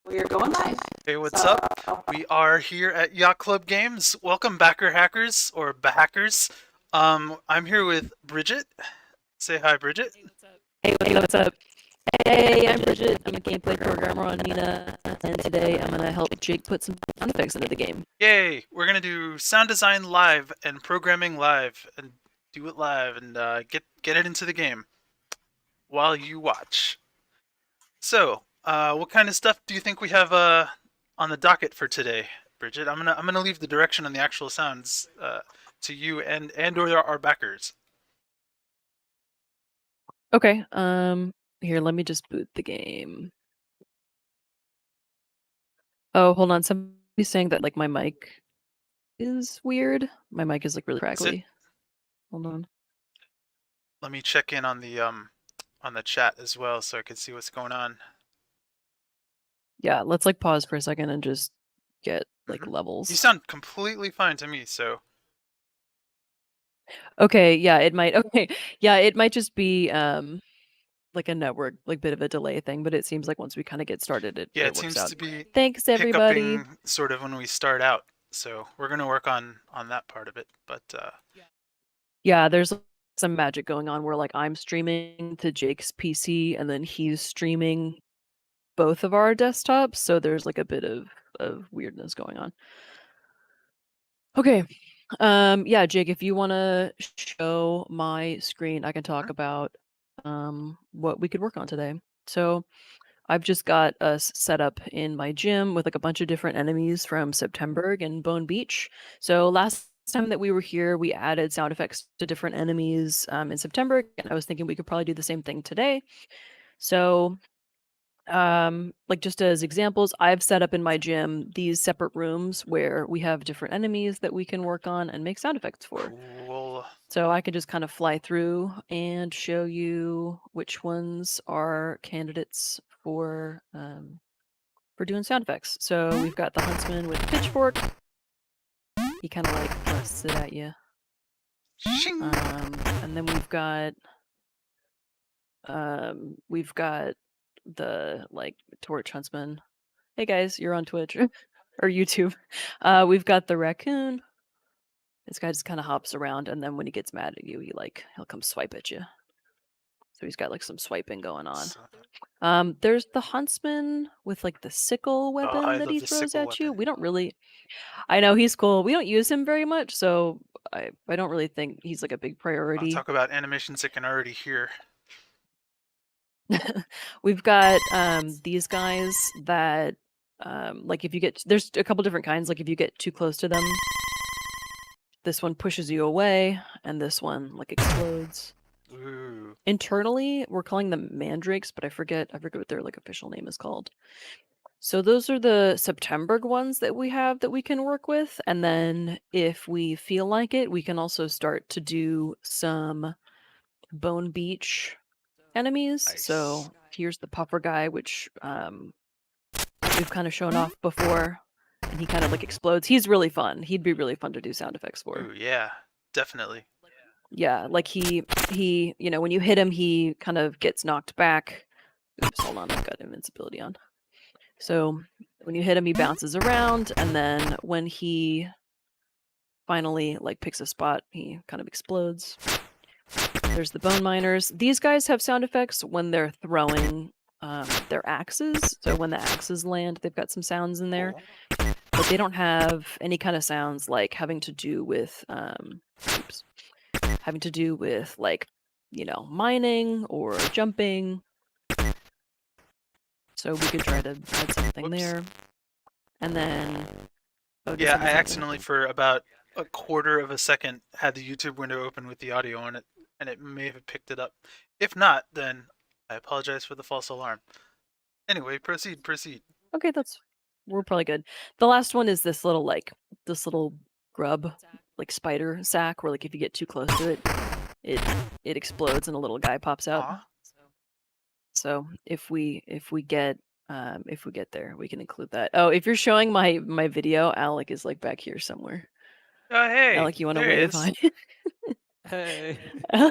We're going live. Hey, what's up? We are here at Yacht Club Games. Welcome, backer hackers or bahackers. I'm here with Bridget. Say hi, Bridget. Hey, what's up? Hey, I'm Bridget. I'm a gameplay programmer on Mina, and today I'm gonna help Jake put some sound effects into the game. Yay! We're gonna do sound design live and programming live and do it live and get it into the game while you watch. So, what kind of stuff do you think we have on the docket for today, Bridget? I'm gonna leave the direction on the actual sounds to you and or our backers. Okay. Here, let me just boot the game. Oh, hold on. Somebody's saying that like my mic is weird. My mic is like really crackly. Hold on. Let me check in on the chat as well so I can see what's going on. Yeah, let's like pause for a second and just get like levels. You sound completely fine to me, so. Okay, yeah, it might. Okay, yeah, it might just be like a network, like bit of a delay thing, but it seems like once we kind of get started, it works seems out. to be Thanks, everybody. hiccuping sort of when we start out, so we're gonna work on that part of it. But yeah, there's some magic going on where like I'm streaming to Jake's PC and then he's streaming both of our desktops, so there's like a bit of weirdness going on. Okay. Yeah, Jake, if you want to show my screen, I can talk about what we could work on today. So I've just got us set up in my gym with like a bunch of different enemies from September and Bone Beach. So last time that we were here, we added sound effects to different enemies in September, and I was thinking we could probably do the same thing today. So like just as examples, I've set up in my gym these separate rooms where we have different enemies that we can work on and make sound effects for. cool. So I could just kind of fly through and show you which ones are candidates for doing sound effects. So we've got the huntsman with the pitchfork. He kind of like thrusts it at you. And then we've got the like torch huntsman. Hey guys, you're on Twitch or YouTube. We've got the raccoon. This guy just kind of hops around, and then when he gets mad at you, he'll come swipe at you. So he's got like some swiping going on. There's the huntsman with like the sickle weapon that he throws at you. We don't really. I know he's cool. We don't use him very much, so I don't really think he's like a big priority. I'll talk about animations that can already hear. We've got these guys that like if you get, there's a couple different kinds. Like if you get too close to them, this one pushes you away, and this one like explodes. Ooh. Internally, we're calling them mandrakes, but I forget what their like official name is called. So those are the September ones that we have that we can work with, and then if we feel like it, we can also start to do some Bone Beach enemies. Nice. So here's the puffer guy, which we've kind of shown off before, and he kind of like explodes. He's really fun. He'd be really fun to do sound effects for. Ooh, yeah, definitely. Yeah, like he you know, when you hit him, he kind of gets knocked back. Oops, hold on, I've got invincibility on. So when you hit him, he bounces around, and then when he finally like picks a spot, he kind of explodes. There's the bone miners. These guys have sound effects when they're throwing their axes. So when the axes land, they've got some sounds in there, but they don't have any kind of sounds like having to do with like, you know, mining or jumping. So we could try to add something there. And then yeah, I accidentally for about a quarter of a second had the YouTube window open with the audio on it, and it may have picked it up. If not, then I apologize for the false alarm. Anyway, proceed. Okay, we're probably good. The last one is this little grub, like spider sack, where like if you get too close to it, it explodes and a little guy pops out. Aww. So if we get there, we can include that. Oh, if you're showing my video, Alec is like back here somewhere. Oh, hey. Alec, you want to wave? Hi. Hey,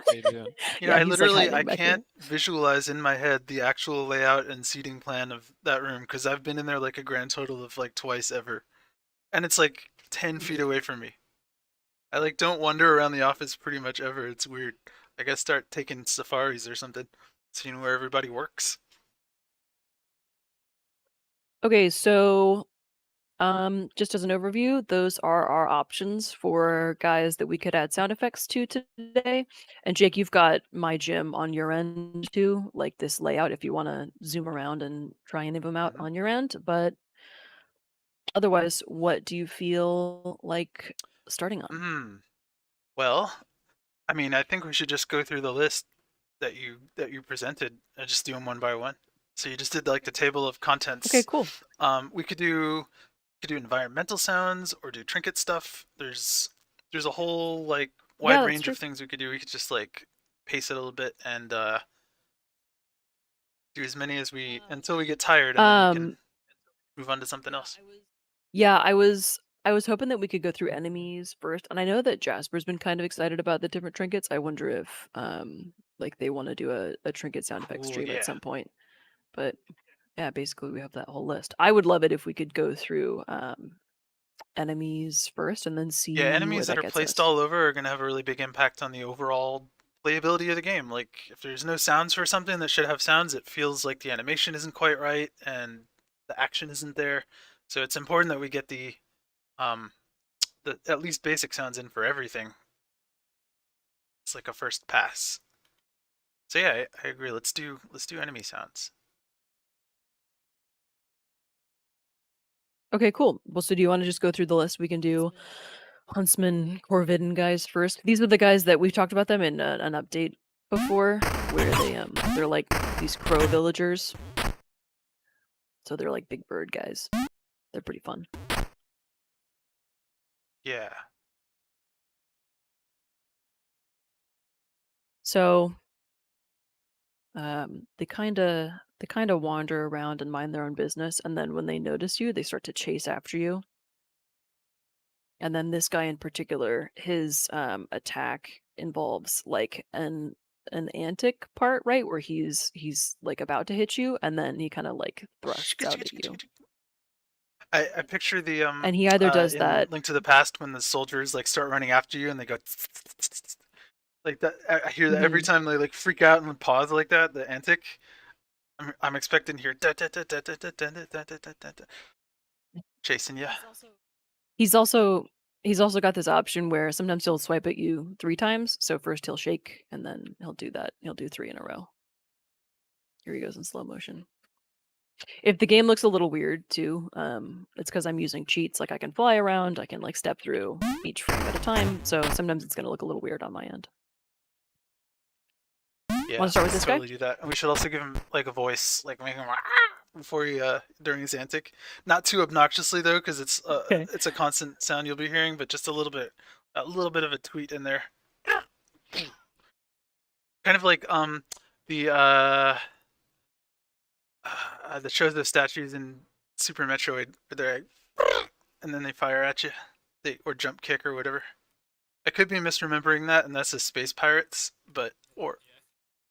how you doing? You know, Yeah, I he's like literally hiding I back here. can't visualize in my head the actual layout and seating plan of that room because I've been in there like a grand total of like twice ever, and it's like 10 feet away from me. I like don't wander around the office pretty much ever. It's weird. I gotta start taking safaris or something, seeing where everybody works. Okay, so just as an overview, those are our options for guys that we could add sound effects to today. And Jake, you've got my gym on your end too, like this layout if you want to zoom around and try any of them out Mm-hmm. on your end. But otherwise, what do you feel like starting on? Hmm. Well, I mean, I think we should just go through the list that you presented and just do them one by one. So you just did like the table of Okay, contents. cool. We could do environmental sounds or do trinket stuff. There's a whole like Yeah, wide that's range of true. things we could do. We could just like pace it a little bit and do as many as we until we get tired, and then we can Um, move on to something else. yeah, I was hoping that we could go through enemies first, and I know that Jasper's been kind of excited about the different trinkets. I wonder if like they want to do a trinket sound effect Cool, stream at yeah. some point. But yeah, basically we have that whole list. I would love it if we could go through enemies first and then Yeah, see where enemies that that are gets placed us. all over are going to have a really big impact on the overall playability of the game. Like, if there's no sounds for something that should have sounds, it feels like the animation isn't quite right and the action isn't there. So it's important that we get um the at least basic sounds in for everything. It's like a first pass. So yeah, I agree. Let's do enemy sounds. Okay, cool. Well, so do you want to just go through the list? We can do huntsman, corvidden guys first. These are the guys that we've talked about them in an update before, where they're like these crow villagers. So they're like big bird guys. They're pretty fun. Yeah. So they kind of wander around and mind their own business, and then when they notice you, they start to chase after you. And then this guy in particular, his attack involves like an antic part, right, where he's like about to hit you, and then he kind of like thrusts out at you. I picture the And he either does in that. Link to the Past when the soldiers like start running after you and they go like that. I hear that every Mhm. time they like freak out and pause like that. The antic. I'm expecting to hear chasing you. He's also he's also got this option where sometimes he'll swipe at you 3 times. So first he'll shake and then he'll do that. He'll do 3 in a row. Here he goes in slow motion. If the game looks a little weird too, it's because I'm using cheats. Like I can fly around, I can like step through each frame at a time. So sometimes it's gonna look a little weird on my end. Want Yeah, to start with let's this guy? totally do that. And we should also give him like a voice, like make him before he during his antic. Not too obnoxiously though, because Okay. it's a constant sound you'll be hearing, but just a little bit of a tweet in there. Kind of like the that shows the statues in Super Metroid where they're like, and then they fire at you, they or jump kick or whatever. I could be misremembering that, and that's the Space Pirates, but or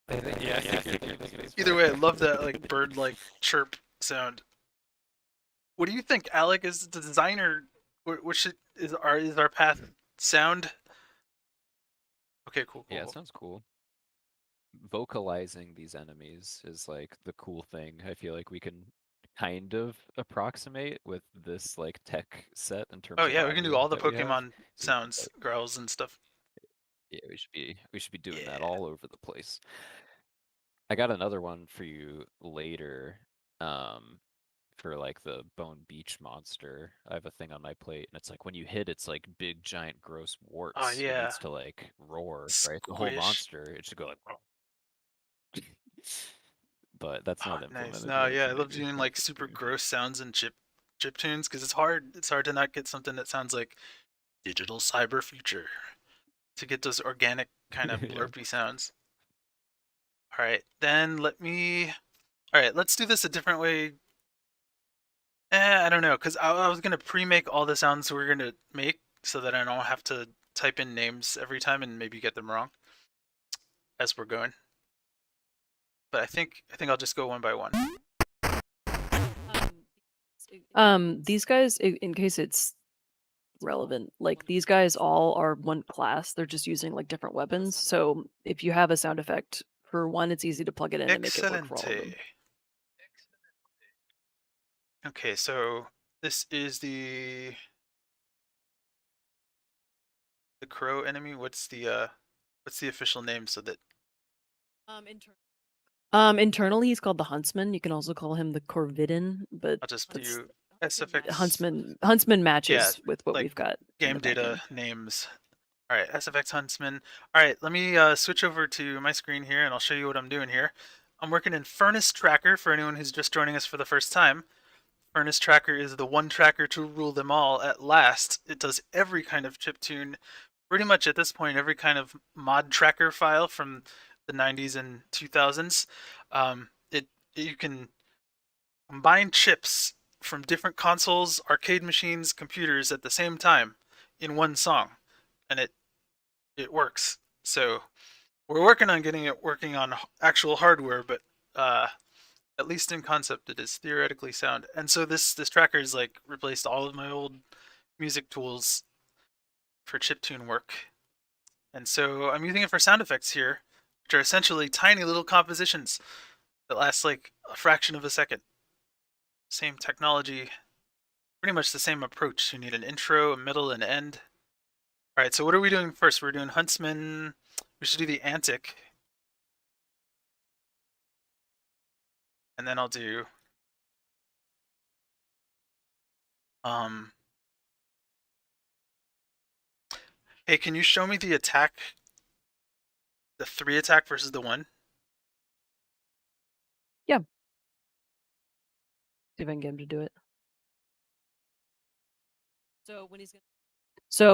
Yeah, I think you're thinking of either way, I love that like bird-like chirp sound. What do you think, Alec? Is the designer? What should is our path sound? Okay, cool, cool, Yeah, it cool. sounds cool. Vocalizing these enemies is like the cool thing. I feel like we can kind of approximate with this like tech set in Oh terms of yeah, we can do audio all the that we have. Pokemon So sounds, growls and stuff. yeah, we should be doing that Yeah. all over the place. I got another one for you later. Um, for like the Bone Beach monster. I have a thing on my plate, and it's like when you hit, it's like big, giant, gross Oh warts. It yeah. needs to like roar, right? The whole Squish. monster, it should go like. But that's Oh, not nice. implemented No, yet, yeah, so I love maybe doing one like for the super future. gross sounds and chip tunes because it's hard. It's hard to not get something that sounds like digital cyber future to get those organic kind of Yeah. blurpy sounds. All right, then let me. All right, let's do this a different way. I don't know, because I was gonna pre-make all the sounds we're gonna make so that I don't have to type in names every time and maybe get them wrong as we're going. But I think I'll just go one by one. These guys, in case it's relevant, like these guys all are one class. They're just using like different weapons. So if you have a sound effect for one, it's easy to plug it in and make it work for all of them. Excelente. Okay, so this is the crow enemy. What's the official name so that internally he's called the huntsman. You can also call him the corvidin, but I'll just do SFX huntsman matches Yeah, with what like we've got in game the back data end. names. All right, SFX Huntsman. All right, let me switch over to my screen here and I'll show you what I'm doing here. I'm working in Furnace Tracker for anyone who's just joining us for the first time. Furnace Tracker is the one tracker to rule them all at last. It does every kind of chiptune, pretty much at this point, every kind of mod tracker file from the 90s and 2000s. You can combine chips from different consoles, arcade machines, computers at the same time in one song, and it works. So we're working on getting it working on actual hardware, but at least in concept, it is theoretically sound. And so this tracker has like replaced all of my old music tools for chiptune work. And so I'm using it for sound effects here, which are essentially tiny little compositions that last like a fraction of a second. Same technology, pretty much the same approach. You need an intro, a middle, and end. All right, so what are we doing first? We're doing Huntsman. We should do the Antic. And then I'll do hey, can you show me the attack? The 3 attack versus the 1? Yeah. See if I can get him to do it. So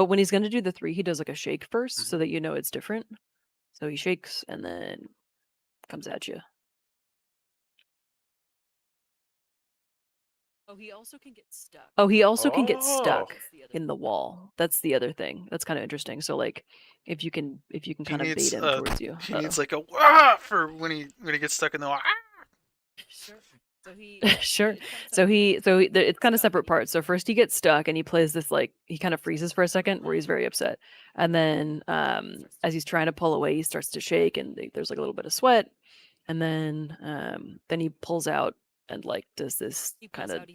when he's gonna do the 3, he does like a shake 1st so that you know it's different. So he shakes and then comes at you. Oh, he also can get stuck in the wall. That's the other thing. That's kind of interesting. So like if you can kind of bait him towards you. He needs like a wah for when he gets stuck in the wall. Sure. So it's kind of separate parts. So first he gets stuck and he plays this like he kind of freezes for a second where he's very upset, and then as he's trying to pull away, he starts to shake and there's like a little bit of sweat, and then he pulls out and like does this kind of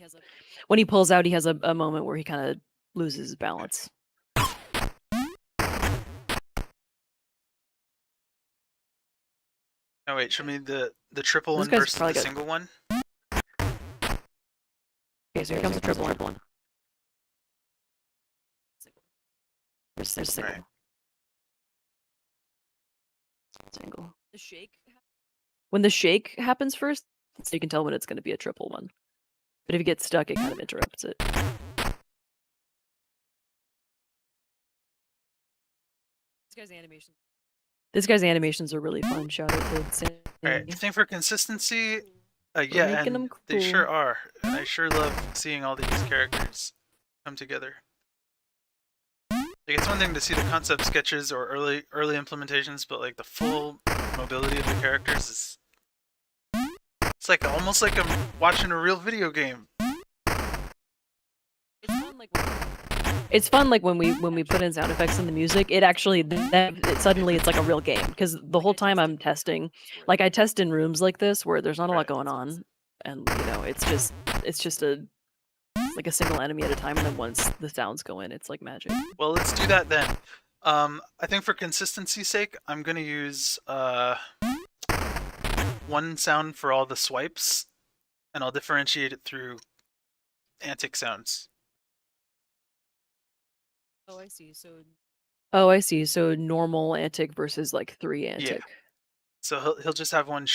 when he pulls out he has a moment where he kind of loses his balance. Oh wait, show me the triple one versus the single one. Okay, so here comes the triple one. There's single. Right. Single. When the shake happens first, so you can tell when it's going to be a triple one. But if you get stuck, it kind of interrupts it. This guy's animations are really fun. Shout out to Sandy. Alright, thing for consistency, yeah, and cool. They sure are. And I sure love seeing all these characters come together. Like, it's one thing to see the concept sketches or early implementations, but like the full mobility of the characters is it's like almost like I'm watching a real video game. It's fun like when we put in sound effects in the music, it actually suddenly it's like a real game, because the whole time I'm testing, like I test in rooms like this where there's not a lot going on, and you know it's just like a single enemy at a time, and then once the sounds go in, it's like magic. Well, let's do that then. I think for consistency's sake, I'm gonna use one sound for all the swipes, and I'll differentiate it through antic sounds. Oh, I see. So normal antic versus like 3 antic. Yeah. So he'll just have one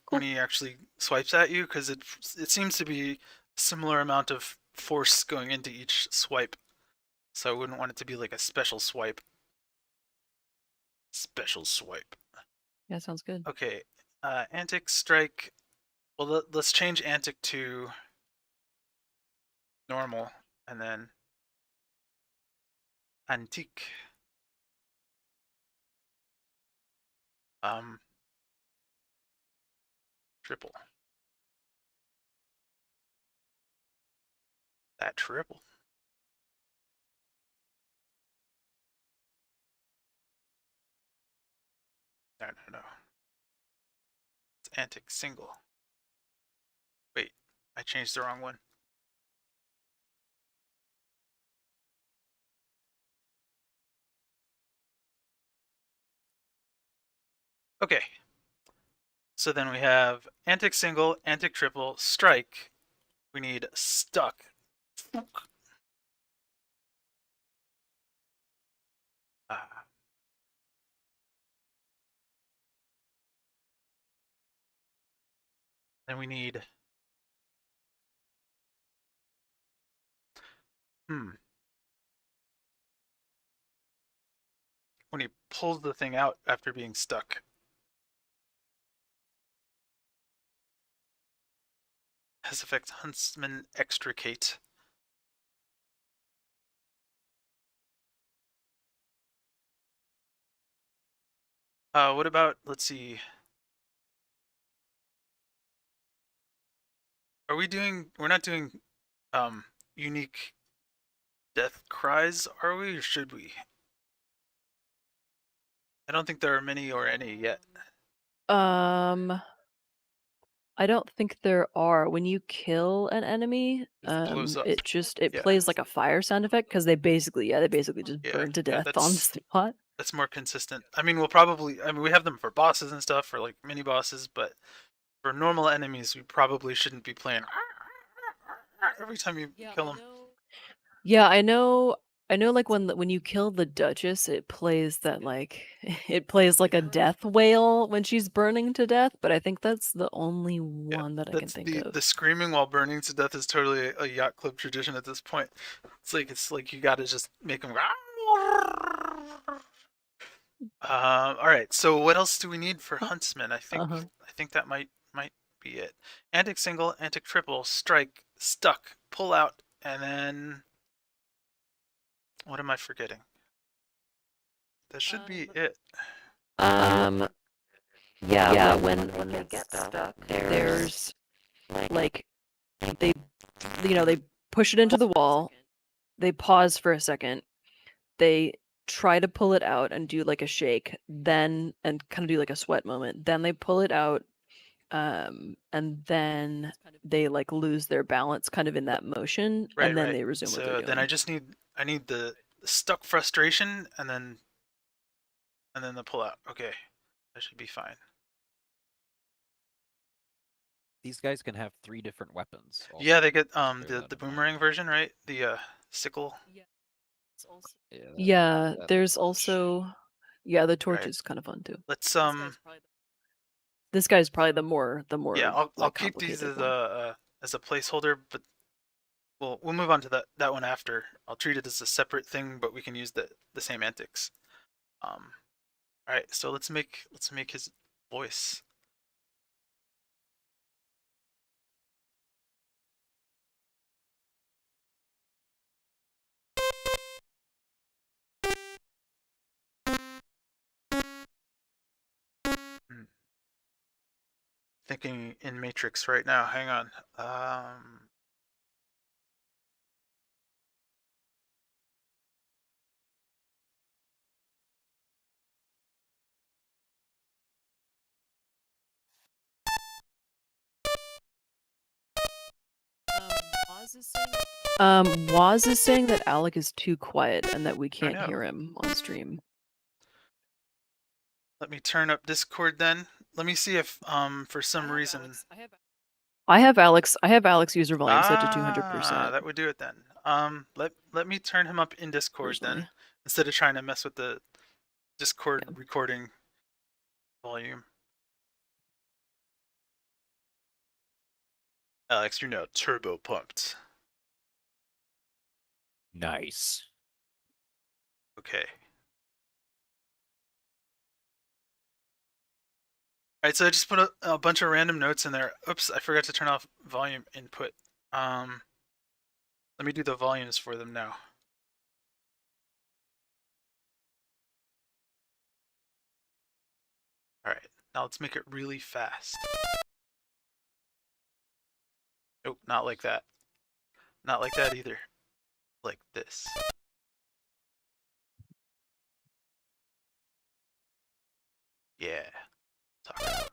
when he actually swipes at you, because it seems to be a similar amount of force going into each swipe. So I wouldn't want it to be like a special swipe. Special swipe. Yeah, sounds good. Okay. Antic strike. Well, let's change antic to normal, and then antique. Triple. That triple. No. It's antic single. Wait, I changed the wrong one. Okay. So then we have antic single, antic triple, strike. We need stuck. Then we need when he pulls the thing out after being stuck. Has effect huntsman extricate. What about, let's see. We're not doing unique death cries, are we, or should we? I don't think there are many or any yet. I don't think there are. When you kill an enemy, Blows up. it plays like a fire sound effect because they basically just burn to death on the spot. That's more consistent. I mean, we have them for bosses and stuff, for like mini bosses, but for normal enemies, we probably shouldn't be playing every time you kill them. Yeah, I know. I know, like when you kill the Duchess, it plays that like it plays like a death wail when she's burning to death. But I think that's the only one that I can think of. The screaming while burning to death is totally a yacht club tradition at this point. It's like you gotta just make them. All right. So what else do we need for huntsman? I think that might be it. Antic single, antic triple, strike, stuck, pull out, and then what am I forgetting? That should be it. Yeah, when they get stuck, there's like they they push it into the wall, they pause for a second, they try to pull it out and do like a shake, then and kind of do like a sweat moment, then they pull it out, and then they like lose their balance kind of in that motion, and then they resume what they're doing. So then I need the stuck frustration and then the pull out. Okay, that should be fine. These guys can have 3 different weapons. Also. Yeah, they get the boomerang version, right? The sickle. Yeah, there's also the torch is kind of fun too. Let's This guy's probably the more yeah, I'll keep these as a placeholder, but we'll move on to that one after. I'll treat it as a separate thing, but we can use the same antics. All right, so let's make his voice. Thinking in Matrix right now. Hang on. Waz is saying that Alec is too quiet and that we can't hear him on stream. Let me turn up Discord then. Let me see if for some reason I have Alex user volume set to 200%. That would do it then. Let me turn him up in Discord then, instead of trying to mess with the Discord recording volume. Alex, you're now turbo pumped. Nice. Okay. Alright, so I just put a bunch of random notes in there. Oops, I forgot to turn off volume input. Let me do the volumes for them now. Alright. Now let's make it really fast. Nope, not like that. Not like that either. Like this. Yeah. Talk about it.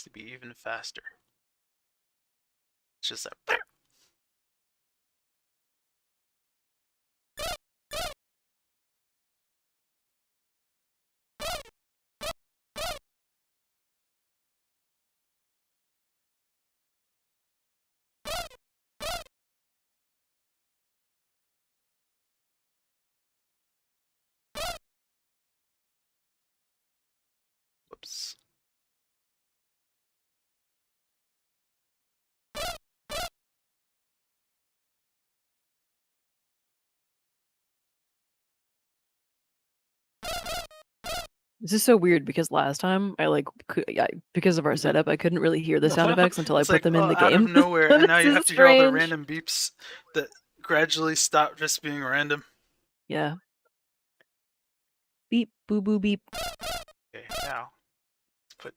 To be even faster. It's just that. Whoops. This is so weird because last time because of our setup, I couldn't really hear the sound effects until I put them in the out of game. nowhere, So and now this you is have to hear all the strange. random beeps that gradually stop just being random. Yeah. Beep, boo, boo, beep. Okay, now let's put.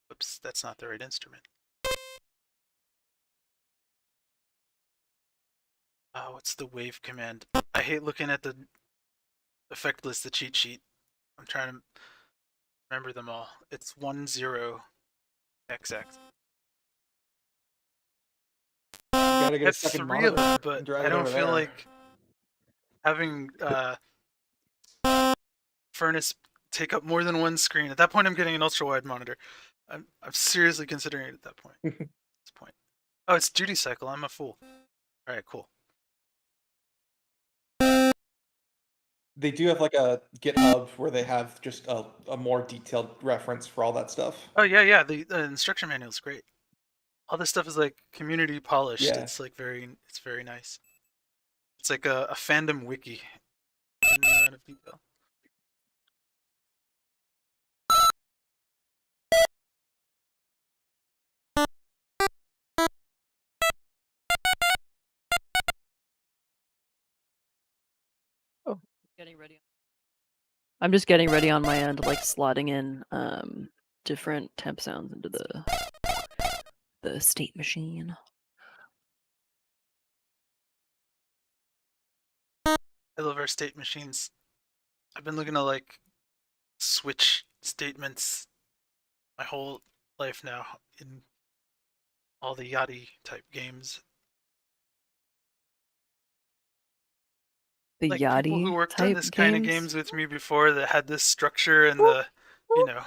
Whoops, that's not the right instrument. What's the wave command? I hate looking at the effect list, the cheat sheet. I'm trying to remember them all. It's 10XX. Gotta get a Had second 3 of them, monitor but and drive I it don't over feel there. like having Furnace take up more than one screen. At that point, I'm getting an ultra wide monitor. I'm seriously considering it at that point. This point. Oh, it's duty cycle. I'm a fool. All right, cool. They do have like a GitHub where they have just a more detailed reference for all that stuff. Oh yeah. The instruction manual is great. All this stuff is like community polished. Yeah. It's like it's very nice. It's like a fandom wiki in the amount of detail. Oh, getting ready. I'm just getting ready on my end, like slotting in different temp sounds into the state machine. I love our state machines. I've been looking to like switch statements my whole life now in all the Yachty type games. The Like people who Yachty worked on type this kind of games with me before that had this structure and the, you know,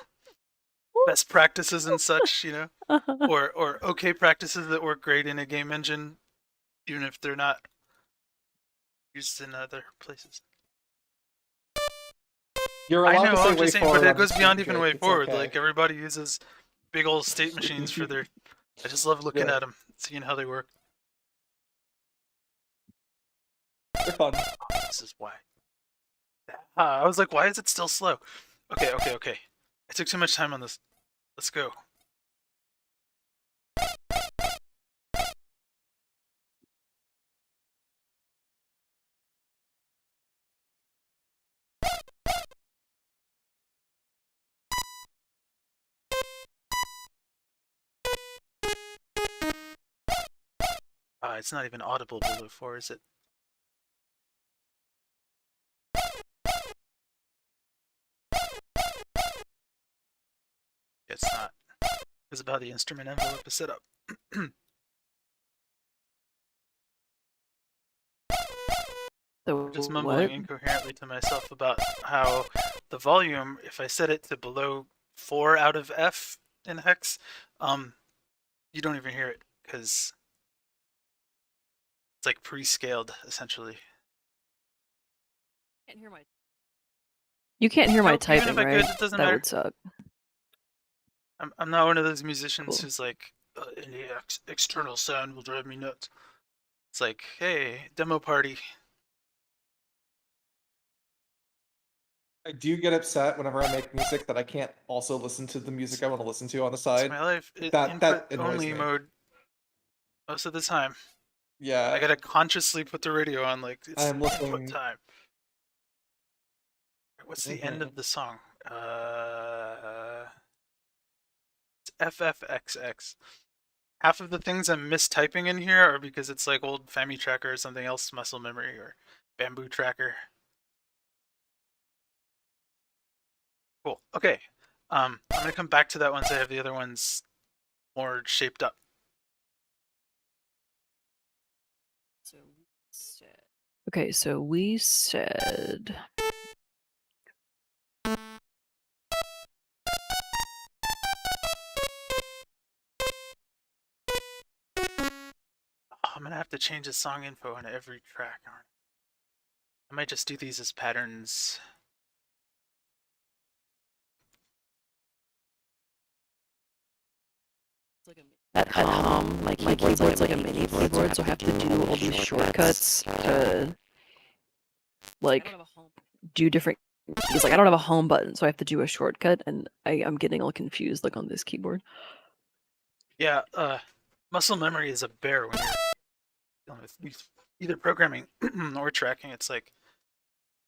best practices and such, you know, or okay practices that work great in a game engine, even if they're not used in other places. You're I allowed know, to say I'm way just saying, forward but it on the goes beyond stream, even Jake. way It's forward. okay. Like everybody uses big old state machines for their. I just love looking Yeah. at them, seeing how they work. They're fun. Oh, this is why. I was like, why is it still slow? Okay. I took too much time on this. Let's go. It's not even audible below 4, is it? It's not. It's about the instrument envelope is set up. I'm just mumbling incoherently to myself about how the volume, if I set it to below 4 out of F in hex, you don't even hear it because it's like pre-scaled essentially. You can't hear my Nope, typing, even if I right? could, it doesn't That matter. would suck. I'm not one of those musicians Cool. who's like, any external sound will drive me nuts. It's like, hey, demo party. I do get upset whenever I make music that I can't also listen to the music I want to listen to on the It's side. my life. That Input annoys only me. mode most of the time. Yeah. I gotta consciously put the radio on, like it's I'm input listening. time. What's the end of the song? It's FFXX. Half of the things I'm mistyping in here are because it's like old Family Tracker or something else, muscle memory or bamboo tracker. Cool. Okay. I'm gonna come back to that once I have the other ones more shaped up. Okay, so we said. Oh, I'm gonna have to change the song info on every track. I might just do these as patterns. At home, my keyboard's like a mini keyboard, so I have to do all these shortcuts to like do different keys. Like I don't have a home button, so I have to do a shortcut, and I'm getting all confused like on this keyboard. Yeah, muscle memory is a bear when you're dealing with either programming or tracking. It's like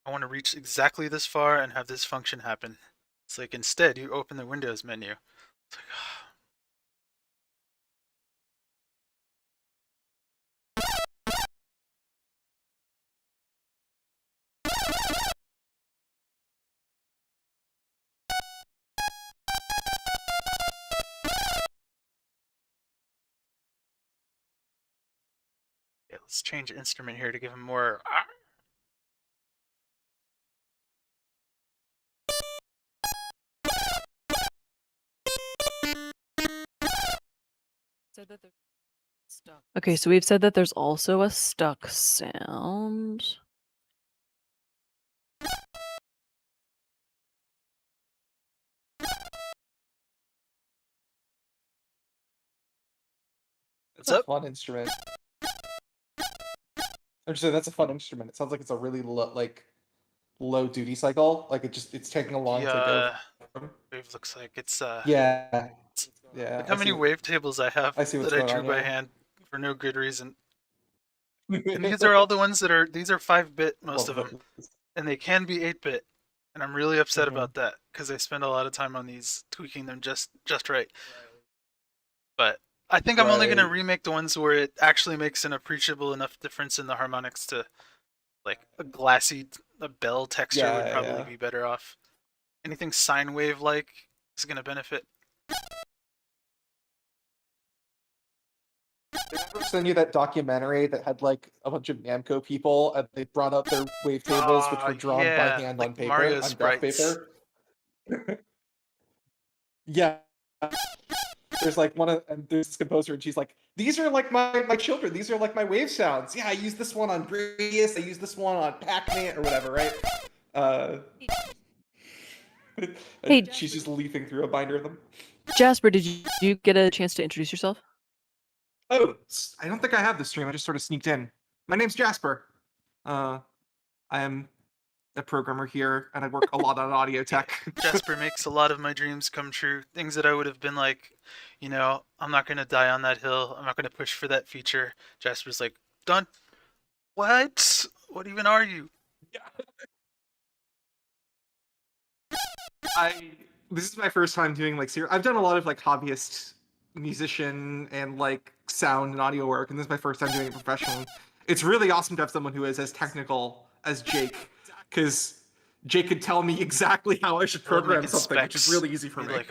I want to reach exactly this far and have this function happen. It's like instead you open the Windows menu. It's like, yeah, let's change instrument here to give him more. Okay, so we've said that there's also a stuck sound. It's a fun instrument. I'm just saying that's a fun instrument. It sounds like it's a really low duty cycle. Like it's taking a long to go. Wave looks like it's Yeah. Look how many wavetables I have I see what's that I going drew on, by yeah. hand for no good reason. And these are all the ones that are, these are 5-bit, most of Love them. it. And they can be 8-bit. And I'm really upset Mhm. about that, because I spend a lot of time on these, tweaking them just right. But I think I'm only going to Right. remake the ones where it actually makes an appreciable enough difference in the harmonics to, like, a bell texture would probably be better off. Anything sine wave-like is going to benefit. Did I ever send you that documentary that had like a bunch of Namco people and they brought up their wavetables, which were drawn by Yeah, hand like on paper, Mario on graph sprites. paper? Yeah. There's like and there's this composer and she's like, these are like my children, these are like my wave sounds. Yeah, I use this one on Gradius, I use this one on Pac-Man or whatever, right? Hey, she's just leafing through a binder of them. Jasper, did you get a chance to introduce yourself? Oh, I don't think I have the stream. I just sort of sneaked in. My name's Jasper. I am a programmer here, and I work a lot on audio tech. Jasper makes a lot of my dreams come true. Things that I would have been like, I'm not going to die on that hill. I'm not going to push for that feature. Jasper's like, done. What? What even are you? This is my first time doing like I've done a lot of like hobbyist musician and like sound and audio work, and this is my first time doing it professionally. It's really awesome to have someone who is as technical as Jake, because Jake could tell me exactly how I should program something, which is really easy for me. Like,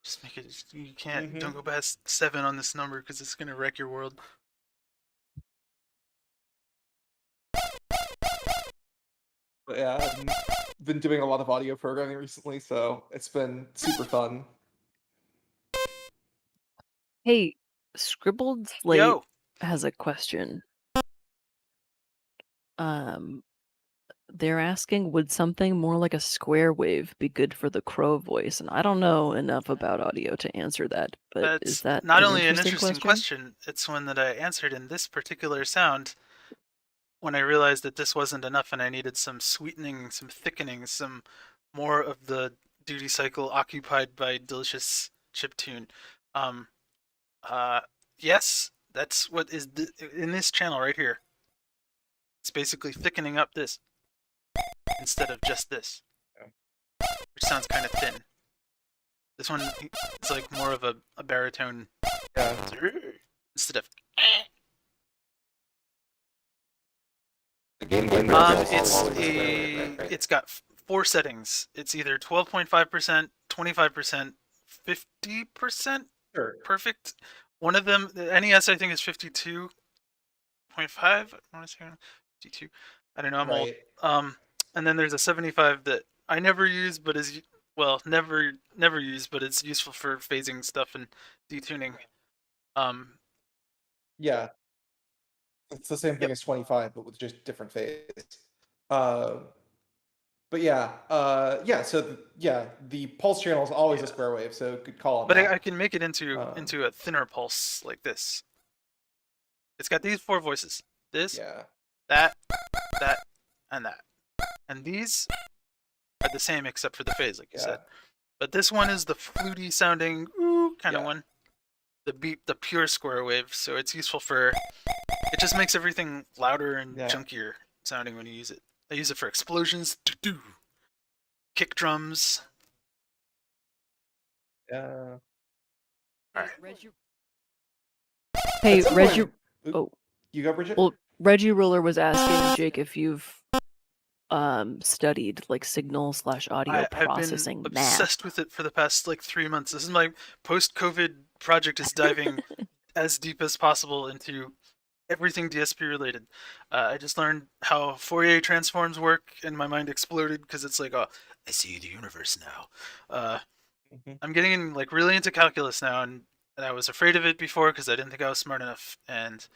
just make it. You can't. Don't go past 7 on this number because it's gonna wreck your world. But yeah, I've been doing a lot of audio programming recently, so it's been super fun. Hey, Scribbled Slate has a question. they're asking, would something more like a square wave be good for the crow voice? And I don't know enough about audio to answer that, but is That's that not an only an interesting interesting question, it's one that I answered in this particular sound when I realized that this wasn't enough and I needed some sweetening, some thickening, some more of the duty cycle occupied by delicious chiptune. Um, yes, that's what is in this channel right here. It's basically thickening up this instead of just this, which sounds kind of thin. This one is like more of a baritone instead of. It's got 4 settings. It's either 12.5%, 25%, 50%. Sure. Perfect. One of them, the NES, I think is 52.5. I want to say 52. I don't know. I'm old. And then there's a 75 that I never use, but is never use, but it's useful for phasing stuff and detuning. Yeah. It's the same thing as 25, but with just different phase. But yeah, so the pulse channel is always a square wave, so good call on but that. I can make it into a thinner pulse like this. It's got these 4 voices. This, that, and that. And these are the same except for the phase, like you said. But this one is the fluty sounding kind of one. The pure square wave, so it's useful for. It just makes everything louder and chunkier sounding when you use it. I use it for explosions, kick drums. All right. Hey, Reggie. Oh, you go, Bridget. Well, Reggie Ruler was asking Jake if you've studied like signal/audio processing. I've been obsessed with it for the past like 3 months. This is my post-COVID project, is diving as deep as possible into everything DSP related. I just learned how Fourier transforms work, and my mind exploded because it's like, oh, I see the universe now. I'm getting like really into calculus now, and I was afraid of it before because I didn't think I was smart enough. And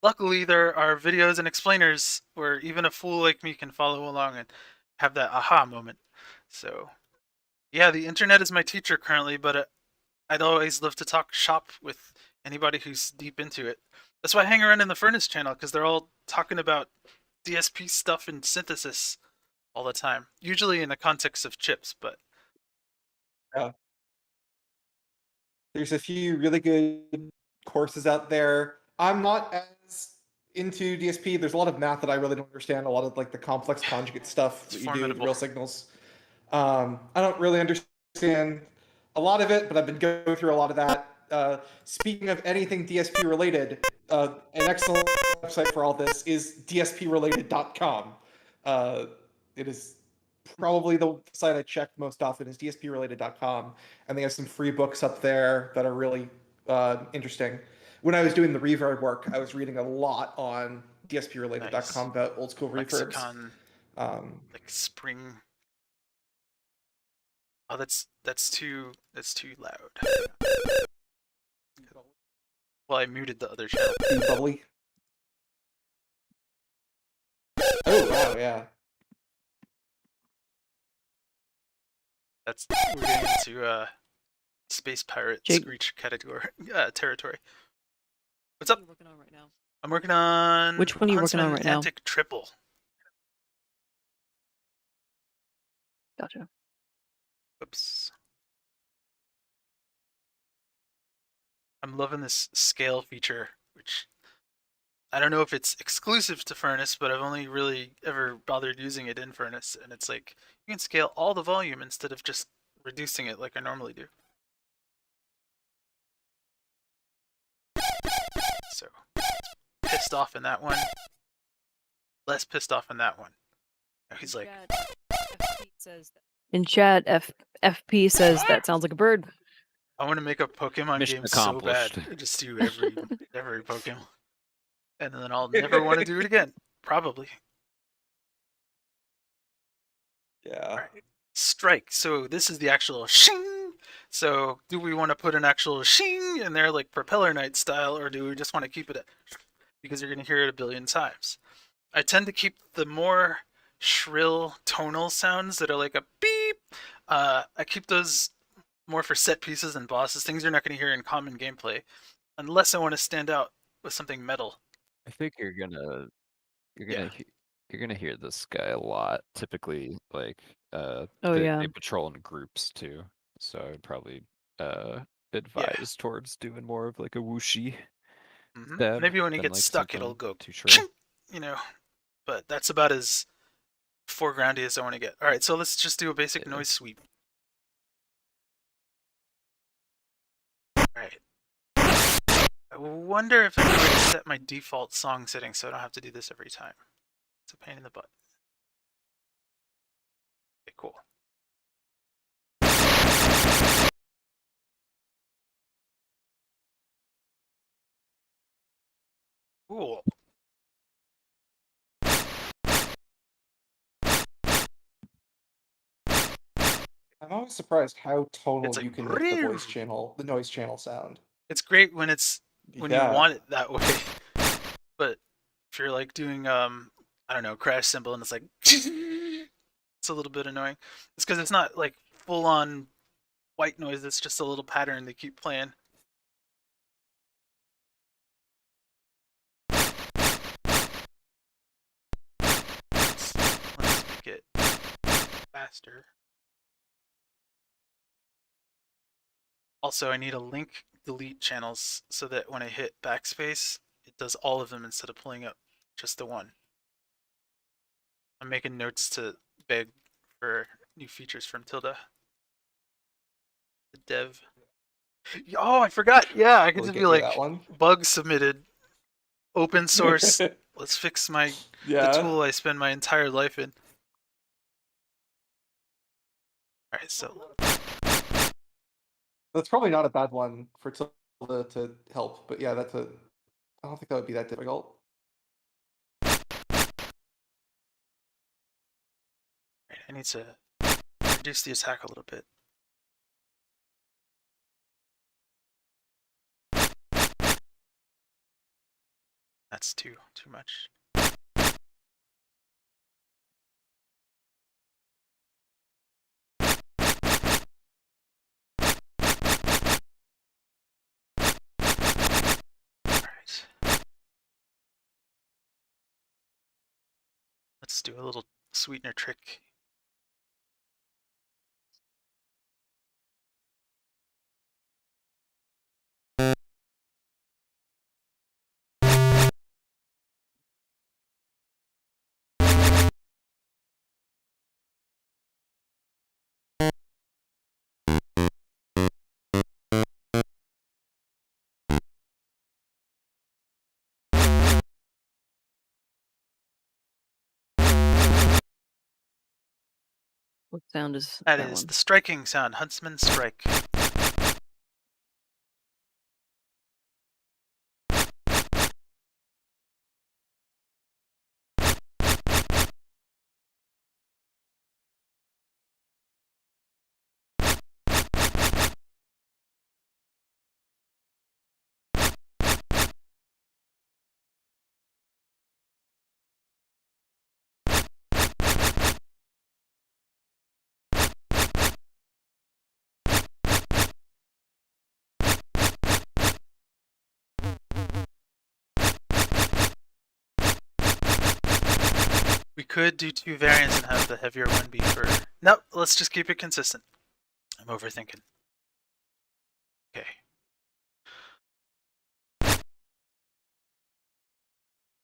luckily, there are videos and explainers where even a fool like me can follow along and have that aha moment. So, yeah, the internet is my teacher currently, but I'd always love to talk shop with anybody who's deep into it. That's why I hang around in the Furnace channel, because they're all talking about DSP stuff and synthesis all the time. Usually in the context of chips, but there's a few really good courses out there. I'm not as into DSP. There's a lot of math that I really don't understand. A lot of like the complex conjugate stuff that you do with real signals. I don't really understand a lot of it, but I've been going through a lot of that. Speaking of anything DSP related, an excellent website for all this is dsprelated.com. It is probably the site I check most often is dsprelated.com, and they have some free books up there that are really interesting. When I was doing the reverb work, I was reading a lot on dsprelated.com about old school reverbs. Lexicon, like spring. Oh, that's too loud. Well, I muted the other channel. Too bubbly. Oh wow, yeah. We're getting into space pirate screech category territory. What's up? What are you working on right now? I'm working on Which one are you working on right now? Antic Triple. Gotcha. Oops. I'm loving this scale feature, which I don't know if it's exclusive to Furnace, but I've only really ever bothered using it in Furnace, and it's like you can scale all the volume instead of just reducing it like I normally do. So, pissed off in that one. Less pissed off in that one. Now he's like... In chat, FP says that sounds like a bird. I want to make a Pokemon Mission game accomplished. so bad. I just do every Pokemon. And then I'll never want to do it again. Probably. Yeah. Right. Strike. So this is the actual shing. So do we want to put an actual shing in there like Propeller Knight style, or do we just want to keep it at, because you're going to hear it a billion times? I tend to keep the more shrill tonal sounds that are like a beep. I keep those more for set pieces and bosses, things you're not going to hear in common gameplay, unless I want to stand out with something metal. I think you're gonna Yeah. you're gonna hear this guy a lot. Typically, like Oh they yeah. patrol in groups too. So I would probably Yeah. advise towards doing more of like a whooshy Mm-hmm. stab Maybe when he than gets like stuck, it'll something go, too shrill. you know. But that's about as foregroundy as I want to get. All right, so let's just do a basic Yeah. noise sweep. All right. I wonder if I can already set my default song setting so I don't have to do this every time. It's a pain in the butt. Okay, cool. Cool. I'm always surprised how tonal It's like you can make the voice channel, the noise channel sound. it's great when you Yeah. want it that way. But if you're like doing I don't know, crash cymbal and it's like it's a little bit annoying. It's because it's not like full on white noise, it's just a little pattern they keep playing. Let's make it faster. Also, I need a link delete channels so that when I hit backspace, it does all of them instead of pulling up just the one. I'm making notes to beg for new features from Tilda. The dev. Oh, I forgot. Yeah, I could We'll just get be you like, that one. bug submitted, open source. Let's fix the Yeah. tool I spend my entire life in. All right, so That's probably not a bad one for Tilda to help, but yeah, I don't think that would be that difficult. I need to reduce the attack a little bit. That's too much. All right. Let's do a little sweetener trick. What sound is That that is one? the striking sound, huntsman strike. We could do two variants and have the heavier one be for... Nope, let's just keep it consistent. I'm overthinking. Okay.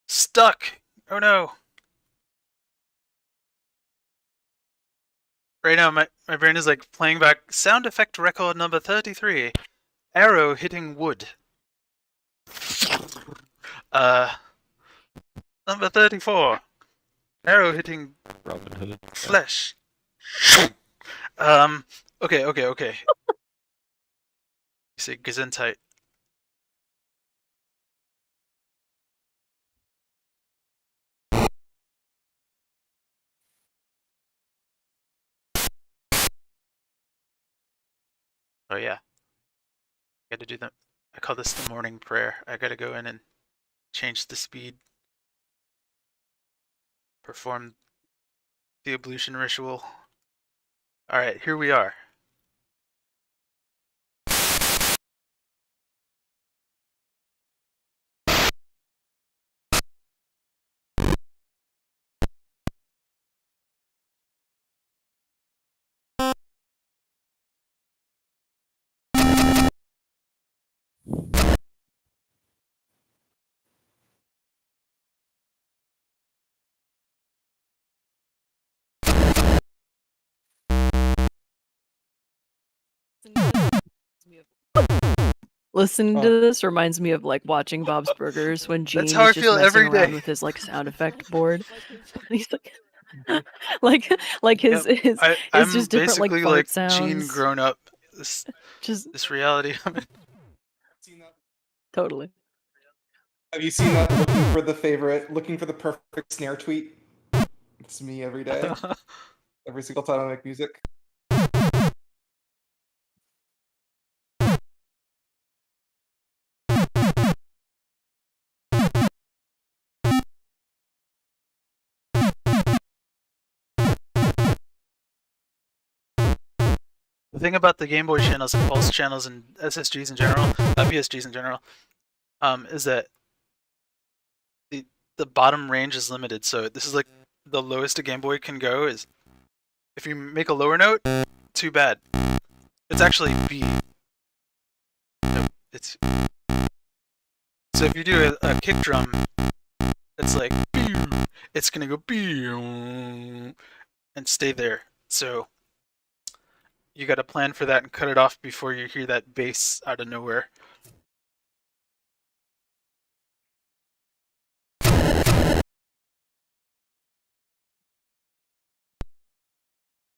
Stuck! Oh no! Right now, my brain is like playing back sound effect record number 33. Arrow hitting wood. Number 34. Arrow hitting Robin Hood. flesh. Okay. You say Gesundheit. Oh yeah. Gotta do that. I call this the morning prayer. I gotta go in and change the speed. Perform the ablution ritual. All right, here we are. Listening to this reminds me of like watching Bob's Burgers when That's Gene how is I just feel messing every around day. with his like sound effect board. He's like his Yep. his I'm it's just different like basically fart like sounds. Gene grown up. Just This reality. I mean, totally. Have you seen that looking for the perfect snare tweet? It's me every day. Every single time I make music. the thing about the Game Boy channels and Pulse channels and SSGs in general, PSGs in general, is that the bottom range is limited. So this is like the lowest a Game Boy can go is if you make a lower note, too bad. It's actually B. Nope, it's so if you do a kick drum, it's like it's gonna go and stay there. So you got to plan for that and cut it off before you hear that bass out of nowhere. What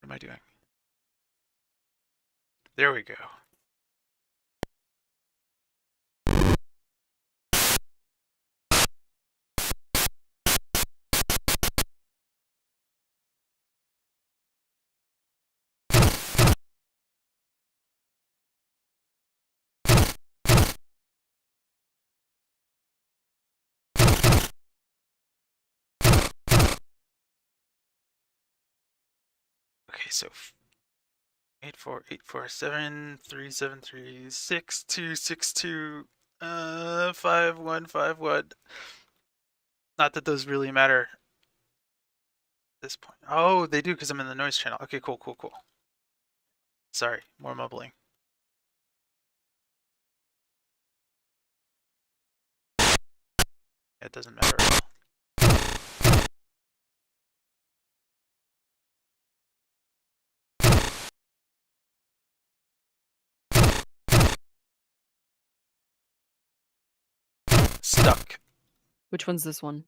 am I doing? There we go. Okay, so 8484737362262 5151. Not that those really matter at this point. Oh, they do because I'm in the noise channel. Okay, cool. Sorry, more mumbling. It doesn't matter at all. Stuck. Which one's this one?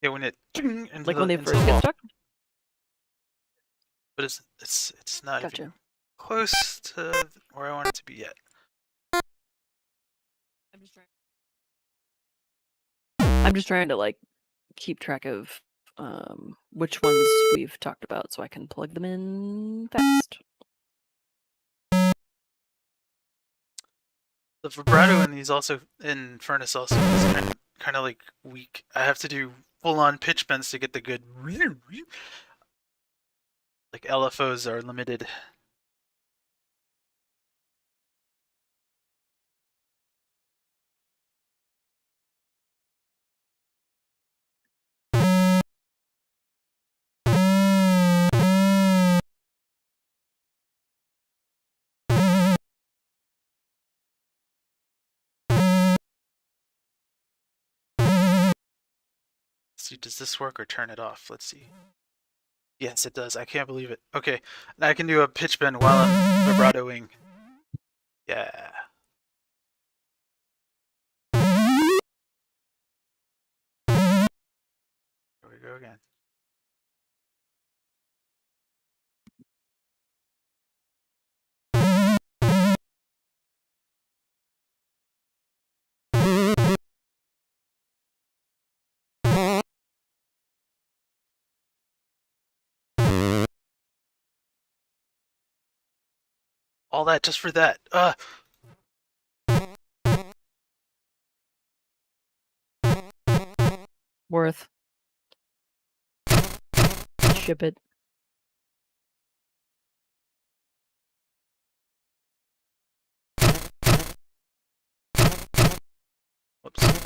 Yeah, when it into Like the, when they into first the get wall. stuck? But it's not Gotcha. even close to where I want it to be yet. I'm just trying to like keep track of which ones we've talked about so I can plug them in fast. The vibrato in these also in Furnace also is kind of like weak. I have to do full on pitch bends to get the good. Like LFOs are limited. Let's see, does this work or turn it off? Let's see. Yes, it does. I can't believe it. Okay, now I can do a pitch bend while I'm vibratoing. Yeah. Here we go again. All that just for that. Worth. ship it. Whoops.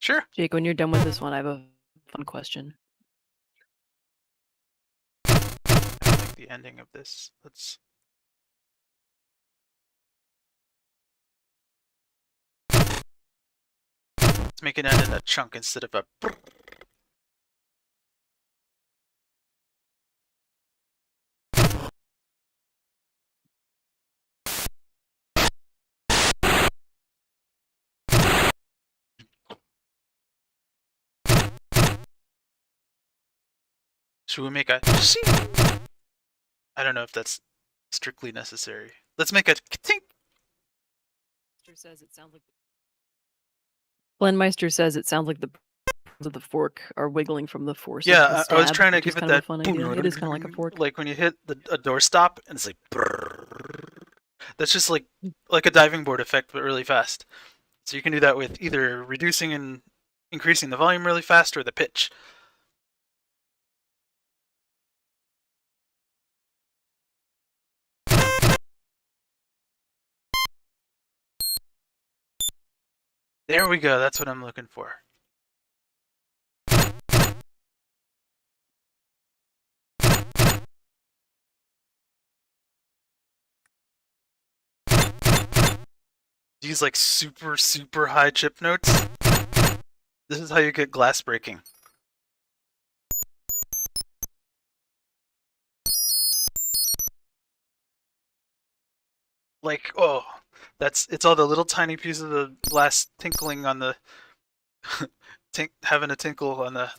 Sure. Jake, when you're done with this one, I have a fun question. I like the ending of this. Let's make it end in a chunk instead of a. Should we make a? I don't know if that's strictly necessary. Let's make a tink. Says it sounds like Glenmeister says it sounds like the of the fork are wiggling from the force. Yeah, of the stab, I was trying to which is give it kind of that. a fun idea. It is kind of like a fork. Like when you hit a doorstop and it's like. That's just like a diving board effect, but really fast. So you can do that with either reducing and increasing the volume really fast or the pitch. There we go. That's what I'm looking for. These like super high chip notes. This is how you get glass breaking. Like, oh, it's all the little tiny pieces of the glass tinkling on the having a tinkle on the.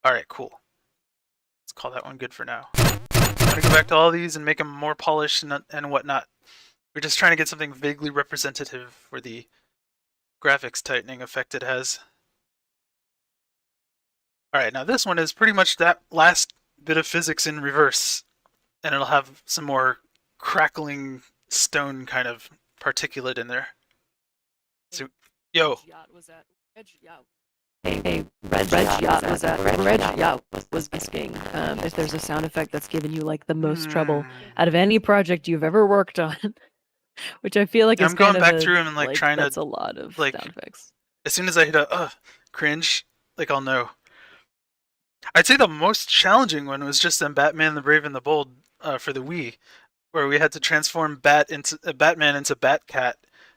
All right, cool. Let's call that one good for now. I'm gonna go back to all these and make them more polished and whatnot. We're just trying to get something vaguely representative for the graphics tightening effect it has. All right, now this one is pretty much that last bit of physics in reverse, and it'll have some more crackling stone kind of particulate in there. So, yo. Hey, Red Yacht was that? Red Yacht was asking if there's a sound effect that's given you like the most trouble out of any project you've ever worked on, which I feel like is I'm going kind back of through and like trying that's to a lot of like sound effects. As soon as I hit a cringe, like I'll know. I'd say the most challenging one was just in Batman the Brave and the Bold for the Wii, where we had to transform Batman into Batcat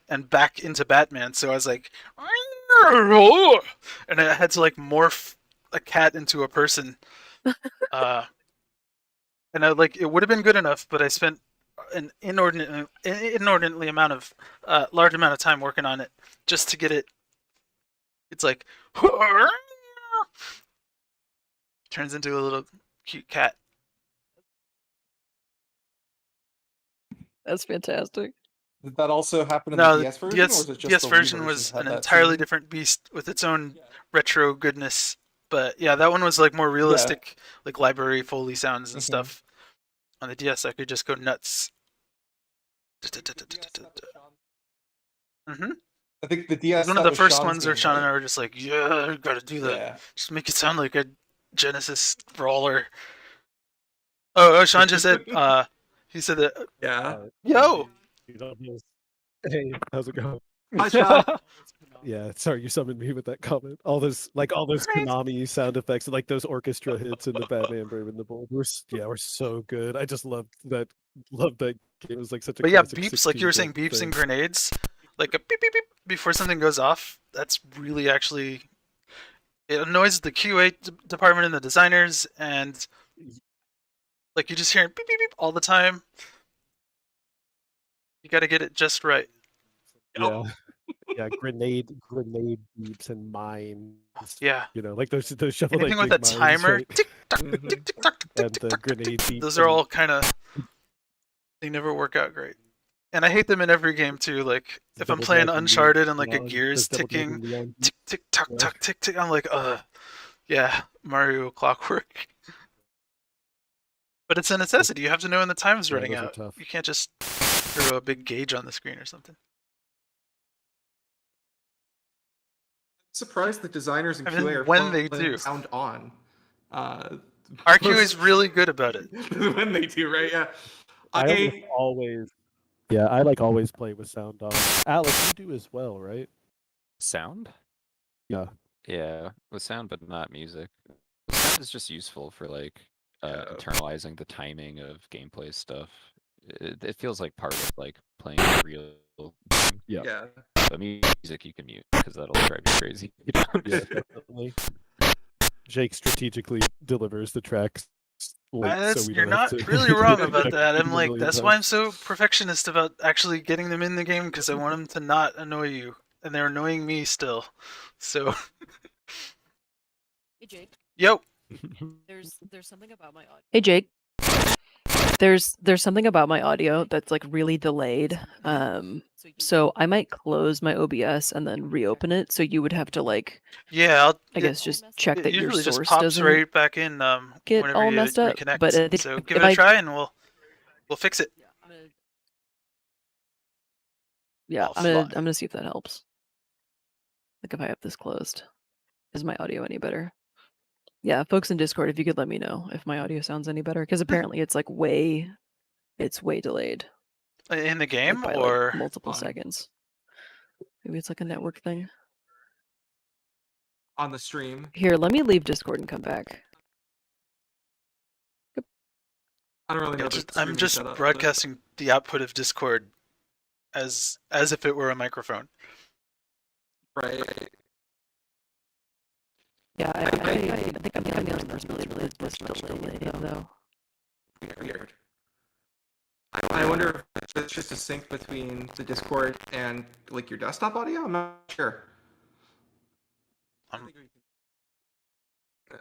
and back into Batman. So I was like, and I had to like morph a cat into a person. And I like it would have been good enough, but I spent an inordinately large amount of time working on it just to get it. It's like turns into a little cute cat. That's fantastic. Did that also happen in No, the DS version, or was it just DS the Wii version version was had an that entirely scene? different beast with its own retro goodness. But yeah, that one was like more realistic, like library Foley sounds and stuff. On the DS, I could just go nuts. I think the DS. One of the was first Sean's ones where game, Sean and right? I were just like, yeah, I gotta do that. Just make it sound like a Genesis brawler. Oh, Sean just said, he said that. Yeah. Yo. Hey, how's it going? Hi, Sean. Yeah, sorry, you summoned me with that comment. All those Konami sound effects, like those orchestra hits in the Batman Brave and the Bold were so good. I just loved that game. It was like such a But yeah, classic beeps, like you were saying, beeps and grenades, like a beep beep beep before something goes off. That's really actually, it annoys the QA department and the designers, and like you just hear beep beep beep all the time. You got to get it just right. Yeah. Yeah, grenade beeps and mines. Yeah. You know, like those shovel Anything knight with a big mines, timer, right? tick tock, Mhm. tick tick tock, tick And tick the tock, tick, grenade tick. beeps. Those are all kind of. They never work out great. And I hate them in every game too. Like if I'm playing Uncharted and like a gear's ticking, tick tick tock Yeah. tock tick tick, I'm like, yeah, Mario Clockwork. But it's a necessity. You have to know when the time's Yeah, running those are out. tough. You can't just throw a big gauge on the screen or something. Surprised the designers and I mean, QA are when they playing do. sound on. RQ is really good about it. When they do, right? Yeah. I always I like always play with sound on. Alex, you do as well, right? Sound? Yeah. Yeah, with sound, but not music. Sound is just useful for like internalizing the timing of gameplay stuff. It feels like part of like playing a real game. Yeah. Yeah. But music you can mute because that'll drive you crazy. Yeah, definitely. Jake strategically delivers the tracks late, so we You're don't have not to really wrong about check that. I'm them a like, million that's why I'm times. so perfectionist about actually getting them in the game because I want them to not annoy you, and they're annoying me still. So, Hey Jake, yo, there's something about my audio. Hey Jake, there's something about my audio that's like really delayed. So I might close my OBS and then reopen it. So you would have to like, yeah, I guess, just check it that your usually just source pops doesn't right back in get whenever all you messed up. reconnect. But I think So if give it a try, and we'll fix it. Yeah, Offline. I'm gonna see if that helps. Like if I have this closed, is my audio any better? Yeah, folks in Discord, if you could let me know if my audio sounds any better, because apparently it's like way delayed. In the game, like by or like multiple seconds. Maybe it's like a network thing. On the stream. Here, let me leave Discord and come back. I don't really know. I'm just broadcasting the output of Discord as if it were a microphone. Right. Yeah, I think I'm the only person really this much delayed though. Weird. I wonder if it's just a sync between the Discord and like your desktop audio. I'm not sure. I'm looking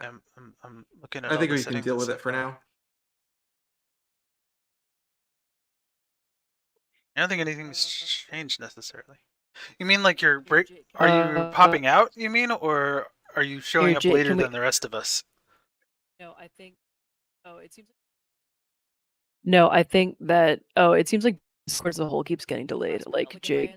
at. I think all the we can deal with it for now. I don't think anything's changed necessarily. You mean like you're are you popping out? You mean, or are you showing up later than the rest of us? No, I think. Oh, it seems. No, I think that. Oh, it seems like Discord as a whole keeps getting delayed. Like Jake,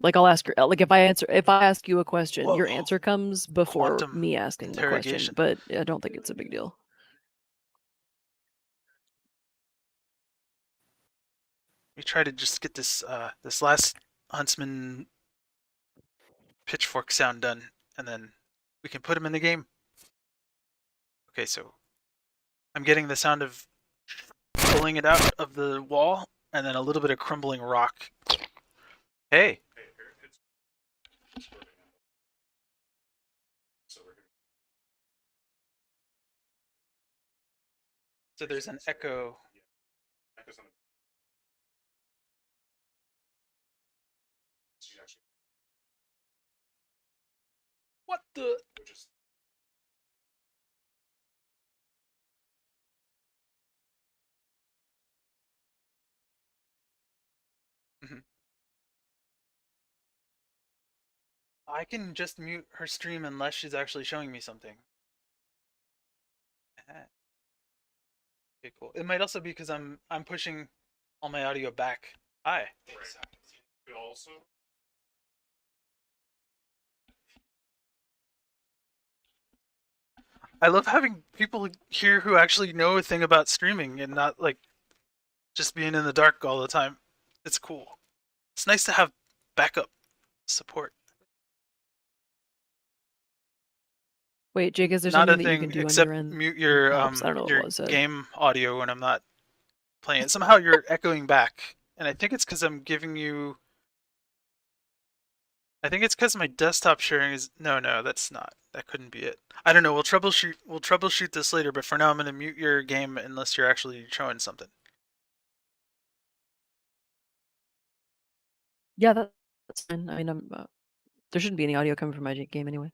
like I'll ask her. Like if I ask you a question, your answer comes before me asking the question. But I don't think it's a big deal. We try to just get this this last huntsman pitchfork sound done, and then we can put him in the game. Okay, so I'm getting the sound of pulling it out of the wall, and then a little bit of crumbling rock. Hey. So there's an echo. What the? I can just mute her stream unless she's actually showing me something. Okay, cool. It might also be because I'm pushing all my audio back. Hi. Also. I love having people here who actually know a thing about streaming and not like just being in the dark all the time. It's cool. It's nice to have backup support. Wait, Jake, is there Not something a that you thing can do on except your end? mute your I don't know your what was said. game audio when I'm not playing it. Somehow you're echoing back, and I think it's because I'm giving you. I think it's because my desktop sharing is no, that's not. That couldn't be it. I don't know. We'll troubleshoot this later, but for now I'm gonna mute your game unless you're actually showing something. Yeah, that's fine. I mean, there shouldn't be any audio coming from my game anyway.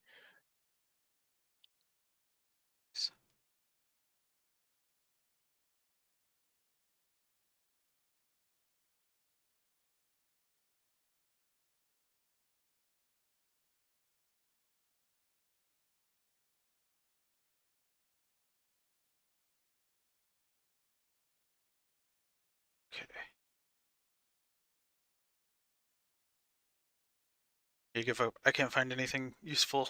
Okay. You give up. I can't find anything useful.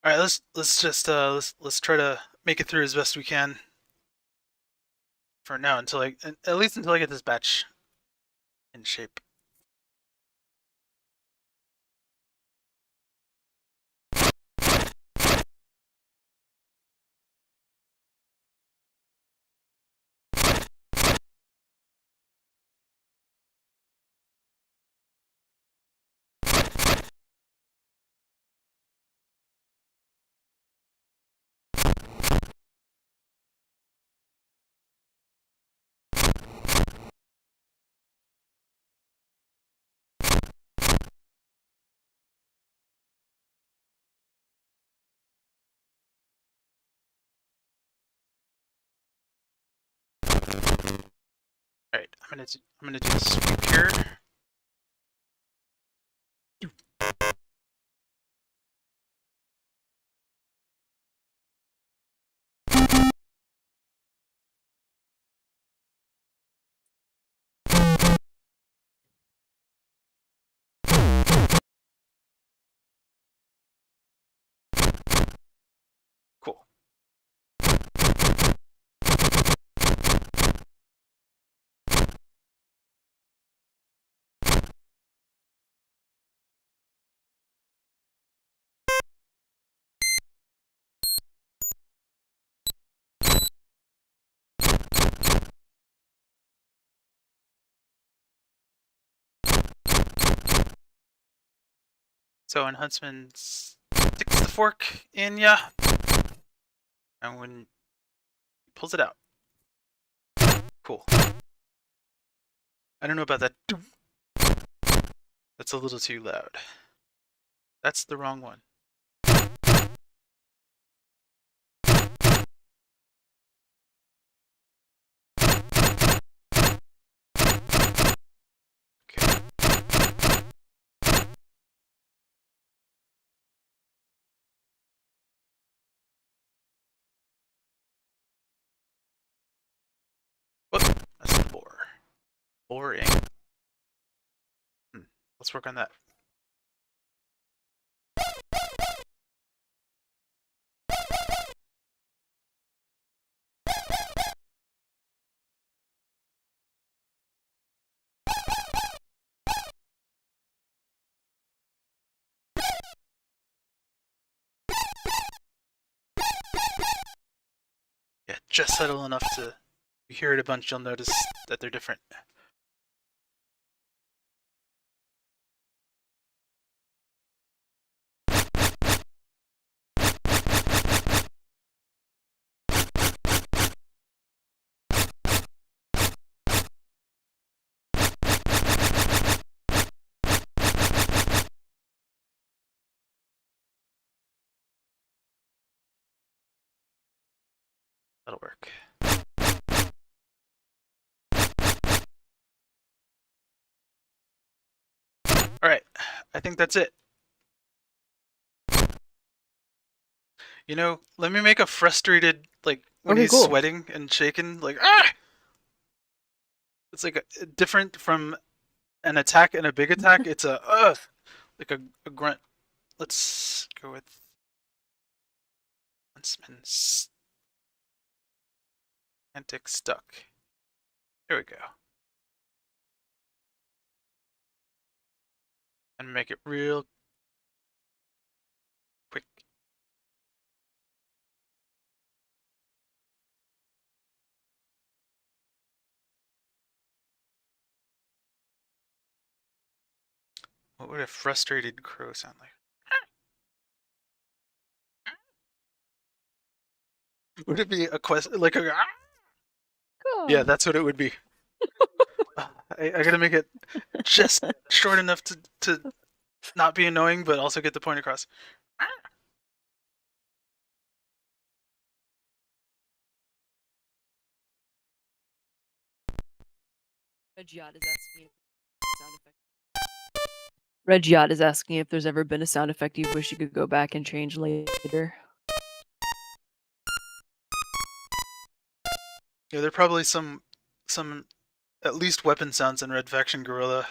All right, let's just let's try to make it through as best we can for now until at least until I get this batch in shape. All right, I'm gonna do a sweep here. Cool. So when huntsman sticks the fork in ya, and when he pulls it out. Cool. I don't know about that. That's a little too loud. That's the wrong one. Okay. Whoop, that's the boar. Boring. Let's work on that. Yeah, just subtle enough to, if you hear it a bunch, you'll notice that they're different. That'll work. Alright, I think that's it. You know, let me make a frustrated, like, when Okay, he's cool. sweating and shaking, like, ah! It's like different from an attack and a big attack. It's a, like a grunt. Let's go with huntsman's antic stuck. There we go. And make it real quick. What would a frustrated crow sound like? Would it be a quest like a? Yeah, that's what it would be. I gotta make it just short enough to not be annoying, but also get the point across. Red Yacht is asking if there's ever been a sound effect you wish you could go back and change later. Yeah, there are probably some at least weapon sounds in Red Faction Gorilla.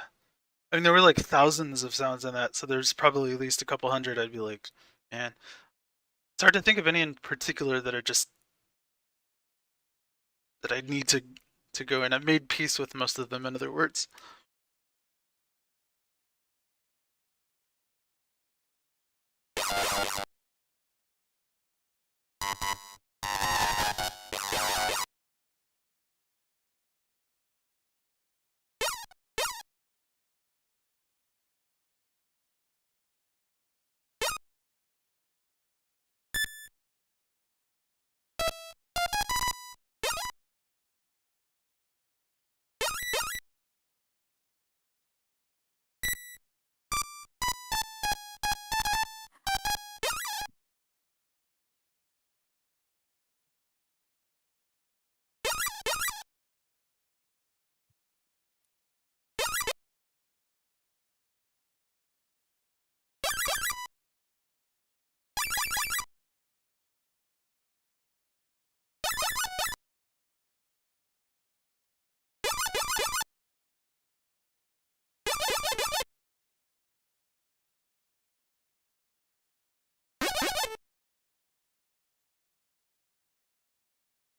I mean, there were like thousands of sounds in that, so there's probably at least a couple hundred. I'd be like, man, it's hard to think of any in particular that are just that I need to go in. I've made peace with most of them. In other words.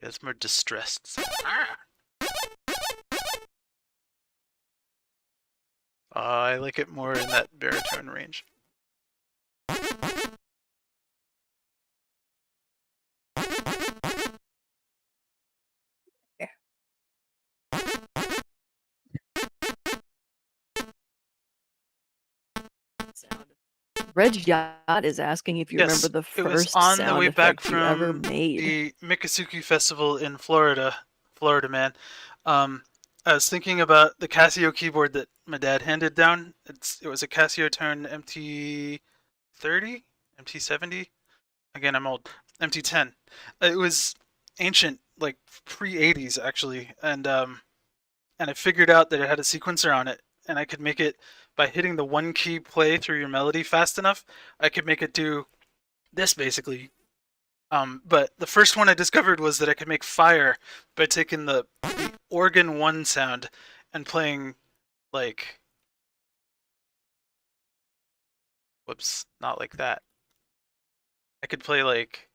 Yeah, it's more distressed. I like it more in that baritone range. Red Yacht is asking if you remember the it was first on the sound way back effect you ever from made. the Miccosukee Festival in Florida, man. I was thinking about the Casio keyboard that my dad handed down. It was a Casio Tone MT30, MT70. Again, I'm old. MT10. It was ancient, like pre-80s actually, and I figured out that it had a sequencer on it, and I could make it by hitting the one key play through your melody fast enough. I could make it do this basically. But the first one I discovered was that I could make fire by taking the organ 1 sound and playing like, whoops, not like that. I could play like,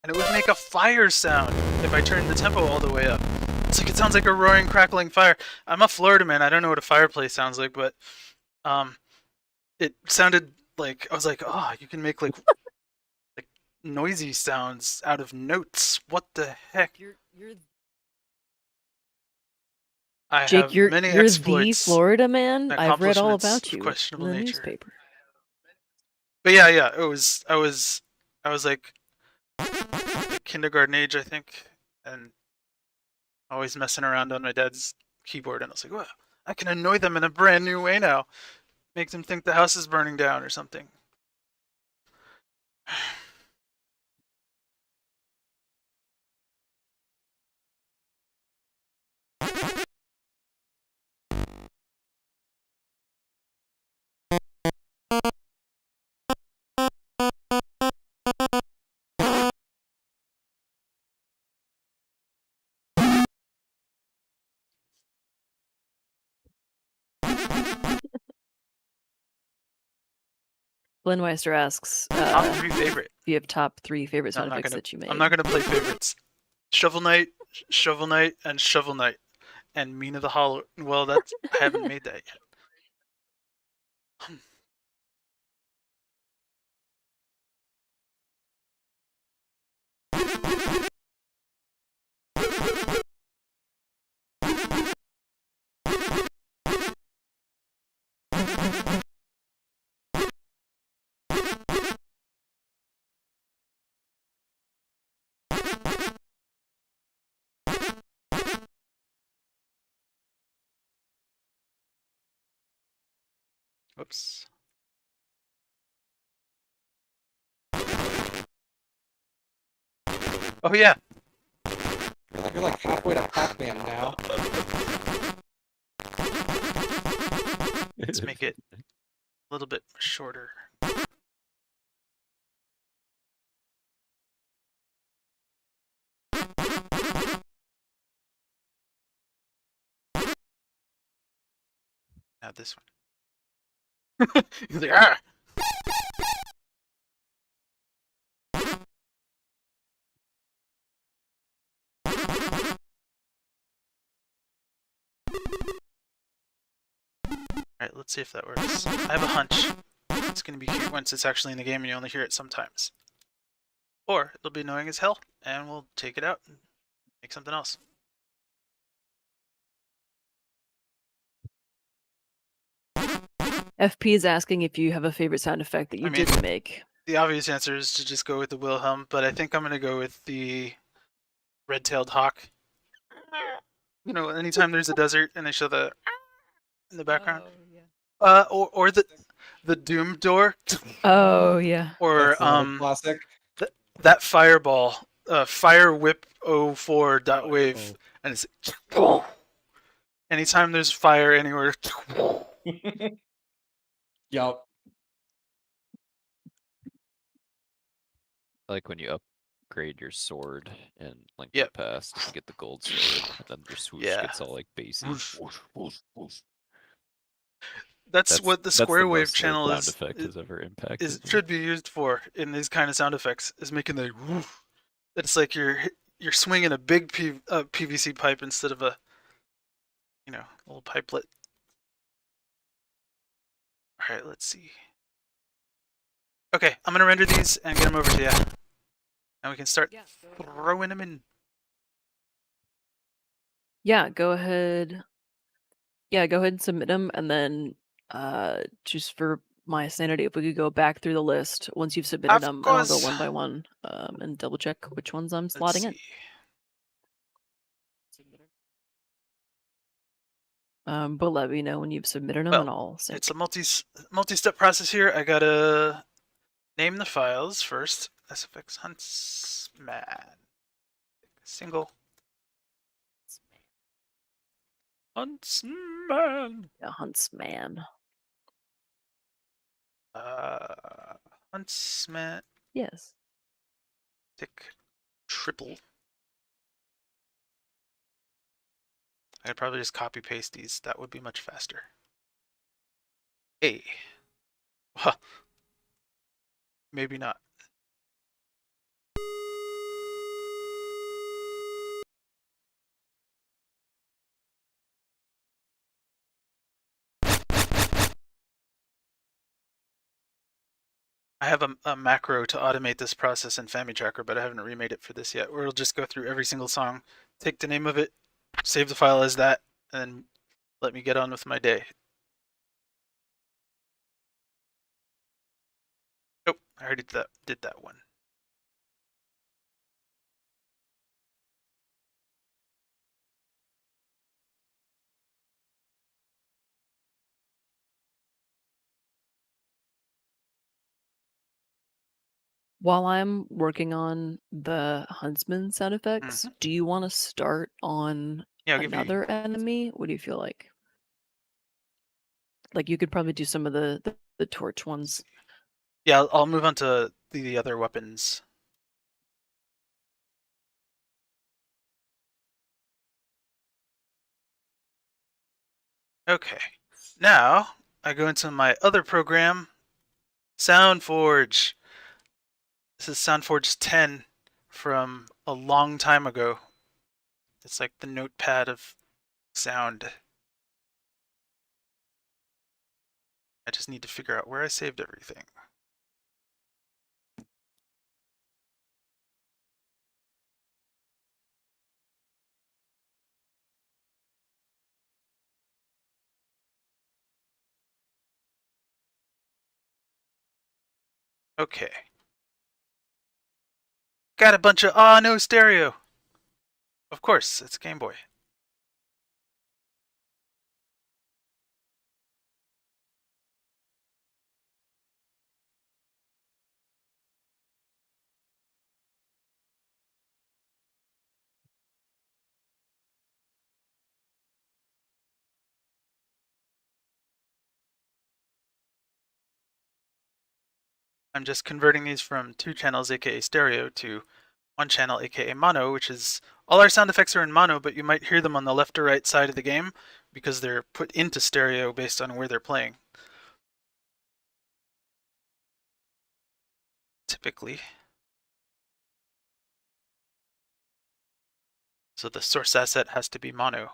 and it would make a fire sound if I turned the tempo all the way up. It's like, it sounds like a roaring, crackling fire. I'm a Florida man. I don't know what a fireplace sounds like, but it sounded like, I was like, oh, you can make like noisy sounds out of notes. What the heck? I Jake, have you're many the exploits, Florida man. I've read all accomplishments about of you in questionable the nature. newspaper. But yeah, I was like kindergarten age, I think, and always messing around on my dad's keyboard, and I was like, well, I can annoy them in a brand new way now. Make them think the house is burning down or something. Glenmeister asks, Top 3 favorite. if you have top 3 favorite No, sound effects that you made. I'm not gonna play favorites. Shovel Knight, and Shovel Knight, and Mina the Hollow. Well, that's I haven't made that yet. Whoops. Oh yeah. You're like halfway to Pac-Man now. Let's make it a little bit shorter. Now this one. He's like, ah! Alright, let's see if that works. I have a hunch. It's going to be cute once it's actually in the game and you only hear it sometimes. Or it'll be annoying as hell, and we'll take it out and make something else. FP is asking if you have a favorite sound effect that you didn't make. The obvious answer is to just go with the Wilhelm, but I think I'm going to go with the red-tailed hawk. You know, anytime there's a desert and they show the in the background. Or the Doom door. Oh yeah. Or classic. That fireball, fire whip 04.wave, and it's anytime there's fire anywhere. Yup. Like when you upgrade your sword in Link Yep. to the Past, you get the gold sword, and then your swoosh gets all like bassy. That's what the square wave most channel sound effect has ever impacted. should be used for in these kind of sound effects, is making the woof. It's like you're swinging a big PVC pipe instead of a little pipelet. All right, let's see. Okay, I'm gonna render these and get them over to you, and we can start throwing them in. Yeah, go ahead. Yeah, go ahead and submit them, and then just for my sanity, if we could go back through the list once you've submitted them, and I'll go one by one and double check which ones I'm slotting in. But let me know when you've submitted them, and I'll sync. It's a multi-step process here. I gotta name the files first. SFX huntsman. Single. Huntsman. Yeah, huntsman. Huntsman. Yes. Tick. Triple. I'd probably just copy paste these. That would be much faster. A. Huh. Maybe not. I have a macro to automate this process in FamiTracker, but I haven't remade it for this yet. Where it'll just go through every single song, take the name of it, save the file as that, and let me get on with my day. Oh, I already did that one. While I'm working on the huntsman sound effects, do you want to start on another enemy? What do you feel like? Like you could probably do some of the torch ones. Yeah, I'll move on to the other weapons. Okay, now I go into my other program, SoundForge. This is SoundForge 10 from a long time ago. It's like the notepad of sound. I just need to figure out where I saved everything. Okay. Got a bunch of no stereo. Of course, it's Game Boy. I'm just converting these from 2 channels, aka stereo, to 1 channel, aka mono, which is all our sound effects are in mono, but you might hear them on the left or right side of the game because they're put into stereo based on where they're playing. Typically. So the source asset has to be mono.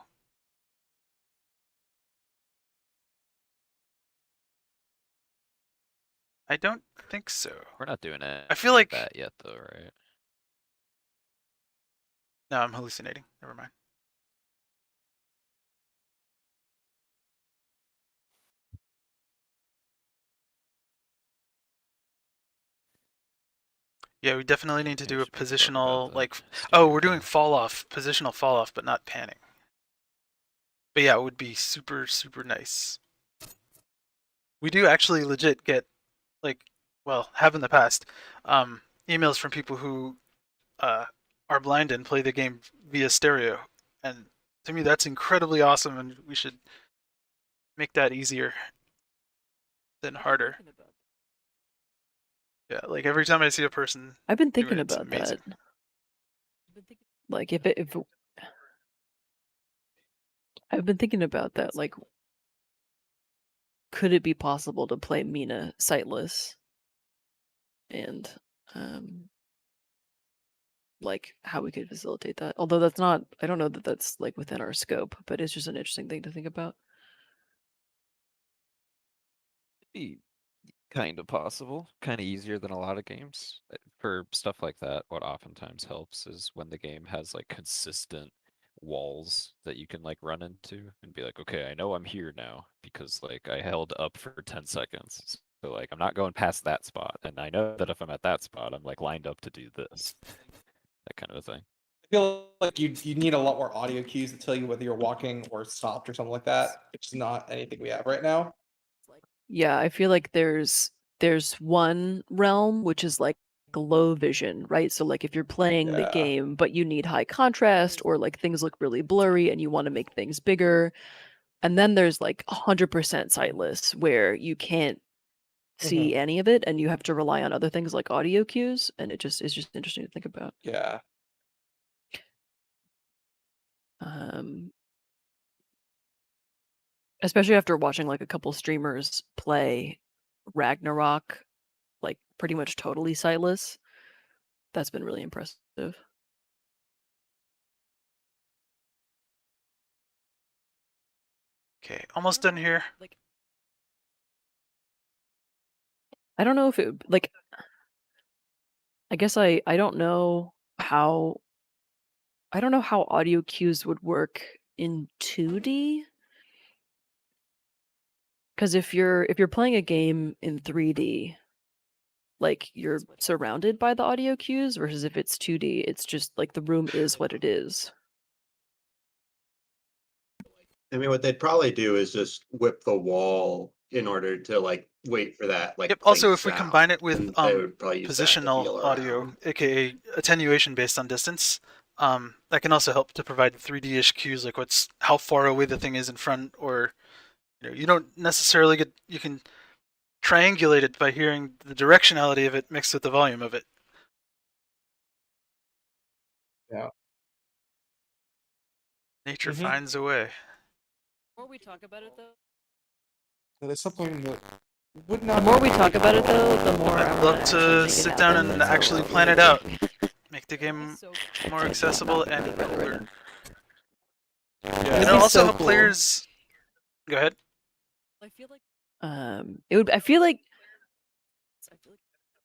I don't think so. We're not doing it. I feel like that yet, though, right? No, I'm hallucinating. Never mind. Yeah, we definitely need to Yeah, do we a should maybe talk about positional, the like, stereo oh, we're doing thing. fall off, positional fall off, but not panning. But yeah, it would be super, super nice. We do actually legit get, like, well, have in the past, emails from people who are blind and play the game via stereo. And to me, that's incredibly awesome, and we should make that easier than harder. Yeah, like every time I see a person I've been do thinking it, it's about amazing. that. Like if I've been thinking about that. Like, could it be possible to play Mina sightless? And like how we could facilitate that. Although that's not, I don't know that that's like within our scope, but it's just an interesting thing to think about. Be kind of possible, kind of easier than a lot of games. For stuff like that, what oftentimes helps is when the game has like consistent walls that you can like run into and be like, okay, I know I'm here now because like I held up for 10 seconds. So like I'm not going past that spot. And I know that if I'm at that spot, I'm like lined up to do this. That kind of a thing. I feel like you need a lot more audio cues to tell you whether you're walking or stopped or something like that, which is not anything we have right now. Yeah, I feel like there's one realm which is like low vision, right? So like if you're playing the Yeah. game but you need high contrast or like things look really blurry and you want to make things bigger. And then there's like 100% sightless where you can't see any of it and you have to rely on other things like audio cues, and it's just interesting to think about. Yeah. Especially after watching like a couple streamers play Ragnarok, like pretty much totally sightless. That's been really impressive. Okay, almost done here. I don't know if it like. I guess I don't know how. I don't know how audio cues would work in 2D. Because if you're playing a game in 3D, like you're surrounded by the audio cues, versus if it's 2D, it's just like the room is what it is. I mean, what they'd probably do is just whip the wall in order to like wait for that like Yep. clink Also, if we sound. combine it with And they would probably use that to positional feel audio, around. aka attenuation based on distance, that can also help to provide 3D-ish cues, like how far away the thing is in front, or you don't necessarily get. You can triangulate it by hearing the directionality of it mixed with the volume of it. Yeah. Nature finds a way. The more we talk about it, though. That is something that would The not. more we talk about it, though, the more I'd love to sit down and actually plan it out, make the game more accessible and cooler. Yeah. It'll also help players. Go ahead. I feel like it would. I feel like.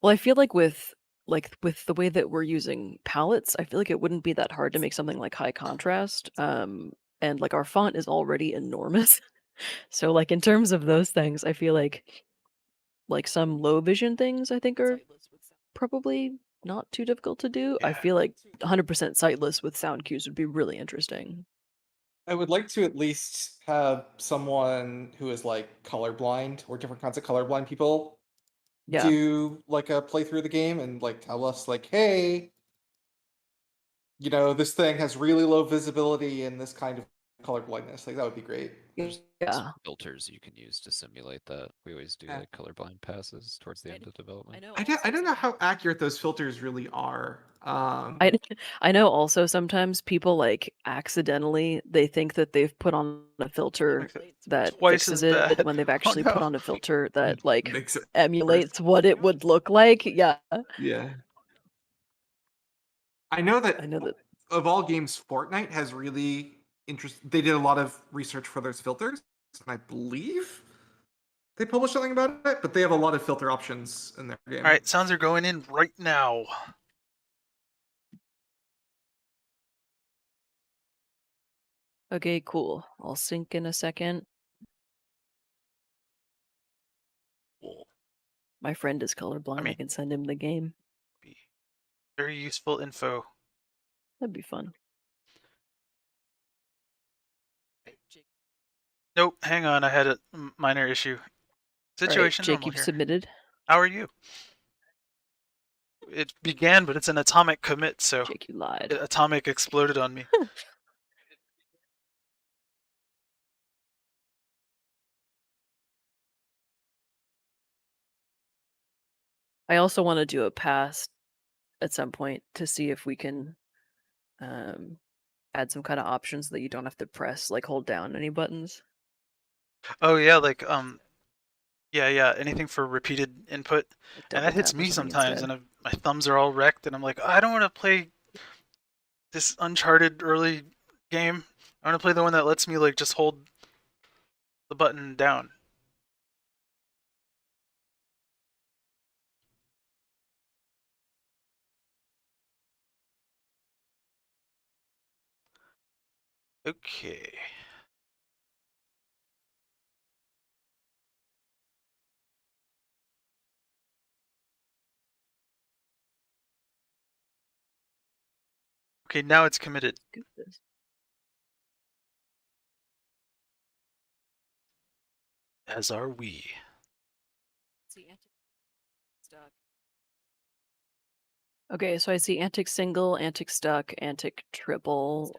Well, I feel like with the way that we're using palettes, I feel like it wouldn't be that hard to make something like high contrast. And like our font is already enormous, so like in terms of those things, I feel like some low vision things I think are probably not too difficult to do. I feel like 100% sightless with sound cues would be really interesting. I would like to at least have someone who is like colorblind or different kinds of colorblind people Yeah. do like a playthrough of the game and like tell us like, hey, this thing has really low visibility in this kind of color blindness. Like that would be great. There's Yeah. filters you can use to simulate that. We always do Yeah. like colorblind passes towards the end of development. I don't know how accurate those filters really are. I know also sometimes people like accidentally they think that they've put on a filter that twice fixes as it bad. when they've Oh, actually no. put on a filter that like Makes it emulates what it would look like. Yeah. Yeah. I know that that of all games, Fortnite has really they did a lot of research for those filters, and I believe they published something about it, but they have a lot of filter options in their game. All right, sounds are going in right now. Okay, cool. I'll sync in a second. My friend is colorblind. I can send him the game. Very useful info. That'd be fun. Nope, hang on. I had a minor issue. Situation Jake, normal you've here. submitted. How are you? It began, but it's an atomic commit, so Jake, you lied. atomic exploded on me. I also want to do a pass at some point to see if we can add some kind of options that you don't have to press, like hold down any buttons. Oh yeah, like yeah, anything for repeated input. Like And that hits tap or me something sometimes, instead. and my thumbs are all wrecked, and I'm like, I don't want to play this Uncharted early game. I want to play the one that lets me like just hold the button down. Okay. Okay, now it's committed. As are we. Okay, so I see antic single, antic stuck, antic triple,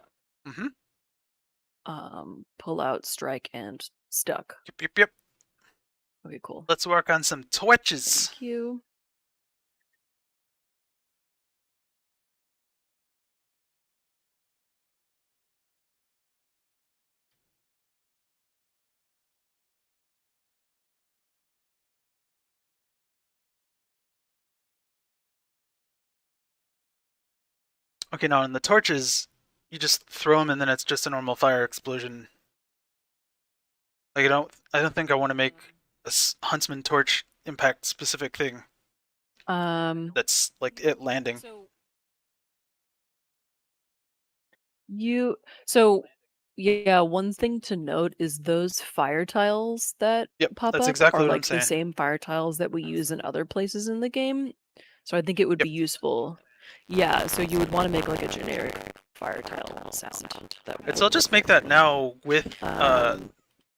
pull out, strike, and stuck. Yep. Okay, cool. Let's work on some twitches. Thank you. Okay, now in the torches, you just throw them and then it's just a normal fire explosion. Like I don't think I want to make a huntsman torch impact specific thing. That's like it landing. Yeah, one thing to note is those fire tiles that pop that's up exactly are what I'm like the saying. same fire tiles that we use in other places in the game. So I think it would be useful. Yeah, so you would want to make like a generic fire tile sound. So I'll just make that now with I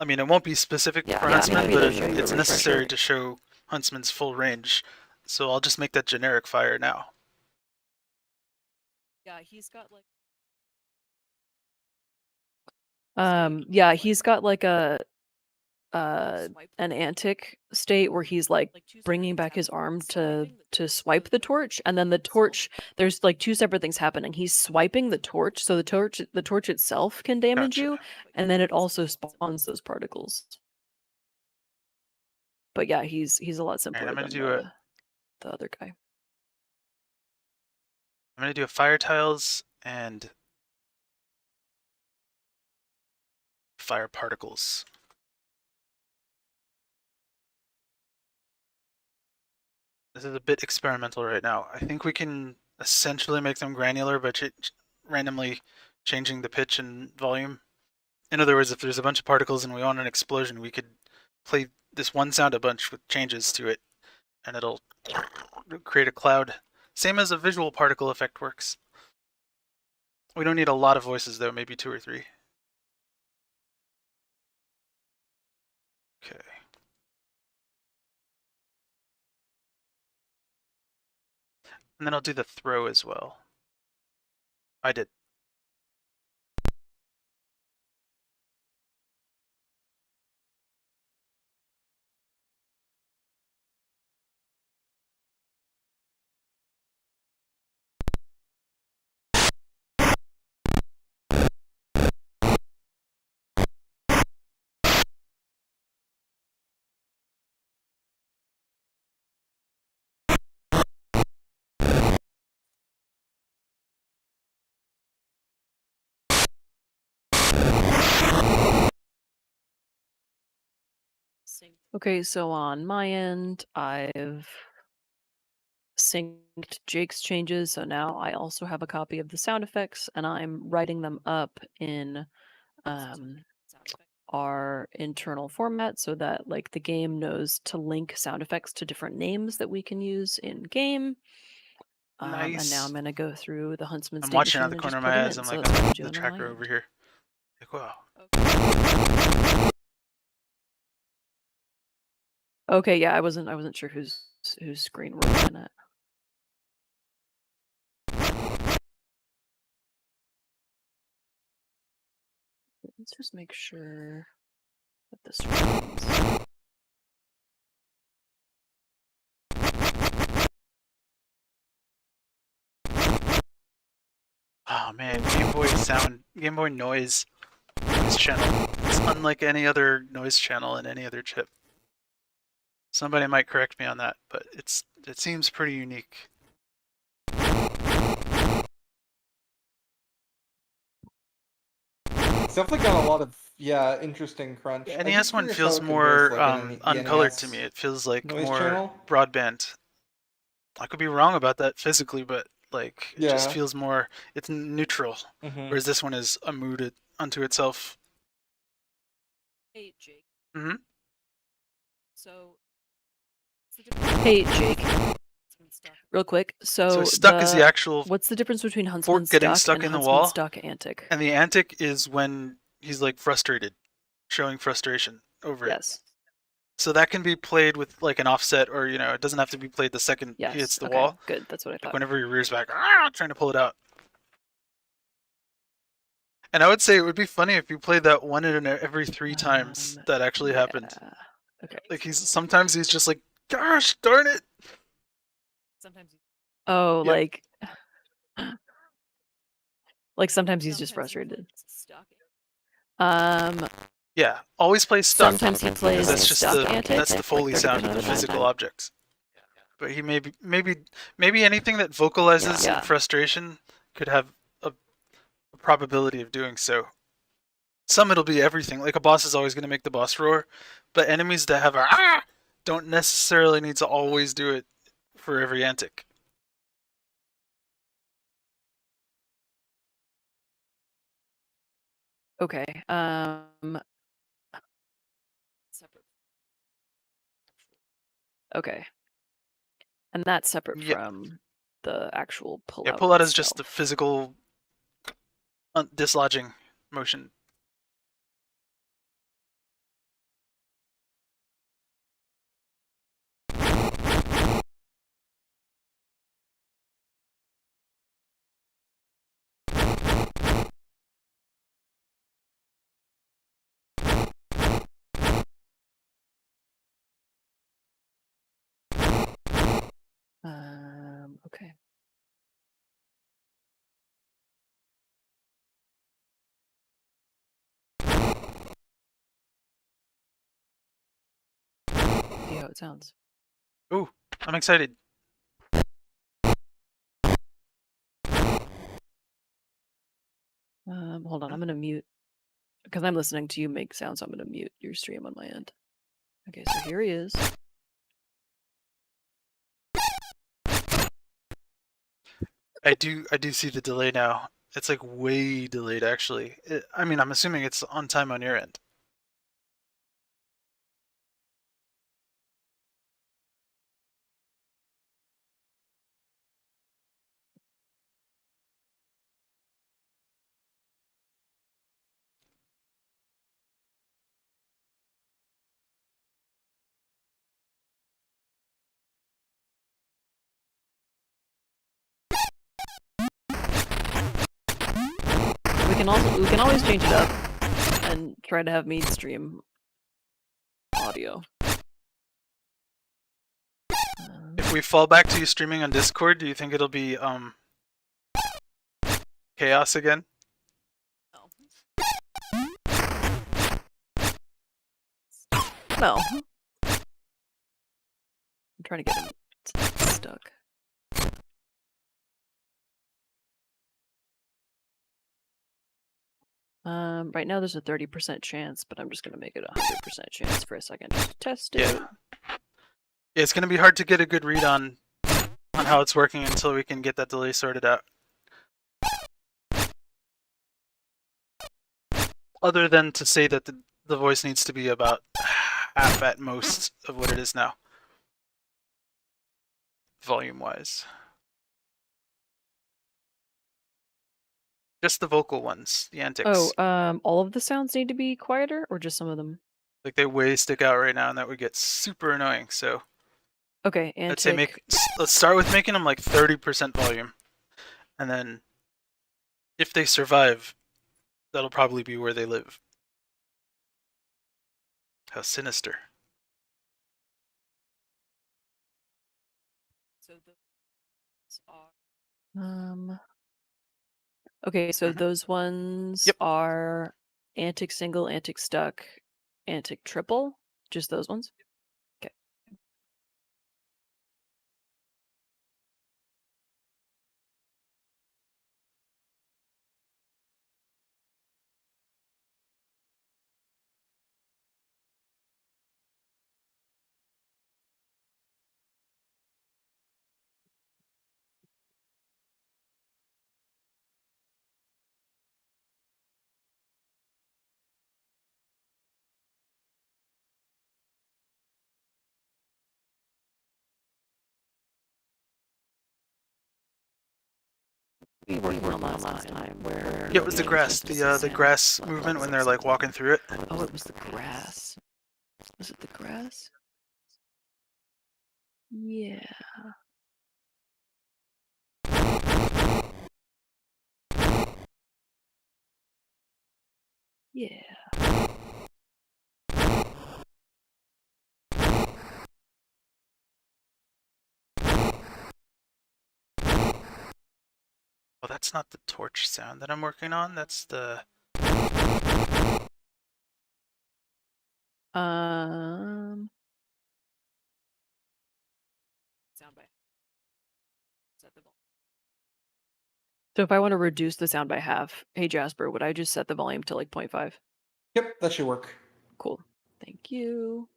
mean, it won't be specific for huntsman, but it's necessary to show huntsman's full range. So I'll just make that generic fire now. Yeah, he's got like he's got like an antic state where he's like bringing back his arm to swipe the torch, and then the torch, there's like two separate things happening. He's swiping the torch, so the torch itself can damage you, and then it also spawns those particles. But yeah, he's a lot simpler than the other guy. I'm gonna do a fire tiles and fire particles. This is a bit experimental right now. I think we can essentially make them granular by randomly changing the pitch and volume. In other words, if there's a bunch of particles and we want an explosion, we could play this one sound a bunch with changes to it, and it'll create a cloud. Same as a visual particle effect works. We don't need a lot of voices though, maybe 2 or 3. Okay. And then I'll do the throw as well. I did. Okay, so on my end, I've synced Jake's changes, so now I also have a copy of the sound effects, and I'm writing them up in our internal format so that like the game knows to link sound effects to different names that we can use in game. And now Nice. I'm gonna go through the huntsman I'm state watching out machine the and corner just of put my 'em eyes. in. I'm So like, that's what I'm the doing on my tracker end. over here. Like, wow. Okay, yeah, I wasn't sure whose screen we're looking at. Let's just make sure that this runs. Oh man, Game Boy noise channel. It's unlike any other noise channel in any other chip. Somebody might correct me on that, but it seems pretty unique. It's definitely got a lot of interesting crunch. The I'd be NES one curious how feels it compares more to, like an uncolored to NES me. It feels like noise more channel. broadband. I could be wrong about that physically, but like it just Yeah. feels more. It's neutral, Mm-hmm. whereas this one is a mood unto itself. Hey Jake. Mm-hmm. So. Hey Jake. Real quick. So So stuck is the actual what's the difference between huntsman fork getting stuck stuck and in the huntsman wall, stuck antic? and the antic is when he's like frustrated, showing frustration over it. Yes. So that can be played with like an offset, or it doesn't have to be played the second he hits Yes. the Okay. wall. Good. That's what I Like thought. whenever he rears back, trying to pull it out. And I would say it would be funny if you played that one in every 3 times that actually happened. Okay. Like sometimes he's just like, gosh darn it. Sometimes. Oh, Yep. like sometimes he's just frustrated. Yeah, always play stuck. Sometimes he plays That's just stuck antic. that's the Foley like sound of 30% the of the time. physical objects. But he maybe anything that vocalizes Yeah. frustration could have a probability of doing so. Some it'll be everything. Like a boss is always going to make the boss roar, but enemies that have a don't necessarily need to always do it for every antic. Okay. Okay. And that's separate from the actual pullout. Yeah, pullout is just the physical dislodging motion. Okay. See how it sounds. Ooh, I'm excited. Hold on, I'm gonna mute because I'm listening to you make sound, so I'm gonna mute your stream on my end. Okay, so here he is. I do see the delay now. It's like way delayed actually. I mean, I'm assuming it's on time on your end. We can always change it up and try to have me stream audio. If we fall back to you streaming on Discord, do you think it'll be chaos again? No. I'm trying to get him stuck. Right now there's a 30% chance, but I'm just gonna make it a 100% chance for a second just to test it. Yeah. It's gonna be hard to get a good read on how it's working until we can get that delay sorted out. Other than to say that the voice needs to be about half at most of what it is now, volume-wise. Just the vocal ones, the antics. Oh, all of the sounds need to be quieter, or just some of them? Like they way stick out right now, and that would get super annoying. So Okay, I'd say antic. let's start with making them like 30% volume, and then if they survive, that'll probably be where they live. How sinister. So those are okay, so those ones Yep. are antic single, antic stuck, antic triple. Just those ones. Okay. We worked on last time where Yeah, it was the grass. The grass movement when they're like walking through it. Oh, it was the grass. Was it the grass? Yeah. Yeah. Well, that's not the torch sound that I'm working on. That's the soundbite. So if I want to reduce the sound by half, hey Jasper, would I just set the volume to like 0.5? Yep, that should work. Cool. Thank you.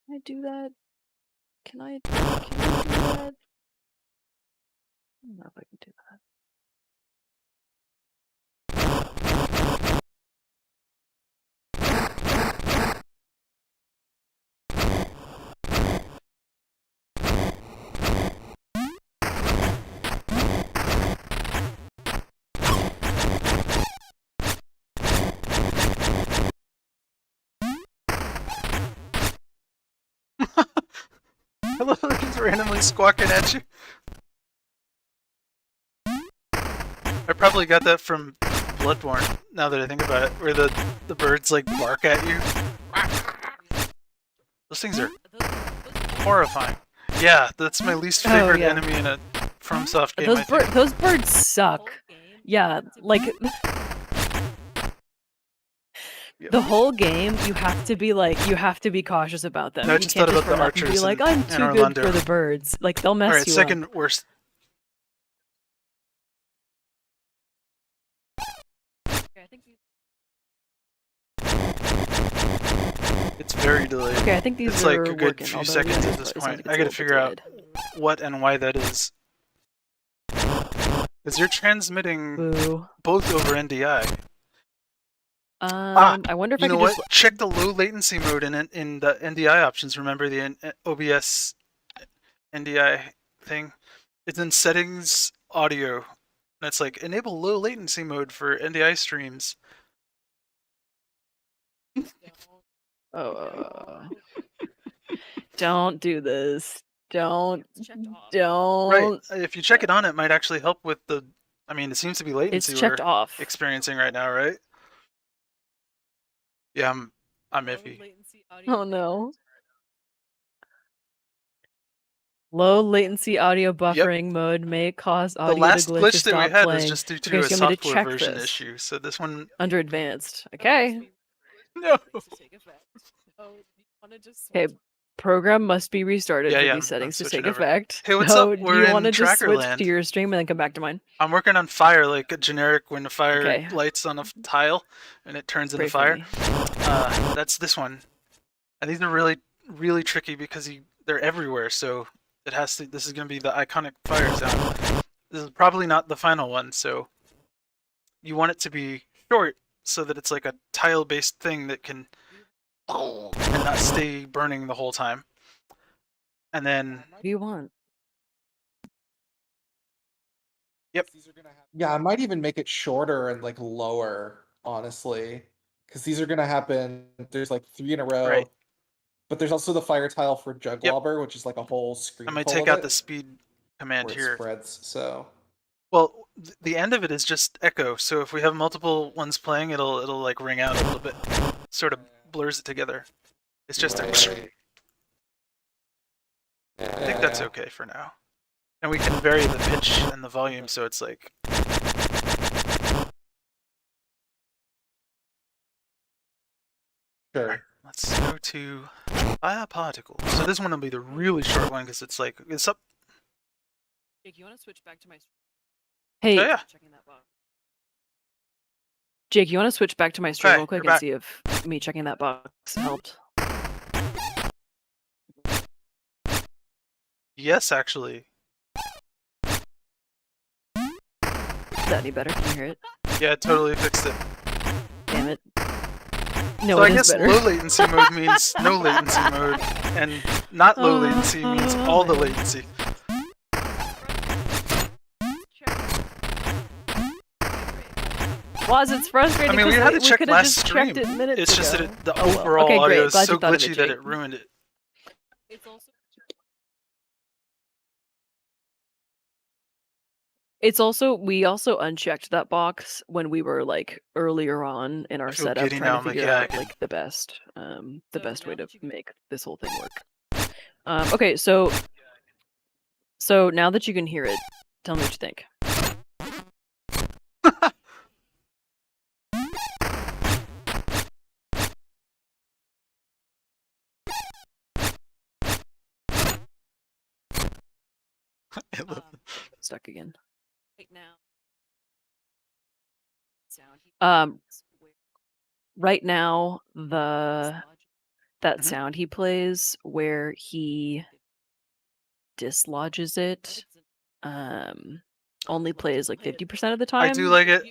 Can I do that? Can I do that? I don't know if I can do that. hello, just randomly squawking at you. I probably got that from Bloodborne. Now that I think about it, where the birds like bark at you. Those things are horrifying. Yeah, that's my least favorite yeah. enemy in a FromSoft game. Those birds suck. Yeah, like the whole game, you have to be cautious about them. No, I you just can't thought just about the run up and be archers like, in- I'm in too good Orlando. for the birds. Like they'll mess All right, you second up. worst. It's very delayed. Okay, I think these It's are like a good working, few although, seconds yeah, at this it sounds point. like it's I a gotta little bit figure out delayed. what and why that is. Because you're transmitting Boo. both over NDI. I wonder if You I know could what? just Check the low latency mode in the NDI options. Remember the OBS NDI thing? It's in settings audio. And it's like enable low latency mode for NDI streams. Don't do this. Don't. Right. If you check it on, it might actually help with the. I mean, it seems to be latency It's checked we're off. experiencing right now, right? Yeah, I'm iffy. Oh no. Low latency audio buffering mode may cause The audio last to glitch or glitch that we stop had playing. was just due to Okay, a so you want me to software check version this issue. So this one, under advanced. Okay. no. Okay. Program must be restarted Yeah, for yeah, these I'm settings to switching take over. effect. Hey, what's So up? do We're you want to in just switch Trackerland. to your stream and then come back to mine? I'm working on fire, like a generic when the fire Okay. lights on a tile and it turns Pray into for fire. me. That's this one, and these are really, really tricky because they're everywhere. So it has to. This is going to be the iconic fire sound. This is probably not the final one, so you want it to be short so that it's like a tile-based thing that can and not stay burning the whole time. And then, What do you want? yep. Yeah, I might even make it shorter and like lower, honestly, because these are gonna happen. There's like 3 in a row, Right. but there's also the fire tile for Jug Yep. Lobber, which is like a whole I screen might full take of out it, the speed command where it here. spreads. So Well, the end of it is just echo. So if we have multiple ones playing, it'll like ring out a little bit, sort of blurs it together. It's just a. I think that's okay for now. And we can vary the pitch and the volume so it's like. sure. Let's go to fire particle. So this one will be the really short one because it's like it's up. Jake, you want to switch back to my stream? Hey, Oh, yeah. Jake, you want to switch back to my stream Okay, real quick you're and back. see if me checking that box helped? Yes, actually. Is that any better? Can you hear it? Yeah, it totally fixed it. Damn it. No, So I it is guess better. low latency mode means no latency mode, and not low latency means all the latency. Was it's frustrating? I mean, we 'cause had to check could've last just stream. checked it minutes It's just that ago. the Oh, well. overall Okay, audio great. is Glad so you thought of glitchy it, that Jake. it ruined it. It's also we also unchecked that box when we were like earlier on in our I feel setup giddy trying now. to I'm like, figure yeah, I out can. like the best way to make this whole thing work. Okay, so now that you can hear it, tell me what you think. Stuck again. Right now that sound he plays where he dislodges it only plays like 50% of the time. I do like it.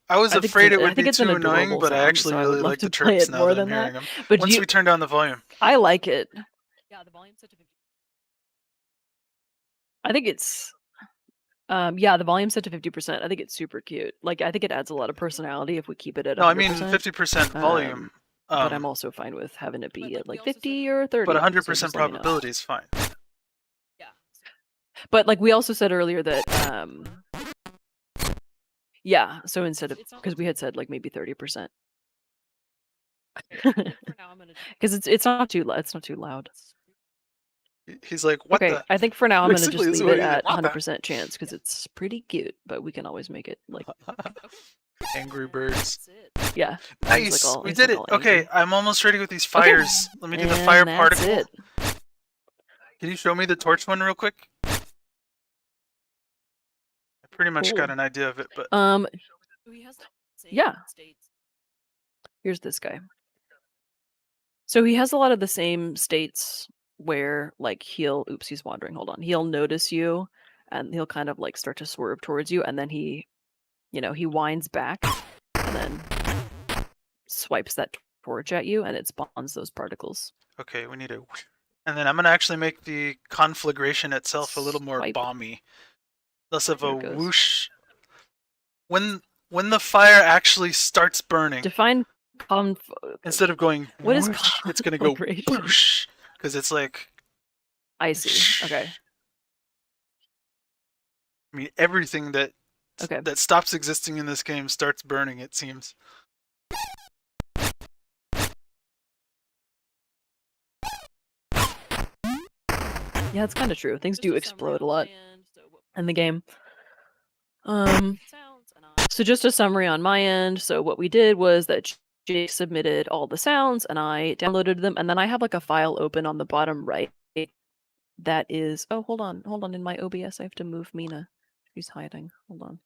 I was afraid it would be too annoying, but I actually really like the chirps now that I'm hearing them. But Once we turn down the volume. I like it. Yeah, the volume's set to 50%. I think it's yeah, the volume's set to 50%. I think it's super cute. Like I think it adds a lot of personality if we keep it at 100%. No, I mean 50% volume. But I'm also fine with having it be at like 50 or 30. But 100% so just let me know. probability is fine. Yeah. But like we also said earlier that yeah, so instead of because we had said like maybe 30%. Because it's not too loud. He's like, what okay, the? I think for now I'm gonna just Basically, leave what it he's like, at what the? 100% chance because it's pretty cute, but we can always make it like Angry birds. yeah. Nice, like we did it. all Okay, angry. I'm almost ready with these fires. Let me do the And fire that's particle. it. Can you show me the torch one real quick? I pretty much Cool. got an idea of it, but yeah. Here's this guy. So he has a lot of the same states where like he's wandering. Hold on. He'll notice you and he'll kind of like start to swerve towards you and then he winds back and then swipes that torch at you and it spawns those particles. okay, we need a. And then I'm gonna actually make the conflagration itself a little more Swipe. bomby, less of a There it goes. whoosh. When the fire actually starts burning, Define instead of going what is whoosh, it's gonna go conflagration? whoosh because it's like. I see. Okay. I mean, everything that Okay. that stops existing in this game starts burning. It seems. Yeah, it's kind of true. Things do explode a lot in the game. So just a summary on my end. So what we did was that Jake submitted all the sounds and I downloaded them, and then I have like a file open on the bottom right that is, oh, hold on, in my OBS I have to move Mina. She's hiding. Hold on.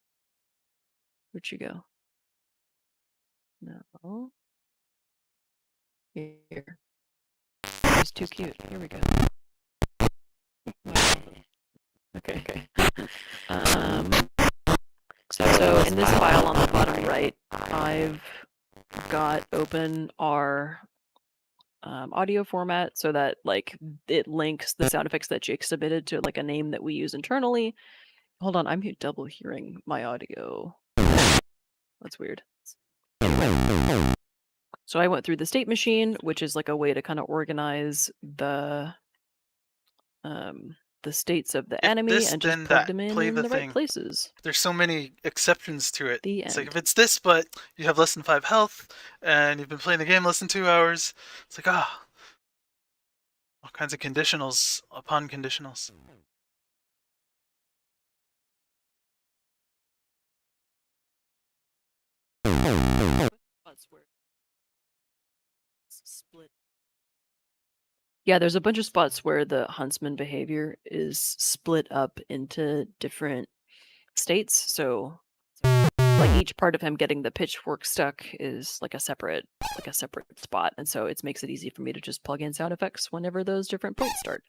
Where'd she go? No. Here. She's too cute. Here we go. Okay. So in this file on the bottom right, I've got open our audio format so that like it links the sound effects that Jake submitted to like a name that we use internally. Hold on, I'm double hearing my audio. That's weird. So I went through the state machine, which is like a way to kind of organize the states of the enemy and just plug them in the right places. There's so many exceptions to it. The It's end. like if it's this, but you have less than 5 health, and you've been playing the game less than 2 hours, it's like all kinds of conditionals upon conditionals. Yeah, there's a bunch of spots where the huntsman behavior is split up into different states. So like each part of him getting the pitchfork stuck is like a separate spot. And so it makes it easy for me to just plug in sound effects whenever those different points start.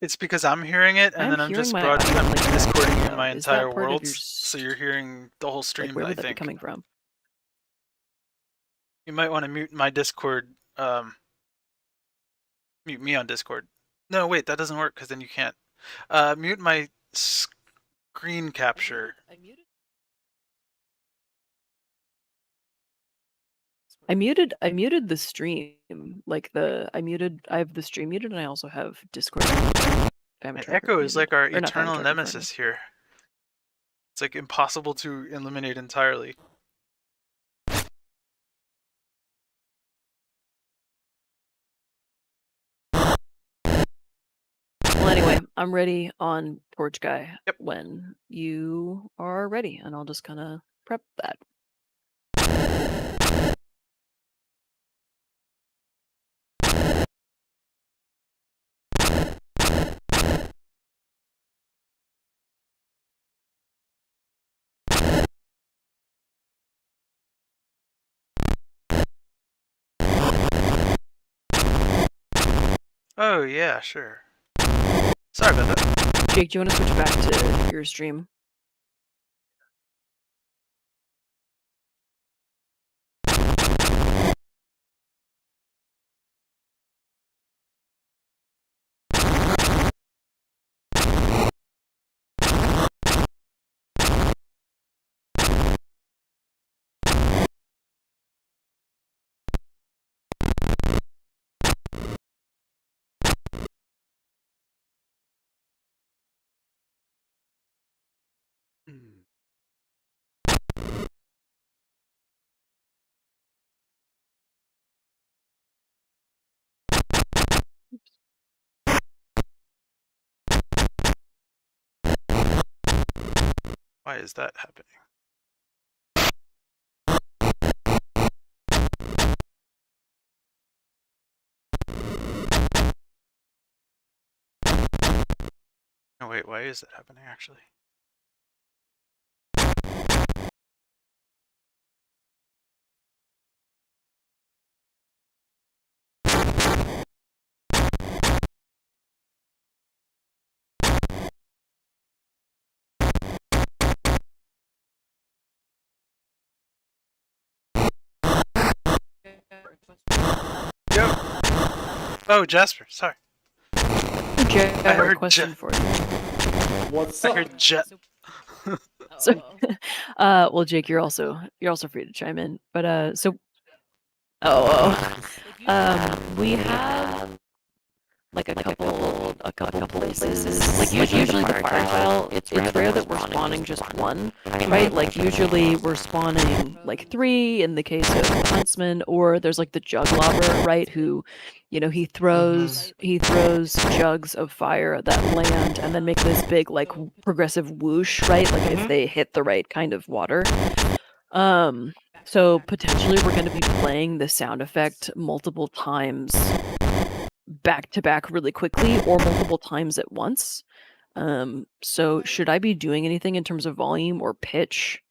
It's because I'm hearing it, and then I'm just discording in my entire world, so you're hearing the whole stream. Like, where I would that be think coming from? You might want to mute my Discord. Mute me on Discord. No, wait, that doesn't work because then you can't. Mute my screen capture. I muted the stream. Like I have the stream muted, and I also have Discord. Echo is like our eternal nemesis here. It's like impossible to eliminate entirely. Well, anyway, I'm ready on Torch Guy when you are ready, and I'll just kind of prep that. Oh yeah, sure. Sorry about that. Jake, do you want to switch back to your stream? Why is that happening? Oh wait, why is that happening actually? Yo! Oh, Jasper, sorry. I heard a question for you. What's I heard jet. So, well, Jake, you're also free to chime in. But so, we have like a couple a couple places. Like usually the fire tile, it's rare that we're spawning just one, right? Like usually we're spawning like 3 in the case of huntsman, or there's like the jug lobber, right? Who, he throws jugs of fire that land and then make this big like progressive whoosh, right? Like if they hit the right kind of water. So potentially we're going to be playing the sound effect multiple times back to back really quickly, or multiple times at once. So should I be doing anything in terms of volume or pitch?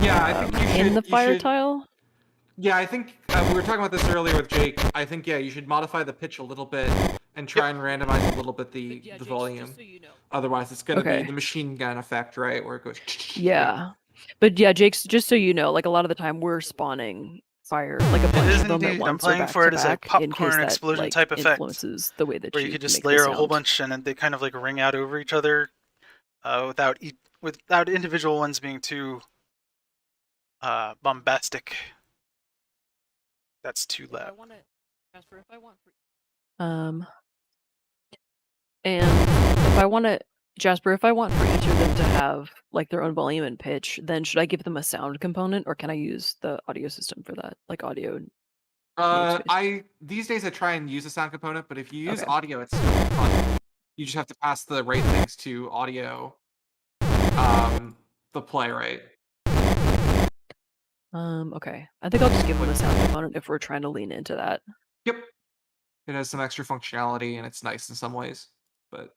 Yeah, I think you should. In the fire tile? Yeah, I think we were talking about this earlier with Jake. I think you should modify the pitch a little bit and try and randomize a little bit the volume. Just so you know. Otherwise, it's going to be the machine gun effect, right? Where it goes. Yeah. But yeah, Jake's, just so you know, like a lot of the time we're spawning fire, like a bunch of them at once. I'm playing or back for to it as a back, in case popcorn that, explosion like, type effect, influences the way that where you could just make layer the a whole sound. bunch and they kind of like ring out over each other, without individual ones being too bombastic. That's too loud. And if I want to, Jasper, if I want for each of them to have like their own volume and pitch, then should I give them a sound component, or can I use the audio system for that, like audio? These days I try and use a sound component, but if you use Okay. audio, it's still fun. You just have to pass the right things to audio, the play, right? Okay. I think I'll just give them a sound component if we're trying to lean into that. Yep. It has some extra functionality and it's nice in some ways, but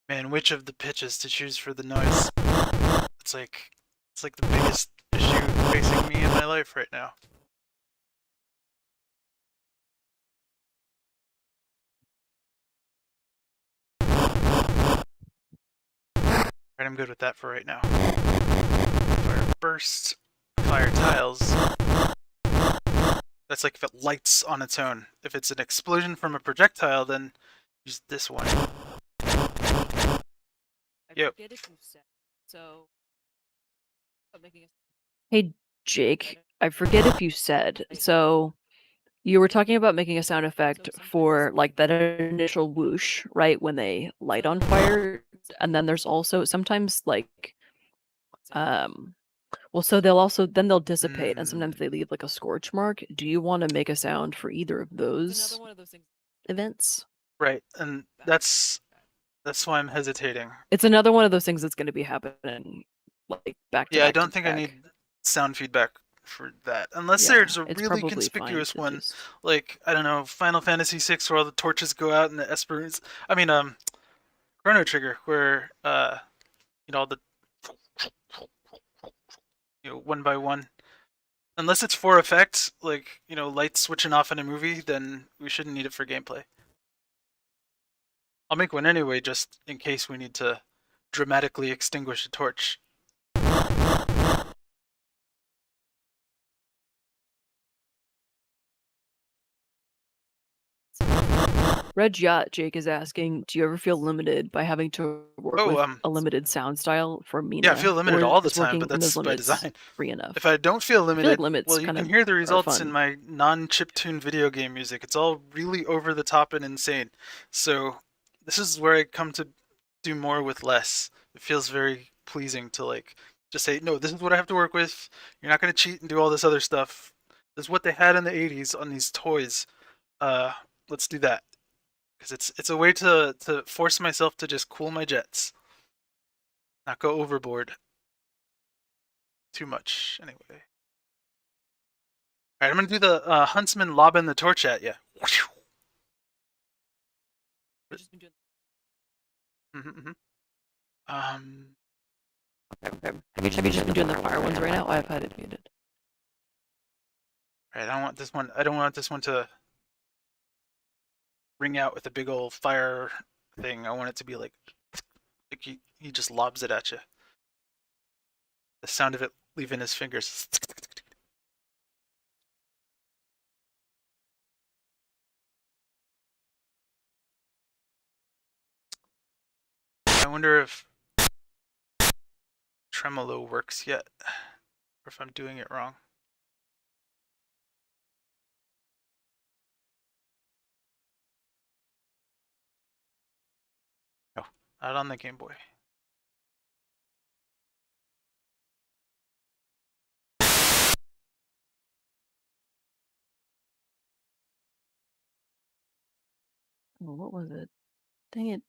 Man, which of the pitches to choose for the noise? It's like the biggest issue facing me in my life right now. Right, I'm good with that for right now. Fire bursts, fire tiles. That's like if it lights on its own. If it's an explosion from a projectile, then use this one. Yep. Hey, Jake, I forget if you said, so you were talking about making a sound effect for like that initial whoosh, right, when they light on fire, and then there's also sometimes like, well, so they'll dissipate, and sometimes they leave like a scorch mark. Do you want to make a sound for either of those events? Right, and that's why I'm hesitating. It's another one of those things that's going to be happening like back to back. Yeah, I don't think I need sound feedback for that, unless there's a really conspicuous one, like I don't know, Final Fantasy VI, where all the torches go out and the Esperance. I mean, Chrono Trigger, where all the one by one. Unless it's for effect, like lights switching off in a movie, then we shouldn't need it for gameplay. I'll make one anyway, just in case we need to dramatically extinguish a torch. Red Yacht Jake is asking, do you ever feel limited by having to work with a limited sound style for Mina? Yeah, I feel limited all the time, but that's by design. Free enough. If I don't feel limited, well, you can hear the results in my non-chiptune video game music. It's all really over the top and insane. So this is where I come to do more with less. It feels very pleasing to like just say, no, this is what I have to work with. You're not going to cheat and do all this other stuff. This is what they had in the 80s on these toys. Let's do that. Because it's a way to force myself to just cool my jets. Not go overboard too much, anyway. Alright, I'm going to do the huntsman lobbing the torch at you. Okay. Have you just been doing the fire ones right now? I've had it muted. Alright, I don't want this one to ring out with a big old fire thing. I want it to be like he just lobs it at you. The sound of it leaving his fingers. I wonder if tremolo works yet, or if I'm doing it wrong. Out on the Game Boy. Oh, what was it? Dang it.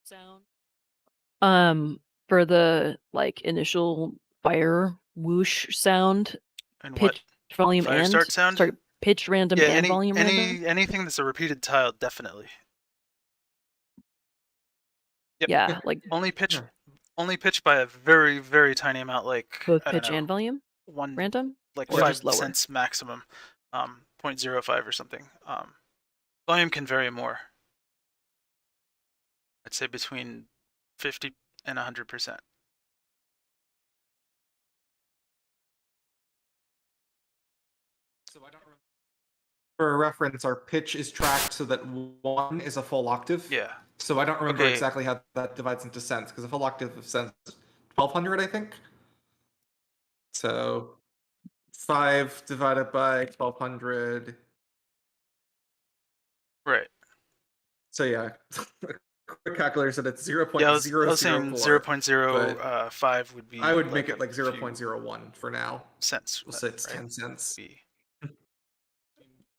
Sound. For the like initial fire whoosh sound, And what? pitch volume Fire and start sound? sorry, pitch random Yeah, and volume random. anything that's a repeated tile, definitely. Yep. Yeah, like Only pitch by a very, very tiny amount, like both I don't pitch know, and volume one random, like or 5 just lower. cents maximum, 0.05 or something. Volume can vary more. I'd say between 50 and 100%. So I don't remember. For reference, our pitch is tracked so that 1 is a full octave. Yeah. So I don't remember Okay. exactly how that divides into cents, because a full octave of cents is 1200, I think. So 5 divided by 1200. Right. So yeah, quick calculator said it's Yeah, I was saying 0.004. 0.05 would be. I would like make it like a few 0.01 for now. cents. We'll say it's right? 10 cents. Be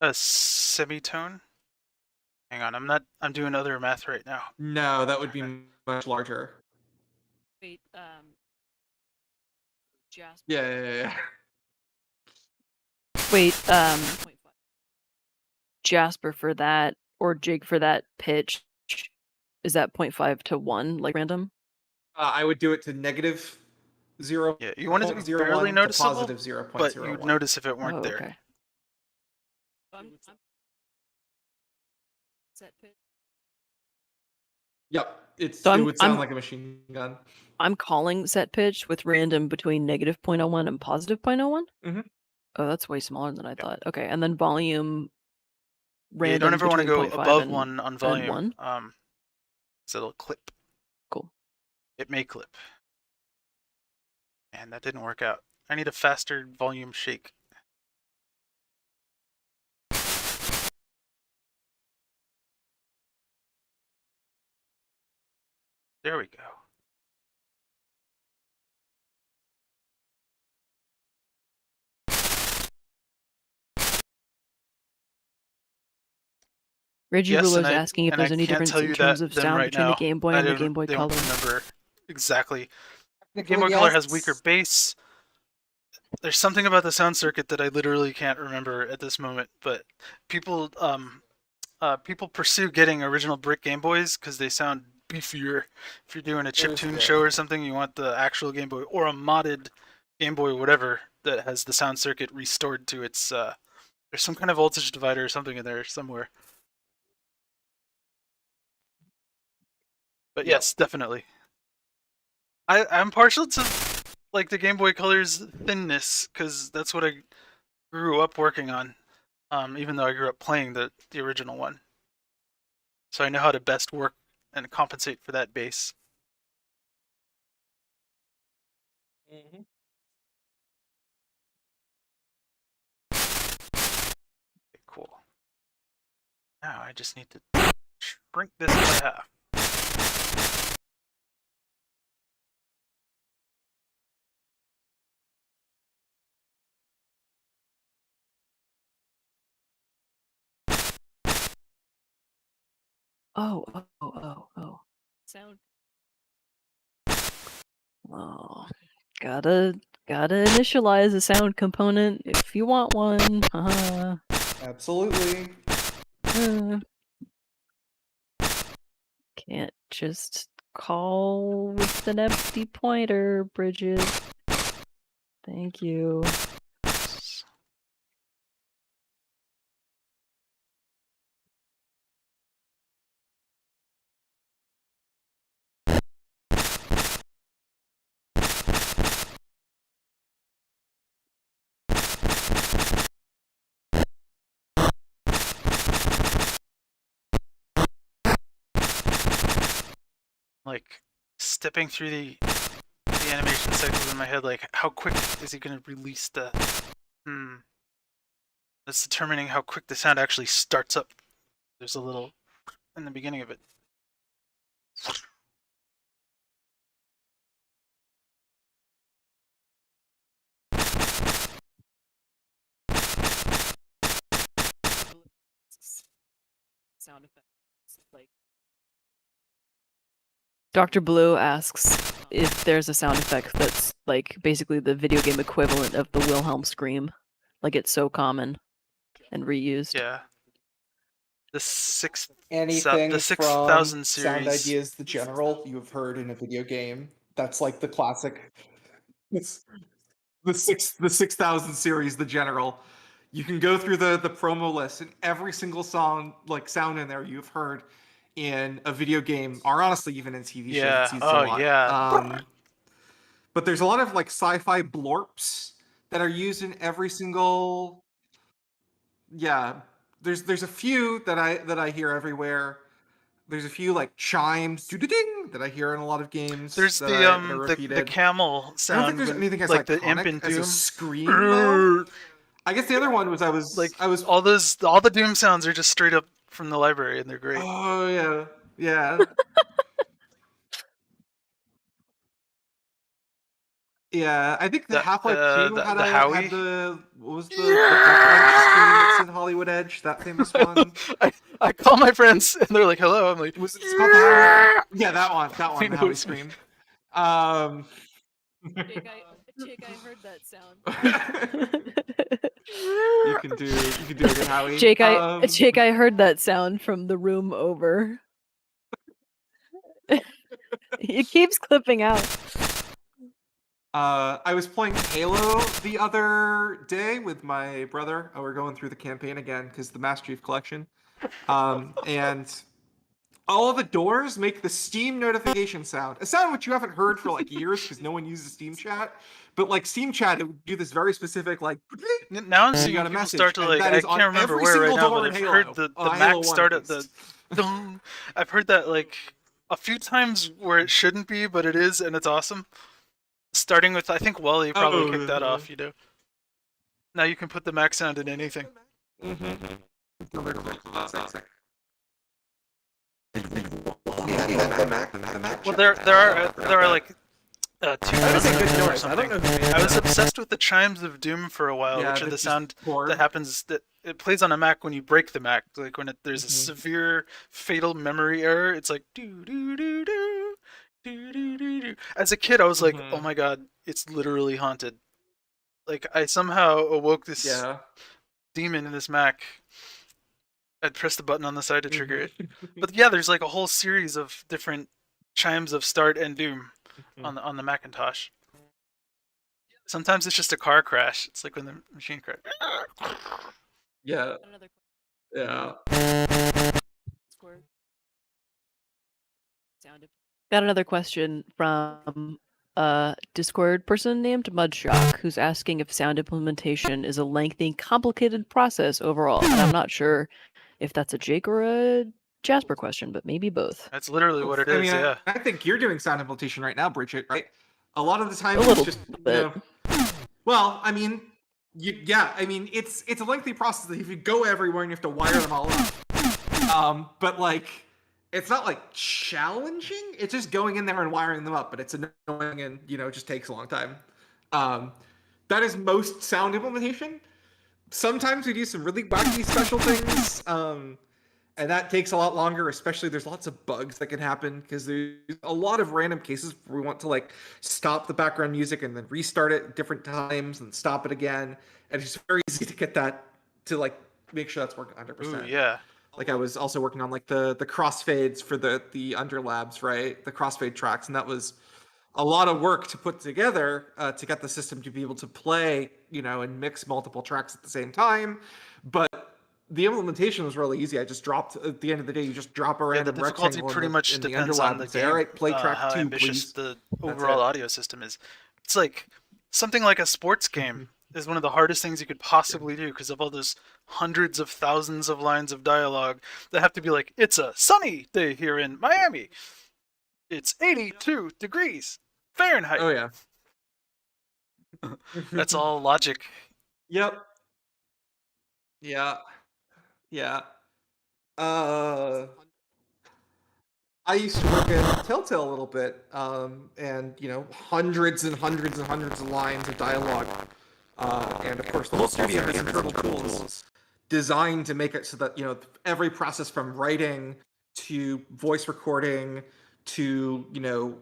a semitone. Hang on, I'm doing other math right now. No, that would be much larger. Wait, Jasper. Yeah. Wait, Jasper for that, or Jig for that pitch. Is that 0.5 to 1, like random? I would do it to negative 0. Yeah, you want it to be 0.01 barely to noticeable, positive 0.01. but you'd notice if it weren't Oh, there. okay. Set pitch. Yep, So it would sound like a machine gun. I'm calling set pitch with random between negative 0.01 and positive 0.01? Mhm. Oh, that's way smaller than I thought. Okay, and then volume Yeah, you random don't ever want to between go 0.5 above and 1 on volume. 1? So it'll clip. Cool. It may clip. And that didn't work out. I need a faster volume shake. There we go. Reggie Yes, Ruler's and asking if I there's any can't difference tell in you terms that of them sound right between the now. Game Boy I and the don't, Game Boy don't Color. remember exactly. The Game Boy Color has weaker bass. There's something about the sound circuit that I literally can't remember at this moment, but people people pursue getting original brick Game Boys because they sound beefier. If you're doing a chiptune show or something, you want the actual Game Boy or a modded Game Boy, whatever, that has the sound circuit restored to its. There's some kind of voltage divider or something in there somewhere. But yes, definitely. I'm partial to like the Game Boy Color's thinness because that's what I grew up working on. Even though I grew up playing the original one, so I know how to best work and compensate for that bass. Mm-hmm. Okay, cool. Now I just need to shrink this by half. Oh. Sound. Oh, gotta initialize a sound component if you want one. Absolutely. Can't just call with an empty pointer, Bridget. Thank you. like stepping through the animation cycles in my head. Like, how quick is he going to release the? That's determining how quick the sound actually starts up. There's a little in the beginning of it. Sound effects, like Dr. Blue asks if there's a sound effect that's like basically the video game equivalent of the Wilhelm scream, like it's so common and reused. Yeah. The 6,000 Anything the from 6,000 Sound series. Ideas the General you have heard in a video game. That's like the classic. It's the 6,000 series, the General. You can go through the promo list, and every single song, like sound in there, you've heard in a video game, or honestly even in TV shows. Yeah. It's used Oh a lot. yeah. But there's a lot of like sci-fi blorps that are used in every single. Yeah, there's a few that I hear everywhere. There's a few like chimes, doo-doo-ding, that I hear in a lot of games. There's that the are repeated. the camel sound. I don't think there's anything as like the imp iconic in as a Doom. scream though. I guess the other one was I was all the Doom sounds are just straight up from the library, and they're great. Oh yeah. Yeah, I think the Half-Life 2 had the what was the duck lunch scream that's in Hollywood Edge, that famous one. I call my friends and they're like, "Hello." I'm like, Was it called the Howie? Yeah, that one, We the know Howie it's me. scream. Jake, I heard that sound. You can do a good Howie. Jake, I heard that sound from the room over. It keeps clipping out. I was playing Halo the other day with my brother. We're going through the campaign again because the Master Chief Collection. And all the doors make the Steam notification sound. A sound which you haven't heard for like years because no one uses Steam Chat. But like Steam Chat, it would do this very specific like. Now I'm seeing people start to like. I can't remember where right now, but I've heard the Mac start at the. I've heard that like a few times where it shouldn't be, but it is, and it's awesome. Starting with, I think Wally probably kicked that off. You know. Now you can put the Mac sound in anything. Well, there are like two. I was obsessed with the chimes of Doom for a while, which are the sound that happens that it plays on a Mac when you break the Mac. Like when there's a severe fatal memory error, it's like do do do do do do do do. As a kid, I was like, oh my god, it's literally haunted. Like I somehow awoke this demon in this Mac. I'd press the button on the side to trigger it. But yeah, there's like a whole series of different chimes of start and Doom on the Macintosh. Sometimes it's just a car crash. It's like when the machine crashed. Yeah. Yeah. Got another question from a Discord person named Mudshock, who's asking if sound implementation is a lengthy, complicated process overall. And I'm not sure if that's a Jake or a Jasper question, but maybe both. That's literally what it is, yeah. I think you're doing sound implementation right now, Bridget, right? A lot of the time it's just, well, I mean, it's a lengthy process that if you go everywhere and you have to wire them all up. But like, it's not like challenging. It's just going in there and wiring them up, but it's annoying and it just takes a long time. That is most sound implementation. Sometimes we do some really wacky special things, and that takes a lot longer. Especially there's lots of bugs that can happen because there's a lot of random cases where we want to like stop the background music and then restart it at different times and stop it again. And it's very easy to get that to like make sure that's working 100%. Ooh, yeah. Like I was also working on like the crossfades for the underlabs, right? The crossfade tracks, and that was a lot of work to put together to get the system to be able to play, and mix multiple tracks at the same time. But the implementation was really easy. I just dropped at the end of the day. You just drop a random rectangle. The difficulty pretty much depends on the game. All right, play track how 2, ambitious please. the overall audio system is. It's like something like a sports game is one of the hardest things you could possibly do because of all those hundreds of thousands of lines of dialogue that have to be like, it's a sunny day here in Miami. It's 82 degrees Fahrenheit. Oh yeah. That's all logic. Yep. Yeah. Yeah. Uh, I used to work at Telltale a little bit, and hundreds and hundreds and hundreds of lines of dialogue, and of course the whole studio has internal tools designed to make it so that every process from writing to voice recording to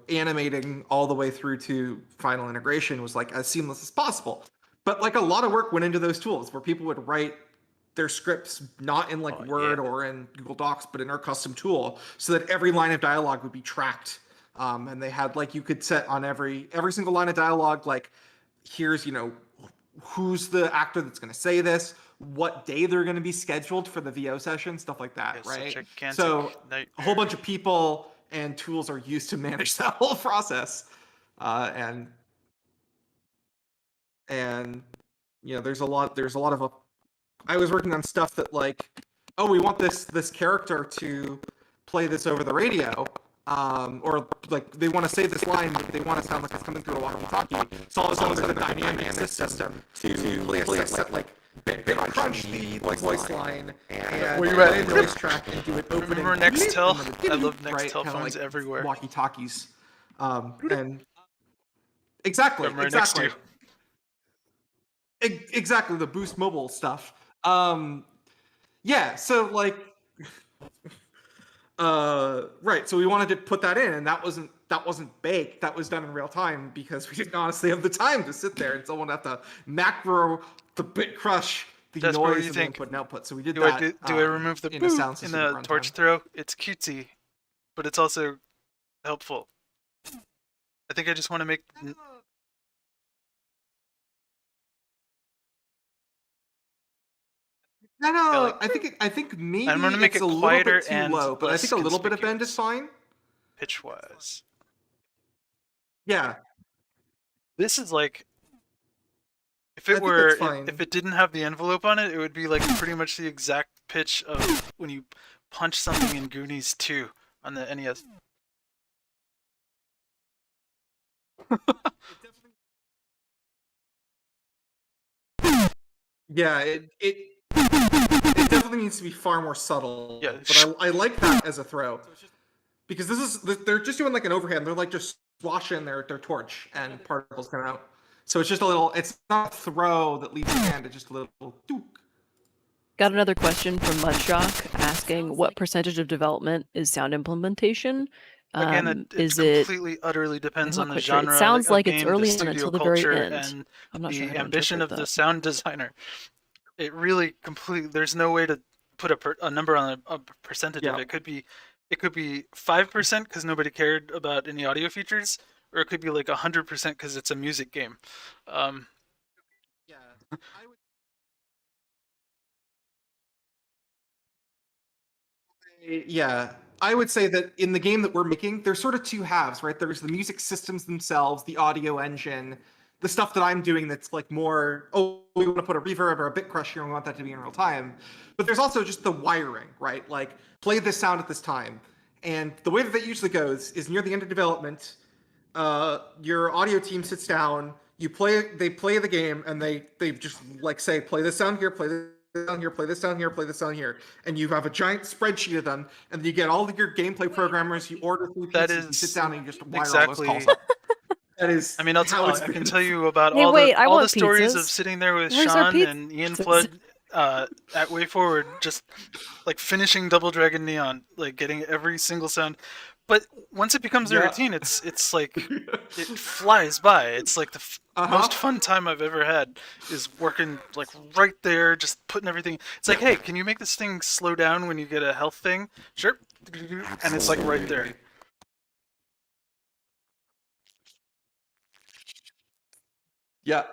animating all the way through to final integration was like as seamless as possible. But like a lot of work went into those tools where people would write their scripts not in like Word or in Google Docs, but in our custom tool, so that every line of dialogue would be tracked. And they had like you could set on every single line of dialogue, like here's who's the actor that's going to say this, what day they're going to be scheduled for the VO session, stuff like that, It's right? so a whole bunch of people and tools are used to manage that whole process, and there's a lot of I was working on stuff that like, oh, we want this character to play this over the radio, or like they want to say this line, but they want to sound like it's coming through a walkie-talkie. So all of a sudden, it's got a dynamic system to play a set like bit crunch the voice line and Where you play at? a voice track and do it opening. Remember Nextel? I love Nextel right, phones like everywhere. Walkie-talkies, and exactly. Next Exactly, the Boost Mobile stuff. Yeah, so like right, so we wanted to put that in, and that wasn't baked. That was done in real time because we didn't honestly have the time to sit there and someone have to macro the bit crush the That's what noise you and think. input and output. So we did do that. I remove the in a sound in system the at torch runtime. throw? It's cutesy, but it's also helpful. I think I just want to make. No, I think maybe I'm gonna make it's it a little quieter bit too and low, but I less think a little bit of bend is fine. Pitch wise, Yeah, this is like. If I it think were, that's fine. if it didn't have the envelope on it, it would be like pretty much the exact pitch of when you punch something in Goonies 2 on the NES. Yeah, it definitely needs to be far more subtle. Yeah. But I like that as a throw. Because they're just doing like an overhand. They're like just swashing their torch and particles come out. So it's just a little, it's not a throw that leaves your hand, it's just a little dook. Got another question from Mudshock asking what percentage of development is sound implementation? Again, it is it completely, utterly depends I'm on not the quite sure. It genre. sounds of like it's game, early the on studio until the very culture, end. and I'm not sure the how to ambition of interpret the that. sound designer. It really completely. There's no way to put a number on a percentage of it. It could be 5% because nobody cared about any audio features, or it could be like 100% because it's a music game. Yeah, I would say that in the game that we're making, there's sort of two halves, right? There's the music systems themselves, the audio engine, the stuff that I'm doing that's like more, oh, we want to put a reverb or a bit crush here and we want that to be in real time. But there's also just the wiring, right? Like play this sound at this time. And the way that usually goes is near the end of development, your audio team sits down, they play the game, and they just like say, play this sound here, play this sound here, play this sound here, play this sound here, and you have a giant spreadsheet of them, and then you get all of your gameplay programmers, you order 3 pieces, you sit down and you just wire all those calls up. That is I mean, I can tell you about Hey, all wait, I all the want stories of pizzas. sitting there with Where's our Sean and Ian Flood at Way Forward, just like finishing Double Dragon Neon, like getting every single sound. But once it becomes a routine, it's like it flies by. It's like the most fun time I've ever had is working like right there, just putting everything. It's like, hey, can you make this thing slow down when you get a health thing? Sure, and it's like right there. Yeah.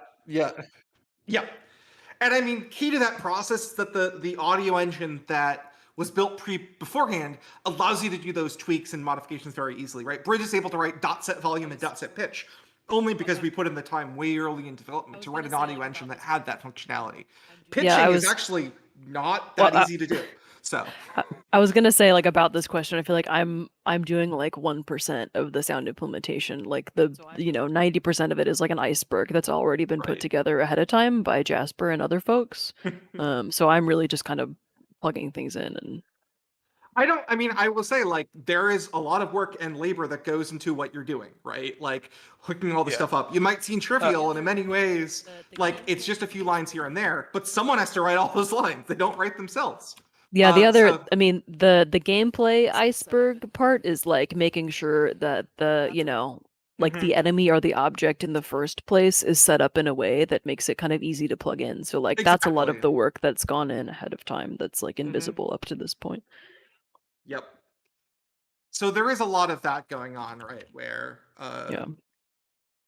And I mean, key to that process is that the audio engine that was built beforehand allows you to do those tweaks and modifications very easily, right? Bridge is able to write dot set volume and dot set pitch only because we put in the time way early in development to write an audio engine that had that functionality. Pitching is actually not that easy to do. So I was gonna say, like, about this question, I feel like I'm doing like 1% of the sound implementation. Like 90% of it is like an iceberg that's already been put Right. together ahead of time by Jasper and other folks. So I'm really just kind of plugging things in and I mean, I will say, like, there is a lot of work and labor that goes into what you're doing, right? Like, hooking all the Yeah. stuff up. You might seem trivial, and in many ways, like, it's just a few lines here and there, but someone has to write all those lines. They don't write themselves. yeah, the other, So, I mean, the gameplay iceberg part is like making sure that like Mhm. the enemy or the object in the first place is set up in a way that makes it kind of easy to plug in. So like that's a lot of Exactly. the work that's gone in ahead of time that's like Mhm. invisible up to this point. Yep. So there is a lot of that going on, right? Where, Yeah.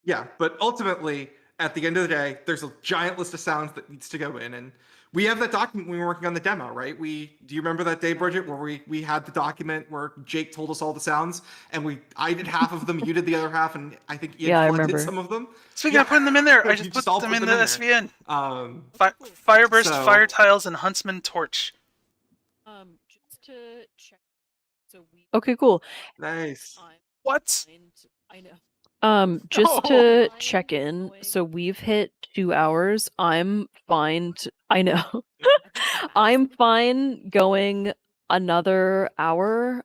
yeah, but ultimately, at the end of the day, there's a giant list of sounds that needs to go in, and we have that document when we were working on the demo, right? Do you remember that day, Bridget, where we had the document where Jake told us all the sounds, and I did half of them, you did the other half, and I think Ian Yeah, I Flood did remember. some of them. Speaking of putting them in there, I You just just put all them put in them the in there. SVN. Um, Fireburst, so- Fire Tiles, and Huntsman Torch. Just to check. Okay, cool. Nice. What? I know. Just to check in, so we've hit 2 hours. I'm fine. I know. I'm fine going another hour.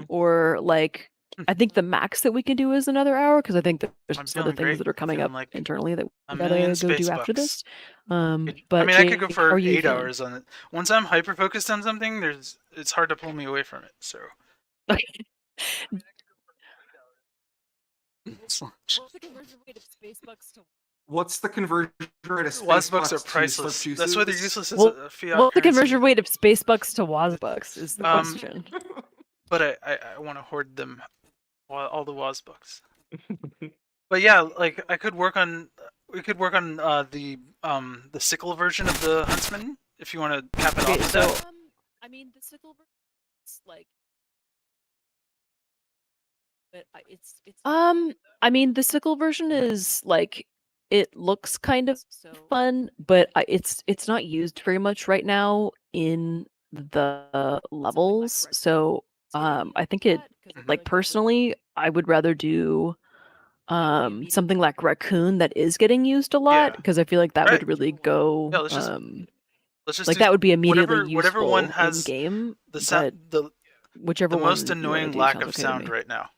Or like, I think the max that we can do is another hour because I think that I'm there's other feeling things great. that are coming Feeling up like internally that a we million gotta go do space after bucks. this. I But mean, I could go Jake, how for are you 8 feeling? hours on it. Once I'm hyper focused on something, it's hard to pull me away from it. So. What's the conversion rate of space Wazbucks bucks are to slurp priceless. juices? That's why they're useless as Well, a fiat what's the currency. conversion rate of space bucks to Wazbucks is the question. But I want to hoard them, all the Wazbucks. But yeah, like we could work on the sickle version of the huntsman if you want to cap it off with that. I mean, the sickle version is like, but it's I mean, the sickle version is like, it looks kind of fun, but it's not used very much right now in the levels. So I think it, like, personally, I would rather do something like Raccoon that is getting used a lot Yeah. because I feel like that Right. would really go Yeah, let's just like do that would be immediately whatever one useful in has game, the but sound, whichever the most one you want to annoying do lack sounds of okay to sound me. right now.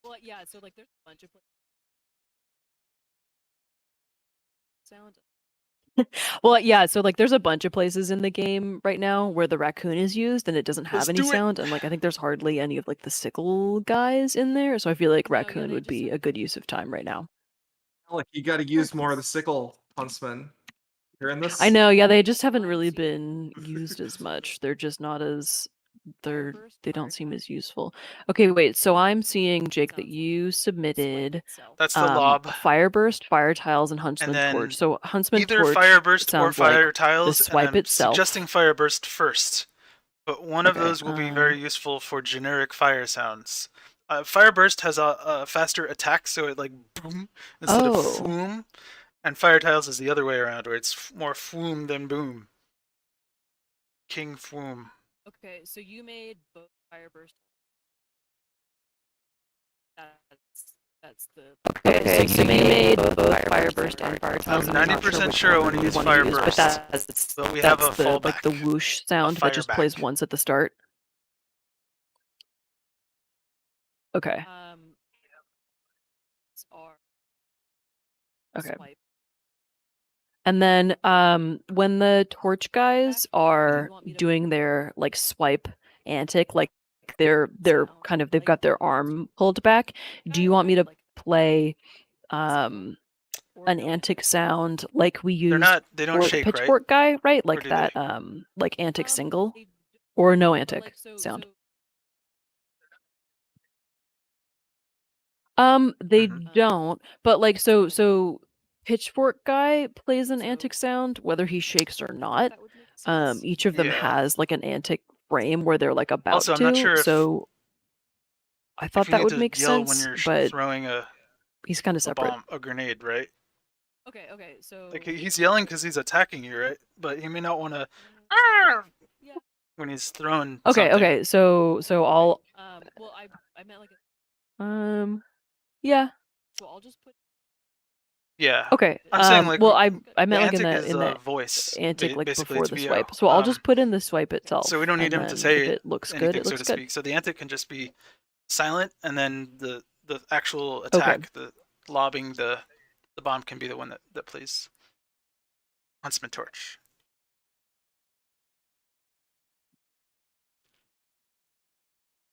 Well, yeah, so like there's a bunch of sound. Well, yeah, so like there's a bunch of places in the game right now where the raccoon is used and it doesn't have Let's any do it. sound, and like I think there's hardly any of like the sickle guys in there, so I feel like raccoon would be a good use of time right now. Like, you got to use more of the sickle, huntsman. You're in this. I know, yeah, they just haven't really been used as much. They're just not as they don't seem as useful. Okay, wait, so I'm seeing, Jake, that you submitted That's the lob. Fireburst, Fire Tiles, and Huntsman then Torch. So Huntsman Either Torch, it Fireburst or sounds like Fire the Tiles, and swipe I'm itself. suggesting Fireburst first. But one of Okay, those will be very useful for generic fire sounds. Fireburst has a faster attack, so it like boom instead of foom. And Fire Tiles is the other way around, where it's more foom than boom. King foom. Okay, so you made both Fireburst. That's the. Okay, so you made both Fireburst and Fire Tiles. I'm 90% sure I want to use Fireburst, but we have a fallback. Like the whoosh sound that just plays once at the start. Okay. Okay. And then when the torch guys are doing their like swipe antic, like they're kind of, they've got their arm pulled back, do you want me to play an antic sound like we used they don't for shake, the pitchfork guy, right? Like that like antic single, or no antic sound? They don't, but like so pitchfork guy plays an antic sound whether he shakes or not. Each of them has like an antic frame where they're like about also, I'm to. not sure so I thought that would make sense, when you're but throwing he's kind of separate. a grenade, right? Okay, so like he's yelling because he's attacking you, right? But he may not want to. when he's throwing Okay, something. okay. So I'll well I meant like yeah. So I'll just put Yeah. Okay. I'm saying like well I the meant like antic in is the a voice. antic like Basically, before it's the VO. swipe. So I'll just put in the swipe itself. So we don't need and him to then say if it looks good, anything, it so looks to good. speak. So the antic can just be silent, and then the actual Okay. attack, the lobbing the bomb, can be the one that plays huntsman torch.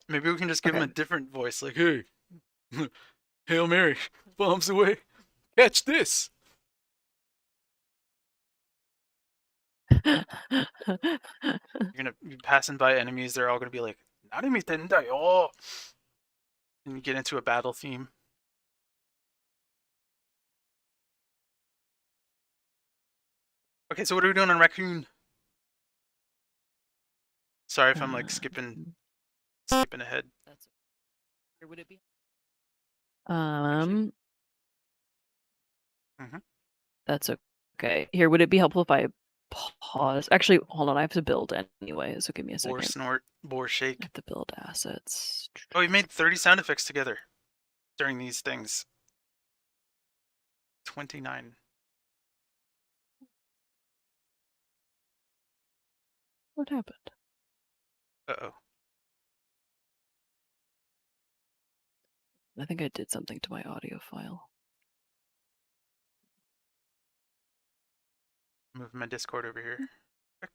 Maybe we can just give him a different voice, like, "Hey, Hail Mary, bombs away, catch this." You're gonna be passing by enemies; they're all gonna be like, "Narimi tenda yo," and you get into a battle theme. Okay, so what are we doing on Raccoon? Sorry if I'm like skipping ahead. That's or would it be? Mhm. That's okay. Here, would it be helpful if I pause? Actually, hold on. I have to build anyway, so give me a second. Boar snort, boar I shake. have to build assets. Oh, we made 30 sound effects together during these things. 29. What happened? Uh-oh. I think I did something to my audio file. Move my Discord over here. Quick.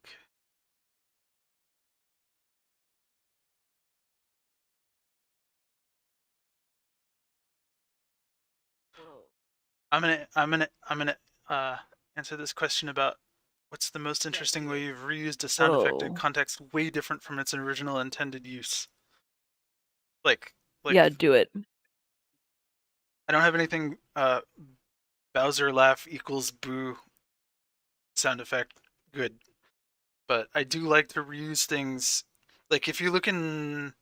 I'm gonna answer this question about what's the most interesting way you've reused a sound effect in context way different from its original intended use. Like yeah, do it. I don't have anything Bowser laugh equals boo sound effect good, but I do like to reuse things. Like if you look in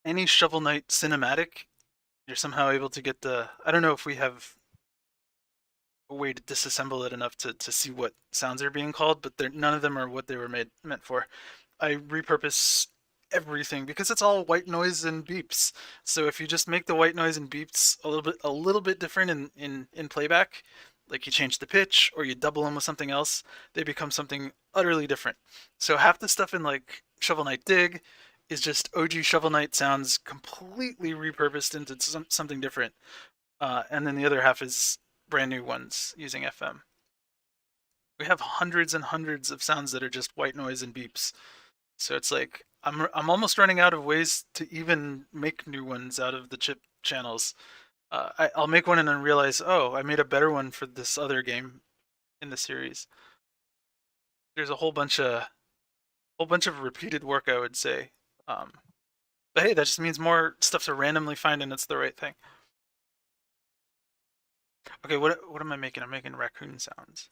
any Shovel Knight cinematic, you're somehow able to get the, I don't know if we have a way to disassemble it enough to see what sounds are being called, but none of them are what they were meant for. I repurpose everything because it's all white noise and beeps. So if you just make the white noise and beeps a little bit different in playback, like you change the pitch or you double them with something else, they become something utterly different. So half the stuff in like Shovel Knight Dig is just OG Shovel Knight sounds completely repurposed into something different, and then the other half is brand new ones using FM. We have hundreds and hundreds of sounds that are just white noise and beeps. So it's like I'm almost running out of ways to even make new ones out of the chip channels. I'll make one and then realize, oh, I made a better one for this other game in the series. There's a whole bunch of repeated work, I would say. But hey, that just means more stuff to randomly find, and it's the right thing. Okay, what am I making? I'm making raccoon sounds.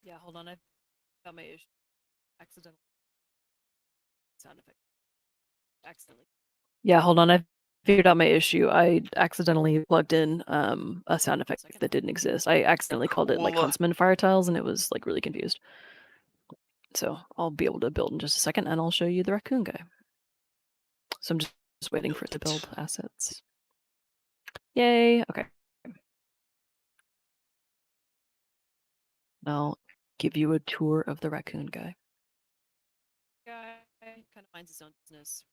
Yeah, hold on. I got my issue. Accidental sound effect. Accidentally. Yeah, hold on. I figured out my issue. I accidentally plugged in a sound effect that didn't exist. I accidentally called it like huntsman fire tiles, and it was like really confused. So I'll be able to build in just a second, and I'll show you the raccoon guy. So I'm just waiting for it to build assets. Yay! Okay. I'll give you a tour of the raccoon guy. Guy kind of minds his own business.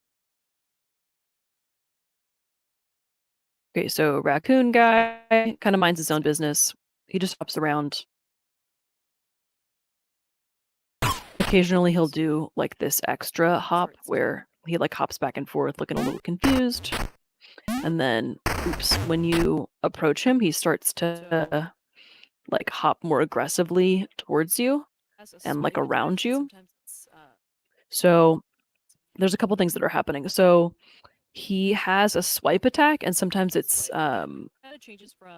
Okay, so raccoon guy kind of minds his own business. He just hops around. Occasionally he'll do like this extra hop where he like hops back and forth looking a little confused. And then, oops, when you approach him, he starts to like hop more aggressively towards you and like around you. So there's a couple things that are happening. So he has a swipe attack, and sometimes it's here,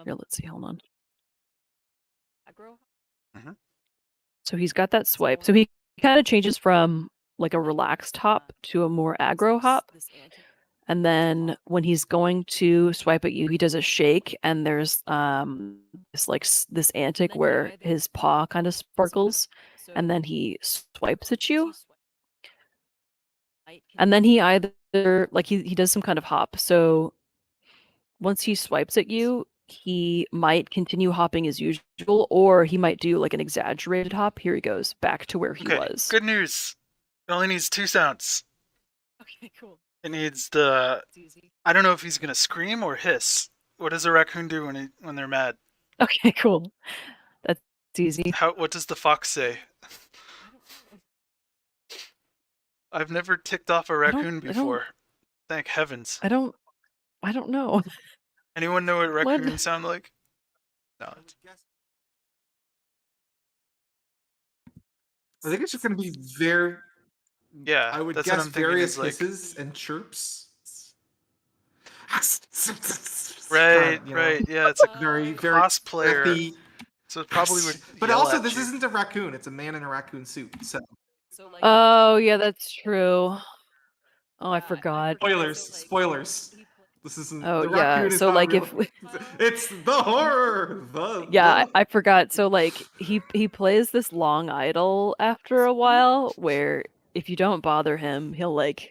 let's see, hold on. So he's got that swipe. So he kind of changes from like a relaxed hop to a more aggro hop. And then when he's going to swipe at you, he does a shake, and there's this antic where his paw kind of sparkles, and then he swipes at you. And then he either like he does some kind of hop. So once he swipes at you, he might continue hopping as usual, or he might do like an exaggerated hop. Here he goes back to where he Okay, was. good news. It only needs 2 sounds. Okay, cool. It needs the. I don't know if he's gonna scream or hiss. What does a raccoon do when they're mad? Okay, cool. That's easy. What does the fox say? I've never ticked off a raccoon before. Thank heavens. I don't know. Anyone know what raccoons sound like? No. I think it's just gonna be very. Yeah, I would that's what guess I'm thinking, various is like- hisses and chirps. Right, God, you know, right. Yeah, it's like very cosplayer. earthy. So it probably would. But yell also, at this you. isn't a raccoon; it's a man in a raccoon suit. So Oh yeah, that's true. Oh, I forgot. spoilers. This isn't. Oh, the yeah, raccoon is so, not like, real. if we- It's the horror. Yeah, I forgot. So like he plays this long idle after a while, where if you don't bother him, he'll like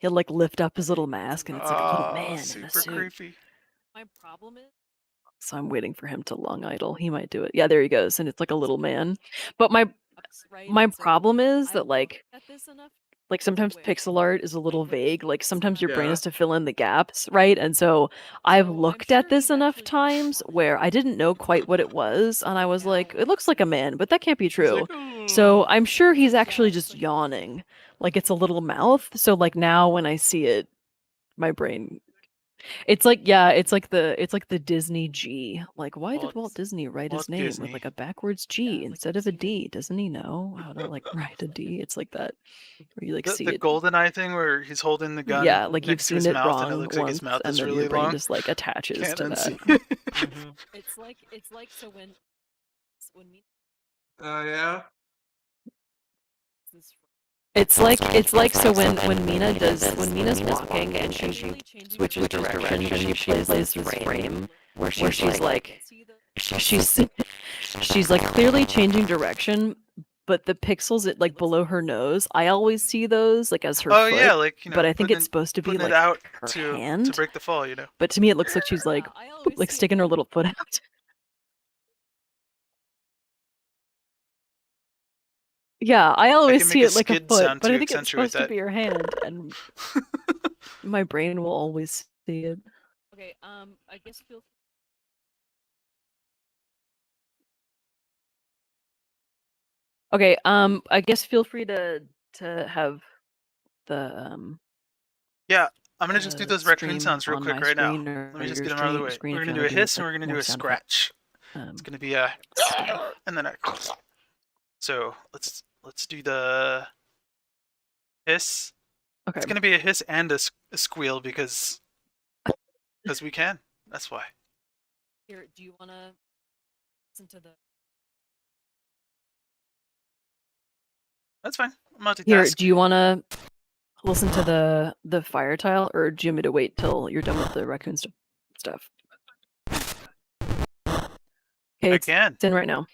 lift up his little mask, and it's like a little man in a super suit. creepy. My problem is, so I'm waiting for him to long idle. He might do it. Yeah, there he goes, and it's like a little man. But my problem is that like sometimes pixel art is a little vague. Like sometimes your brain Yeah. has to fill in the gaps, right? And so I've looked at this enough times where I didn't know quite what it was, and I was like, it looks like a man, but that can't be true. So I'm sure he's actually just yawning. Like it's a little mouth. So like now when I see it, my brain, it's like the Disney G. Like why did Walt Disney write his name with like a backwards G instead of a D? Doesn't he know how to like write a D? It's like that. Where you like see The it. golden eye thing where he's holding the gun Yeah, like you've next to seen his it mouth wrong and it looks like his once, mouth and is then really your brain long. just like attaches Can't to unsee. that. It's like so when Yeah. It's like so when Mina's walking and she switches direction and she plays this frame where she's like she's like clearly changing direction, but the pixels like below her nose, I always see those like as her Oh foot. yeah, like but I think it's supposed to be putting like it out her to hand. break the fall, you know. But to me, it looks like she's like sticking her little foot out. Yeah, I always can see make it a like a skid foot, sound but to I think it's accentuate supposed to that. be her hand, and my brain will always see it. Okay, I guess feel. Okay, I guess feel free to have the Yeah, I'm gonna just do those raccoon stream sounds real on quick my right now. screen, or Let me just your get them out of the way. screen We're if gonna you do a wanna hiss and like, we're gonna do more a sound scratch. effects. It's gonna be a and then a. So let's do the hiss. Okay. It's gonna be a hiss and a squeal because we can. That's why. Here, do you want to listen to the? That's fine. I'm multitask. Here, do you want to listen to the fire tile, or do you want me to wait till you're done with the raccoon stuff? Okay, I can. It's in right now.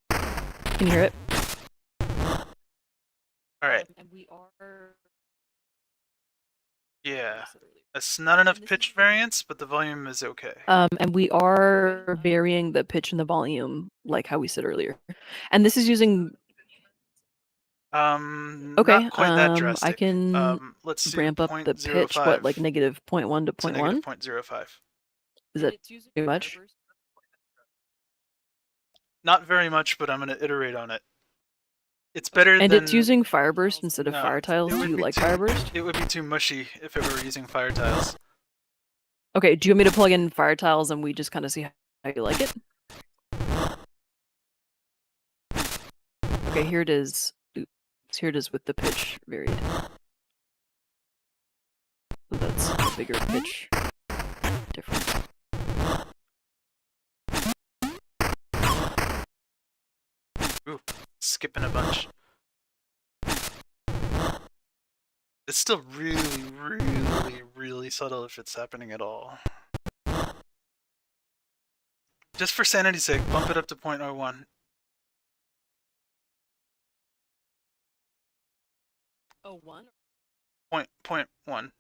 Can you hear it? All right. And we are. Yeah. It's not enough pitch variance, but the volume is okay. And we are varying the pitch and the volume, like how we said earlier. And this is using. Okay. Not quite that drastic. I can let's see, ramp up the pitch. What, like negative 0.1 to 0.1? Negative 0.05. Is that too much? Not very much, but I'm gonna iterate on it. It's better and than. It's using Fireburst instead of Fire Tiles. Do you like Fireburst? It would be too mushy if it were using Fire Tiles. Okay, do you want me to plug in Fire Tiles and we just kind of see how you like it? Okay, here it is. Oops, here it is with the pitch varied. So that's a bigger pitch difference. Ooh, skipping a bunch. It's still really, really, really subtle if it's happening at all. Just for sanity's sake, bump it up to 0.01. Oh, 1? Point 1.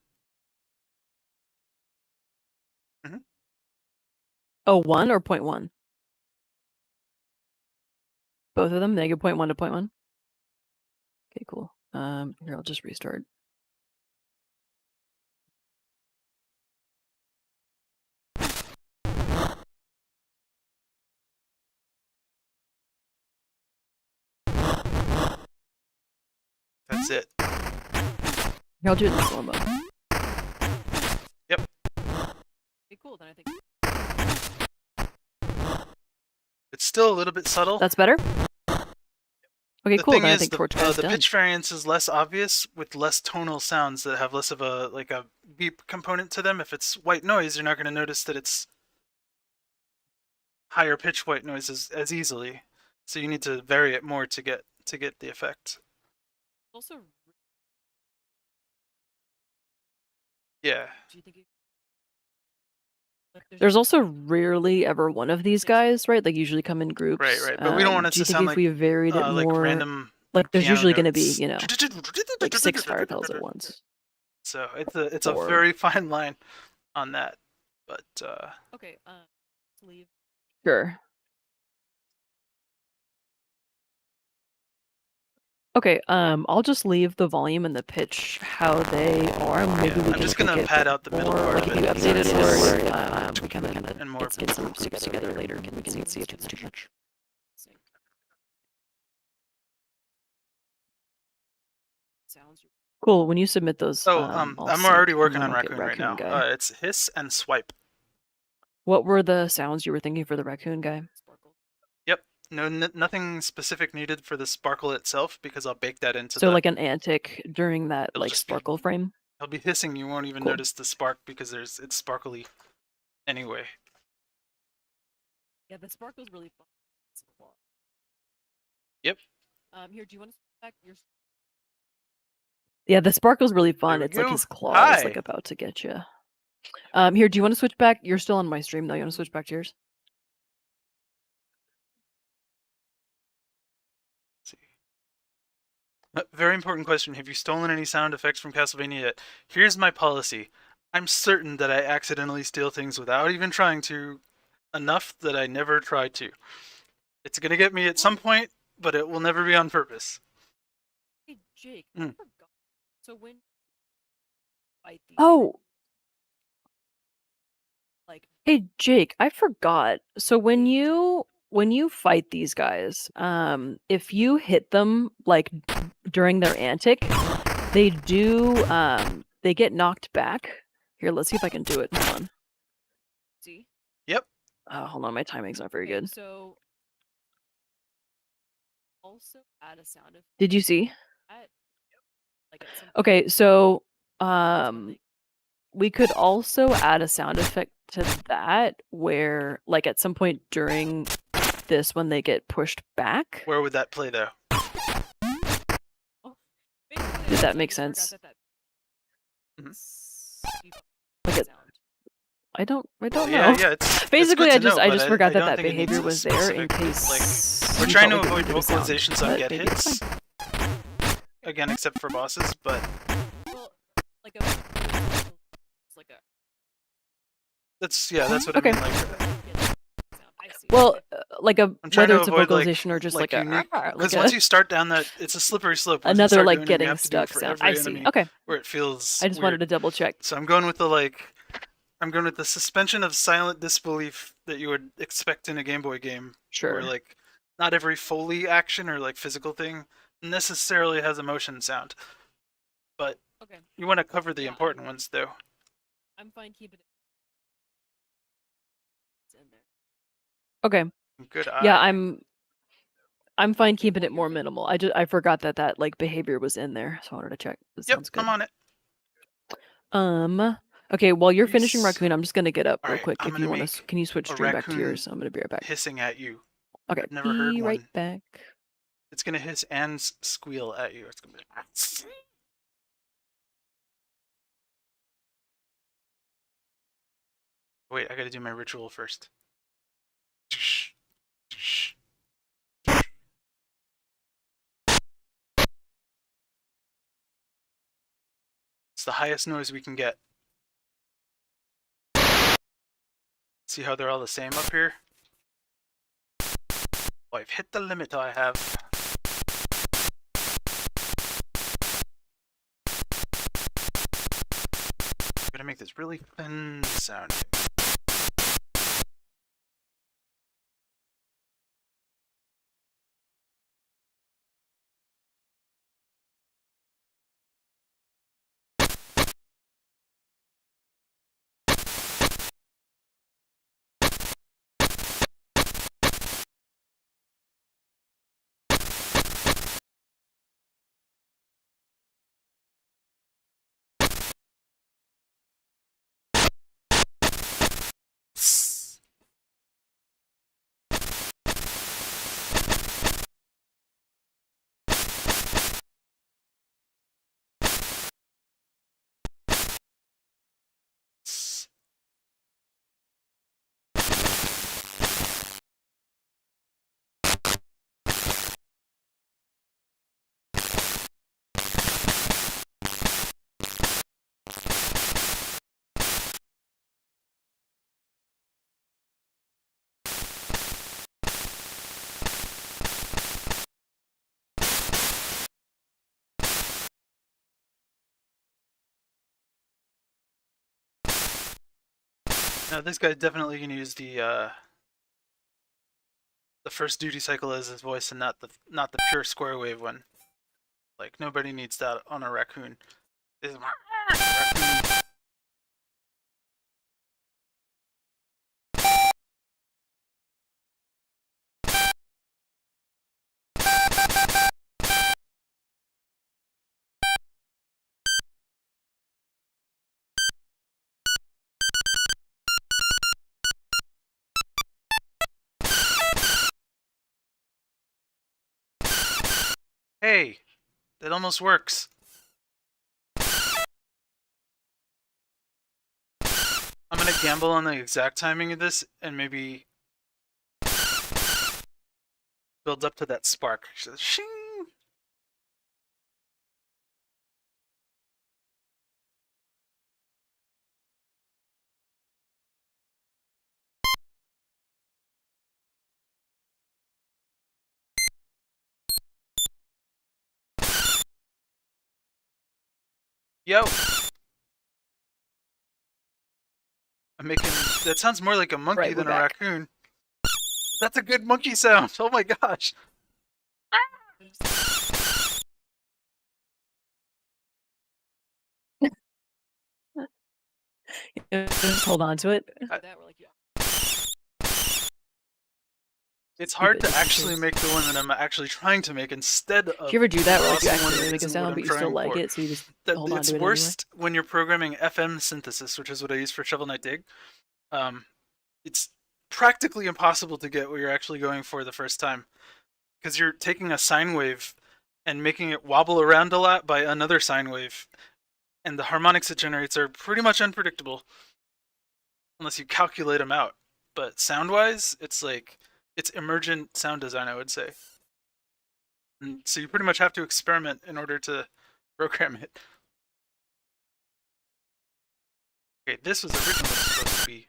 Oh, 1 or 0.1? Both of them, negative 0.1 to 0.1? Okay, cool. Here, I'll just restart. That's it. Here, I'll do it in slow-mo. Yep. Okay, cool, then I think... It's still a little bit subtle. That's better? Okay, The cool, thing then I is, think the Torchbear's done. pitch variance is less obvious with less tonal sounds that have less of a beep component to them. If it's white noise, you're not going to notice that it's higher pitch white noise as easily. So you need to vary it more to get the effect. Also, Yeah. do you think there's also rarely ever one of these guys, right? Like usually come in groups. Right. But we don't want it do you to think sound if like we varied it like more, random. like there's piano usually going to be, notes. you know, like 6 fire bells at once. So it's a Or- very fine line on that. But okay, leave. Sure. Okay, I'll just leave the volume and the pitch how they are. Maybe we I'm can just gonna tweak it pad out the middle more, part like of if you it. update it Yes. or we can And more get some soups together later. We can see if it's too much. Sounds cool. When you submit those, So I'll I'm sync, already and working then on I'll get Raccoon right now. guy. It's hiss and swipe. What were the sounds you were thinking for the raccoon guy? Yep. No, nothing specific needed for the sparkle itself because I'll bake that into So like an antic during that It'll like just be- sparkle frame. It'll be hissing. You won't even Cool. notice the spark because it's sparkly. Anyway. Yeah, the sparkle's really fun. Yep. Here, do you want to back your? Yeah, the sparkle's really fun. we It's like go. his claw is Hi. like about to get you. Here, do you want to switch back? You're still on my stream though. You want to switch back to yours? Let's see. Very important question. Have you stolen any sound effects from Castlevania yet? Here's my policy. I'm certain that I accidentally steal things without even trying to, enough that I never try to. It's gonna get me at some point, but it will never be on purpose. Hey, Jake, I forgot. So when hey, Jake, I forgot. So when you fight these guys, if you hit them like during their antic, they do they get knocked back. Here, let's see if I can do it. Hold on. See? Yep. Hold on, my timing's not very good. So also add a sound effect. Did you see? Okay, so we could also add a sound effect to that where like at some point during this when they get pushed back. Where would that play though? Did that make sense? I don't know. Yeah, it's basically it's good to I know, just but forgot don't that think it behavior needs a was there in specific, case we're you trying to felt like avoid it needed a sound, vocalizations on but get maybe it's hits. fine. Again, except for bosses, but that's what Okay. I mean. Like, well, like I'm trying whether to it's a avoid vocalization or just like a unique, like because a once you start down that, it's a slippery slope. Once you another start like doing it, you getting have to do it stuck for sound. every I see. enemy Okay. where it feels. I just wanted to double check. So I'm going with the suspension of silent disbelief that you would expect in a Game Boy game. Sure. Where like not every Foley action or like physical thing necessarily has a motion sound. But you want to cover the important ones though. I'm fine keeping it in there. Okay. Good eye. Yeah, I'm fine keeping it more minimal. I forgot that like behavior was in there, so I wanted to check. That sounds good. I'm on it. Okay, while you're finishing Raccoon, I'm just gonna get up real quick. I'm If you want to, can you switch stream back to yours? I'm gonna be right back. Hissing at you. Okay, I've never heard right one. back. It's gonna hiss and squeal at you. It's gonna be. Wait, I gotta do my ritual first. It's the highest noise we can get. See how they're all the same up here? Oh, I've hit the limit I have. I'm gonna make this really thin sounding. Now this guy definitely can use the first duty cycle as his voice and not the pure square wave one. Like nobody needs that on a raccoon. This is raccoon. Hey, that almost works. I'm gonna gamble on the exact timing of this and maybe build up to that spark. Shing! Yo! I'm making... That sounds more like a monkey Right, we're than a back. raccoon. That's a good monkey sound! Oh my gosh! Just hold on to it. It's hard to just in actually case. make the one that I'm actually trying to make instead of Do you ever do that where like you lost one accidentally that make a isn't what sound I'm but you still trying like for. it, so you just hold on It's to it worst when you're programming FM synthesis, which is what I use for Shovel Knight Dig. It's practically impossible to get what you're actually going for the first time, because you're taking a sine wave and making it wobble around a lot by another sine wave, and the harmonics it generates are pretty much unpredictable unless you calculate them out. But sound-wise, it's like it's emergent sound design, I would say. And so you pretty much have to experiment in order to program it. Okay, this was originally supposed to be.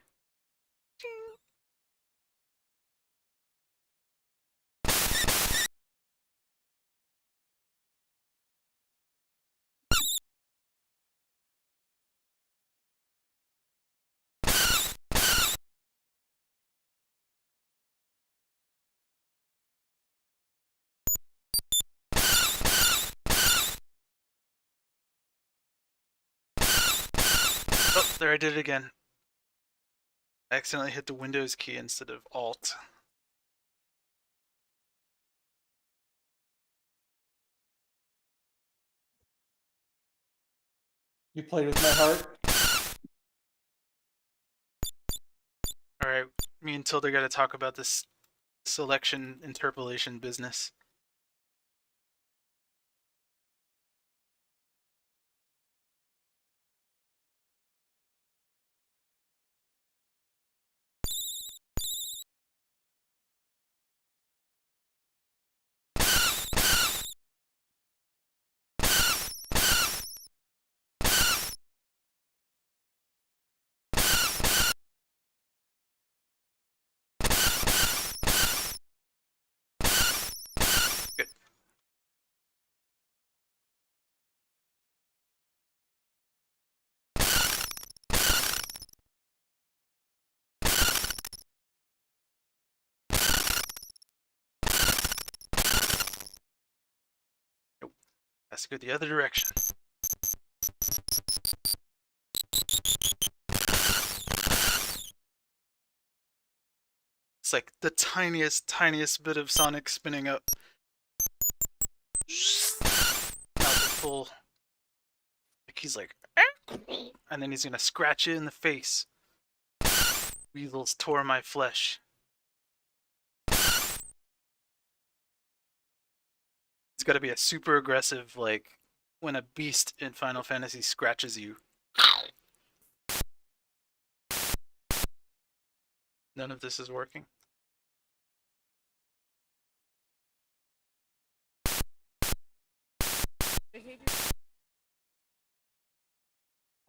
Oh, there I did it again. I accidentally hit the Windows key instead of Alt. You played with my heart. Alright, me and Tilda gotta talk about this selection interpolation business. has to go the other direction. It's like the tiniest bit of Sonic spinning up. Not the full. Like he's like, and then he's gonna scratch you in the face. Weasels tore my flesh. It's got to be a super aggressive, like when a beast in Final Fantasy scratches you. None of this is working.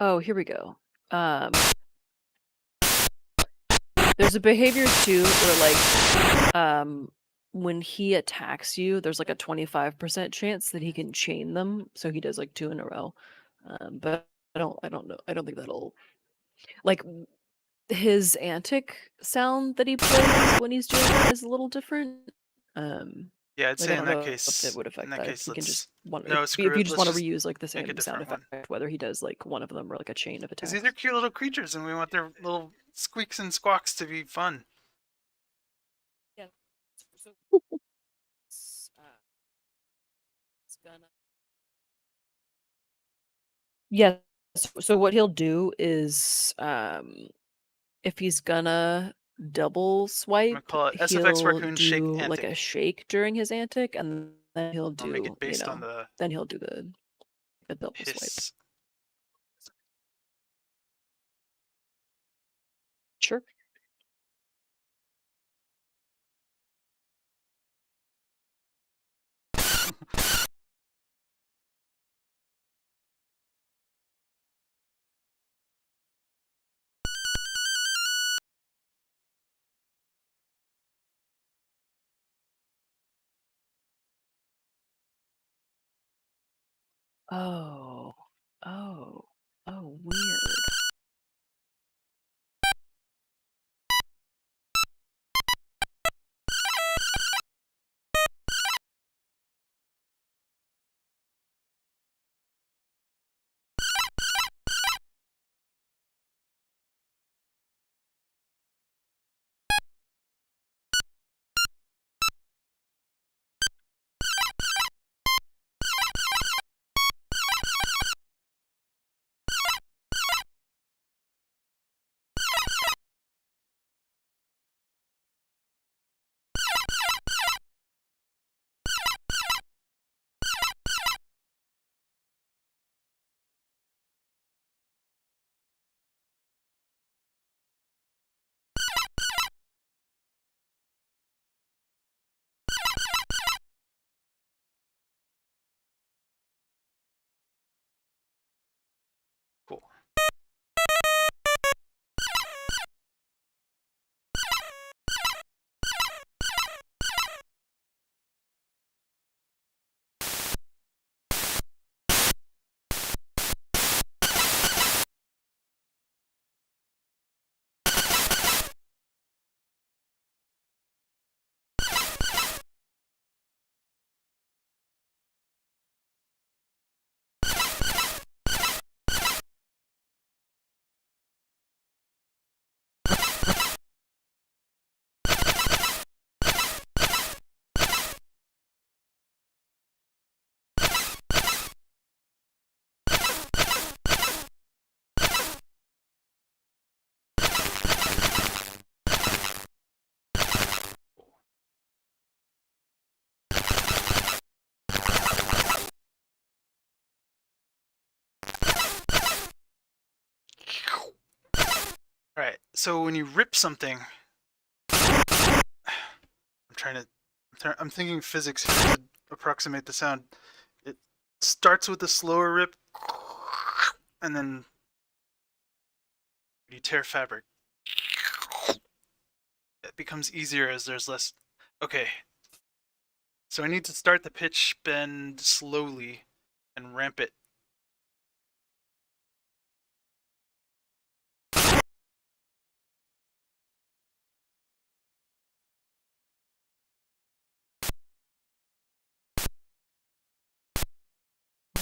Oh, here we go. There's a behavior too where like when he attacks you, there's like a 25% chance that he can chain them, so he does like 2 in a row. But I don't know. I don't think that'll like his antic sound that he plays when he's doing that is a little different. Yeah, I'd Like say I in don't that know case, if it would affect that. If he can just want no, if screw you it. just Let's want to just reuse like the make a same sound different effect, whether he does like one of them or like a chain of because attacks. these are cute little creatures, and we want their little squeaks and squawks to be fun. Yeah. So, it's gonna. Yes. So what he'll do is, if he's gonna double I'm swipe, gonna call it SFX he'll Raccoon Shake do like a Antic. shake during his antic, and then he'll I'll make do, it based on the then he'll do the double swipe. hiss. Sure. Oh. Oh. Oh, weird. Cool. Alright, so when you rip something, I'm thinking physics here to approximate the sound. It starts with a slower rip, and then you tear fabric. It becomes easier as there's less. Okay. So I need to start the pitch bend slowly and ramp it.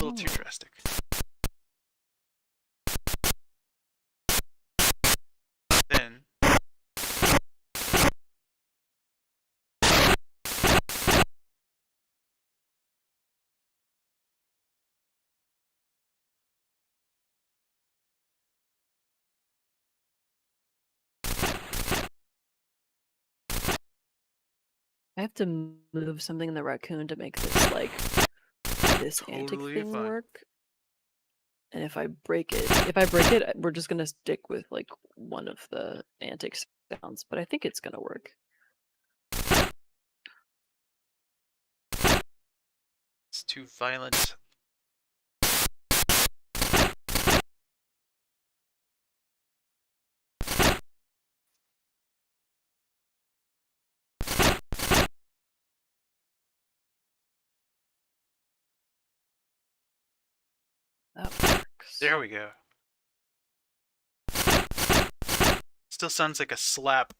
little too drastic. Then I have to move something in the Raccoon to make this like this antic Totally thing fine. work. And if I break it, we're just gonna stick with like one of the antic sounds. But I think it's gonna work. it's too violent. That works. There we go. Still sounds like a slap.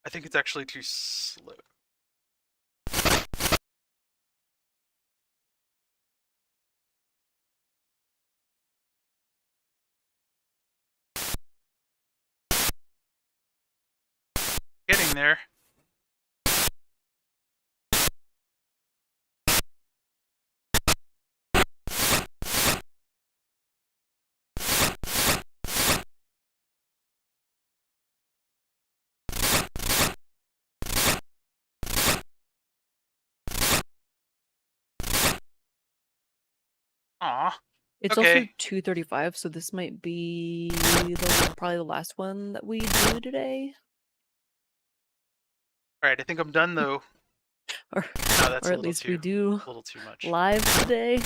I think it's actually too slow. Getting there. Aw. It's also Okay. 2:35, so this might be probably the last one that we do today. Alright, I think I'm done though. Or, No, that's or a at little least too, we do a little too much. live today.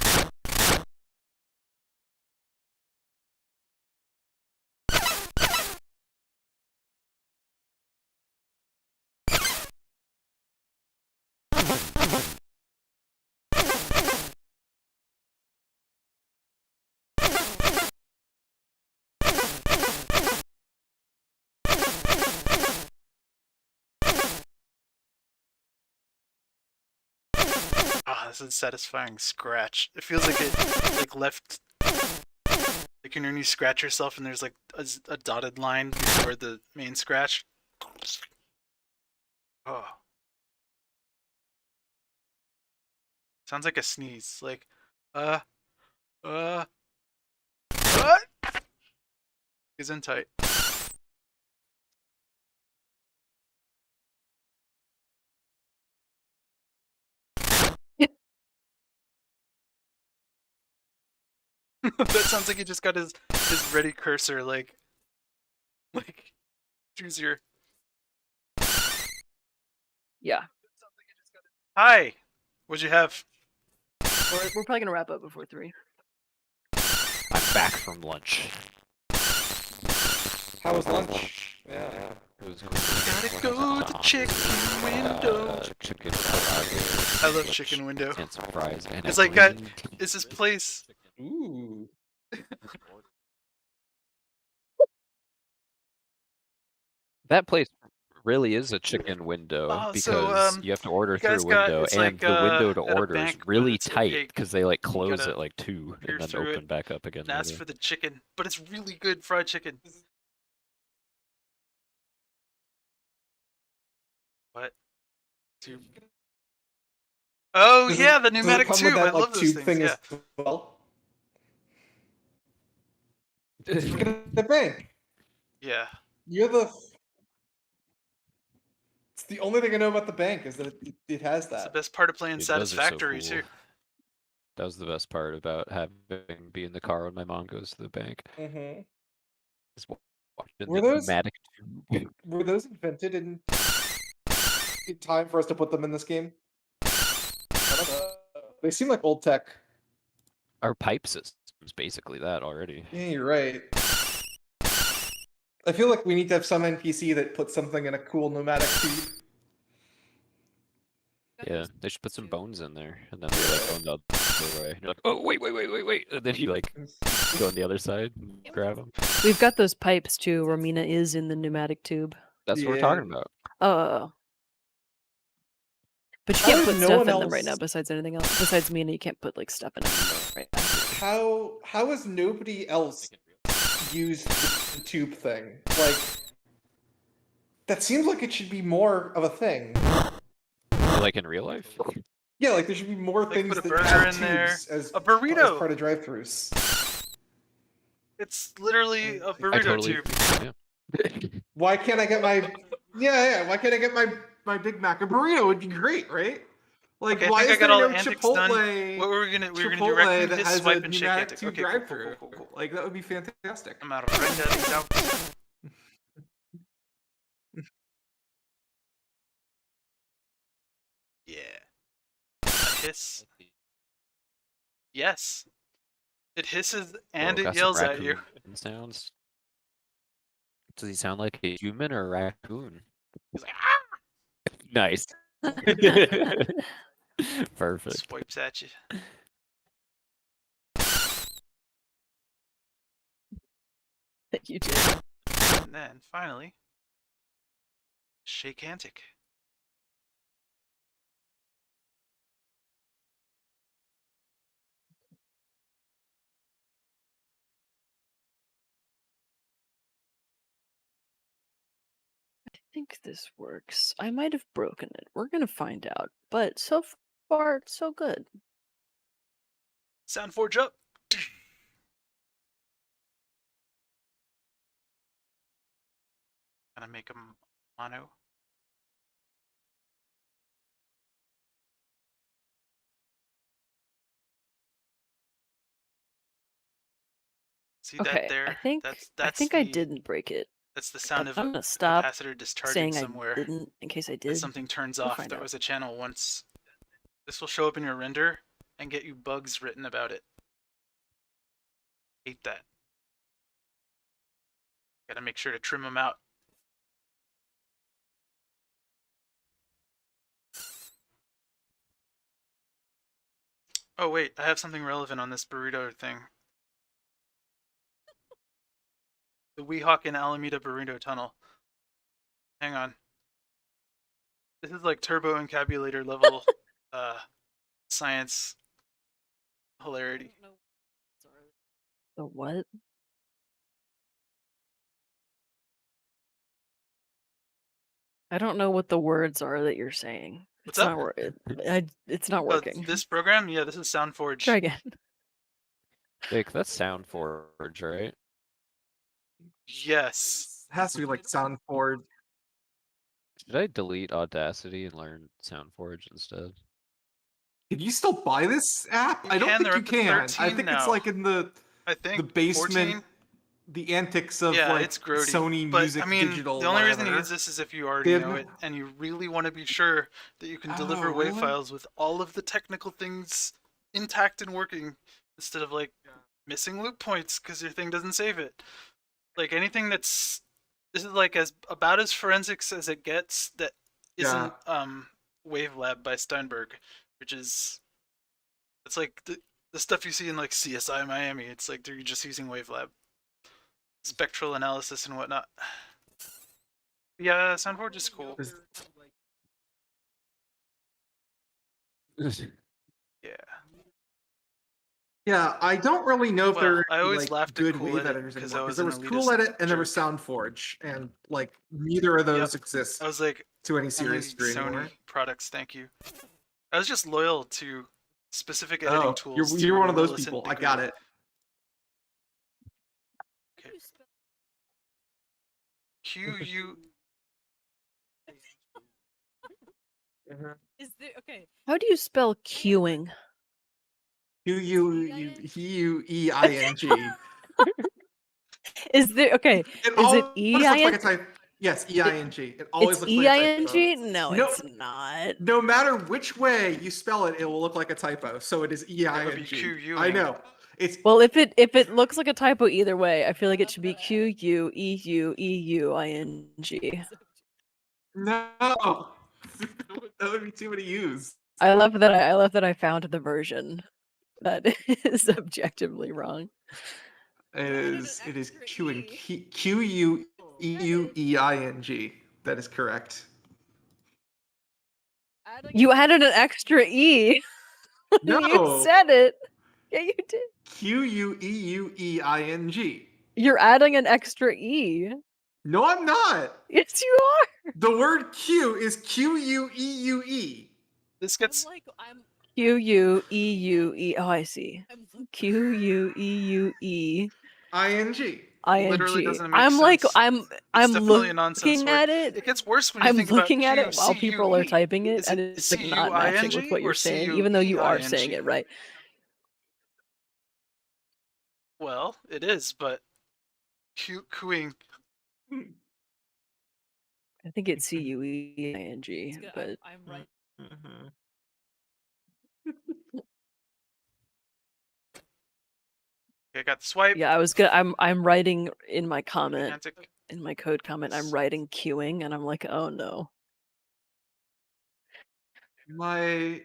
Ah, this is a satisfying scratch. It feels like it like left, like when you scratch yourself and there's like a dotted line before the main scratch. Oh. Sounds like a sneeze. Like, what? Isn't tight. That sounds like he just got his ready cursor like choose your. Yeah. Hi. What'd you have? We're probably gonna wrap up before 3. I'm back from lunch. How was lunch? Yeah. It was Gotta go to chicken window. Chicken fries. I love chicken window. And some fries. And It's a like green tea. it's this place. Ooh. That place really is a chicken window Oh, because so, you have to order you through guys a got- window, it's and like, the window to at a order is bank, but really it's tight opaque. because they like close gotta at like 2 peer and then through open it back up again and ask later. for the chicken, but it's really good fried chicken. What? Tube. Oh yeah, the pneumatic Does it come tube. with I that, love like, those tube things. thing Yeah. as well? Look at the bank. Yeah. You're the. It's the only thing I know about the bank is that it has It's the that. best part of playing Dude, those are so Satisfactory cool. too. That was the best part about having be in the car when my mom goes to the bank. Mm-hmm. Is watching Were the those- pneumatic tube. Were those invented in time for us to put them in this game? They seem like old tech. Our pipe system's basically that already. Yeah, you're right. I feel like we need to have some NPC that puts something in a cool pneumatic tube. Yeah, they should put some bones in there, and then they like go in the other way. You're like, oh wait, and then you like go on the other side and grab them. We've got those pipes too, where Mina is in the pneumatic tube. That's what we're Yeah. talking about. Oh, But you How can't is put no stuff one in them right now else- besides anything else. Besides Mina, you can't put like stuff in them right now. How has nobody else used the tube thing? Like, that seems like it should be more of a thing. Like in real life? Yeah, like there should be more Like, things put a that burger have in there. tubes as A burrito. as part of drive-thrus. It's literally a I burrito totally. tube. Yeah. Why can't I get my Why can't I get my Big Mac? A burrito would be great, right? Like, Okay, I why think I is got there all no the antics Chipotle? done. What were we gonna do? Chipotle Raccoon that hiss, has swipe, a and shake pneumatic antic. tube Okay, cool, cool, drive-thru. cool, cool, cool. Like, that would be fantastic. I'm gonna write that down. Yeah. A hiss. Yes. It hisses and Bro, it got some yells at you. raccoon sounds. Does he sound like a human or a raccoon? He's like, ah! Nice. Perfect. Swipes at you. You did. And then finally, shake antic. I think this works. I might have broken it. We're gonna find out. But so far, so good. Sound forge up. Gonna make him mono. See Okay, that there? I think I didn't break it. That's the sound But of I'm a gonna stop capacitor discharging saying somewhere. I didn't, in case I If did. something turns We'll off, find there out. was a channel once. This will show up in your render and get you bugs written about it. Hate that. Gotta make sure to trim them out. Oh wait, I have something relevant on this burrito thing. The Weehawken and Alameda Burrito Tunnel. Hang on. This is like turbo encabulator level science hilarity. The what? I don't know what the words are that you're saying. What's It's up? not it's not working. This program? Yeah, this is SoundForge. Try again. Jake, that's SoundForge, right? Yes. It has to be like SoundForge. Should I delete Audacity and learn SoundForge instead? Can you still buy this app? You I don't can, think they're you up to can. I 13 think now. it's like in the basement, 14? the antics of Yeah, like it's grody. Sony But Music I mean, Digital. the only reason to whatever. use this is if you already know it and you really want to be sure that you can deliver Oh, WAV really? files with all of the technical things intact and working instead of like missing loop points because your thing doesn't save it. Like anything this is like about as forensics as it gets that isn't WaveLab by Steinberg, which is it's like the stuff you see in like CSI Miami. It's like they're just using WaveLab. Spectral analysis and whatnot. Yeah, SoundForge is cool. Yeah. Yeah, I don't really know if Well, there I are always like laughed at good Cool wave Edit editors 'cause anymore. I Because was there an was Cool elitist Edit and there was jerk. SoundForge, and like neither of those exist I was like, to any only serious degree Sony anymore. products, thank you. I was just loyal to specific editing tools. You're to one a of those millisecond people. I degree. got it. Okay. Q-U... Is there okay? How do you spell queuing? Queueing. Is there okay? It Is it always looks like a E-I-N? type. Yes, EING. It always It's looks like a typo. E-I-N-G? No, No. it's not. No matter which way you spell it, it will look like a typo. So it is It would be EING. Q-U-ing. I know. It's Well, if it looks like a typo either way, I feel like it should be Q-U-E-U-E-U-I-N-G. no. That would be too many U's. I love that I found the version that is objectively wrong. It is queuing. Queueing. That is correct. You added an extra E. No. You said it. Yeah, you did. Queueing. You're adding an extra E. No, I'm not. Yes, you are. The word Q is Queuee. This gets Queuee. Oh, I see. Queuee. ing. literally doesn't make I'm like sense. I'm definitely a nonsense looking word. at it. It gets worse when you I'm think about looking at it while people are QCUE. typing it, Is and it it's like not matching with what you're CUING saying, or even though you are saying CUEING? it right. Well, it is, but cooing. I think it's CUEING, but Mm-hmm. I got the swipe. yeah, I was good. I'm writing in my comment, Gigantic. in my code comment, I'm writing queuing, and I'm like, oh no. My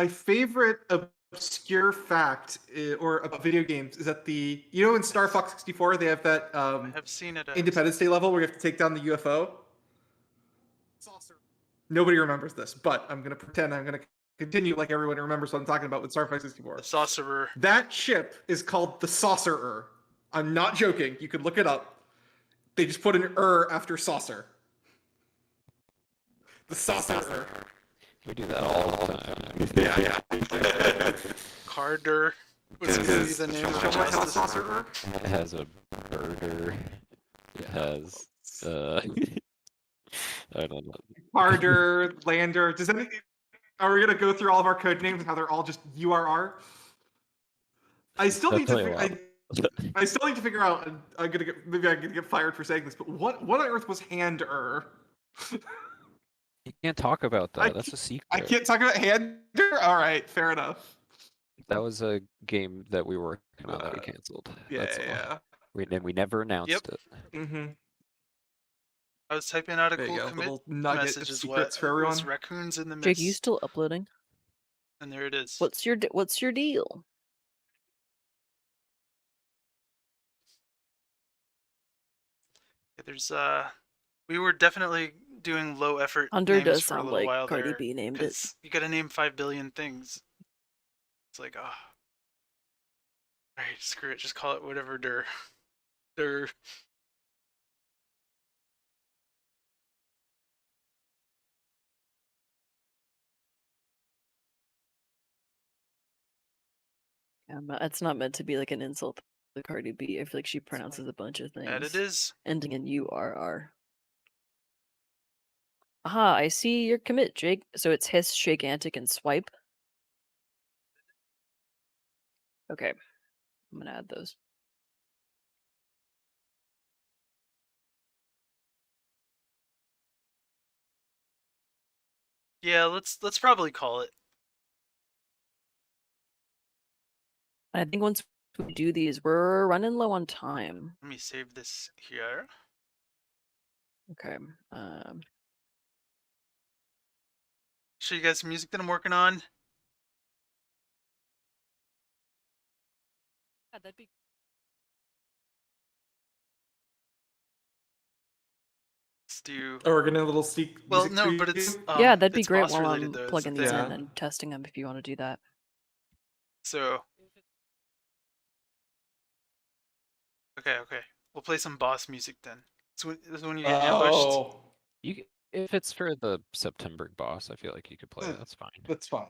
favorite obscure fact or about video games is that in Star Fox 64 they have that I have seen it. Independence Day level where you have to take down the UFO. Saucer. Nobody remembers this, but I'm gonna pretend I'm gonna continue like everyone remembers what I'm talking about with Star Fox 64. The saucerer. That ship is called the Saucerer. I'm not joking. You can look it up. They just put an after saucer. The Saucerer. We do that all the time. Yeah. Carder. What's gonna be the name of the Saucerer? It has a birder. It has I don't know. Harder, Lander. Are we gonna go through all of our code names and how they're all just URR? I still need to. I still need to figure out. Maybe I'm gonna get fired for saying this, but what on earth was Hander? You can't talk about that. That's a secret. I can't talk about Hander. All right, fair enough. That was a game that we were working on that we canceled. Yeah. We never announced it. Mm-hmm. I was typing out a There you cool go. commit Little nugget message of as secrets well. for everyone. Was raccoons in the mist. Jake, you still uploading? And there it is. What's your deal? Yeah, there's we were definitely doing low effort Hunter names does for a sound little like while Cardi there, B named it. 'cause you gotta name 5 billion things. It's like, oh. Alright, screw it, just call it whatever der. It's not meant to be like an insult to Cardi B. I feel like she pronounces a bunch of things. And it is. Ending in URR. Aha, I see your commit, Jake. So it's hiss, shake, antic, and swipe. Okay. I'm gonna add those. Yeah, let's probably call it. I think once we do these, we're running low on time. Let me save this here. Okay. Show you guys some music that I'm working on. Yeah, that'd be. Let's do. Oh, we're getting a little sneak. Well, no, but it's yeah, that'd be it's great boss while related, I'm though, plugging is the these thing. in and testing them if you want to do that. So. Okay. We'll play some boss music then. This is when you get ambushed. If it's for the September boss, I feel like you could play it. That's fine. That's fine.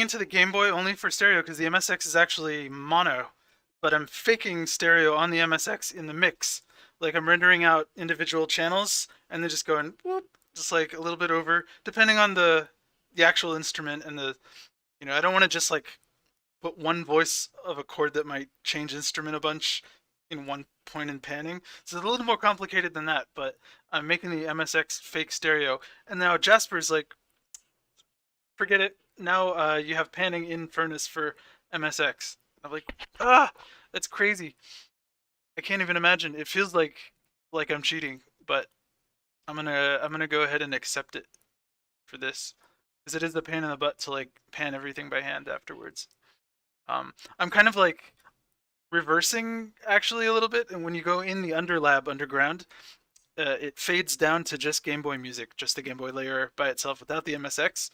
into the Game Boy only for stereo because the MSX is actually mono, but I'm faking stereo on the MSX in the mix. Like I'm rendering out individual channels and then just going whoop, just like a little bit over, depending on the actual instrument and the, you know, I don't want to just like put one voice of a chord that might change instrument a bunch in one point in panning. So it's a little more complicated than that, but I'm making the MSX fake stereo. And now Jasper's like, forget it. Now you have panning in Furnace for MSX. I'm like, that's crazy. I can't even imagine. It feels like I'm cheating, but I'm gonna go ahead and accept it for this, because it is a pain in the butt to like pan everything by hand afterwards. I'm kind of like reversing actually a little bit, and when you go in the underlab underground, it fades down to just Game Boy music, just the Game Boy layer by itself without the MSX.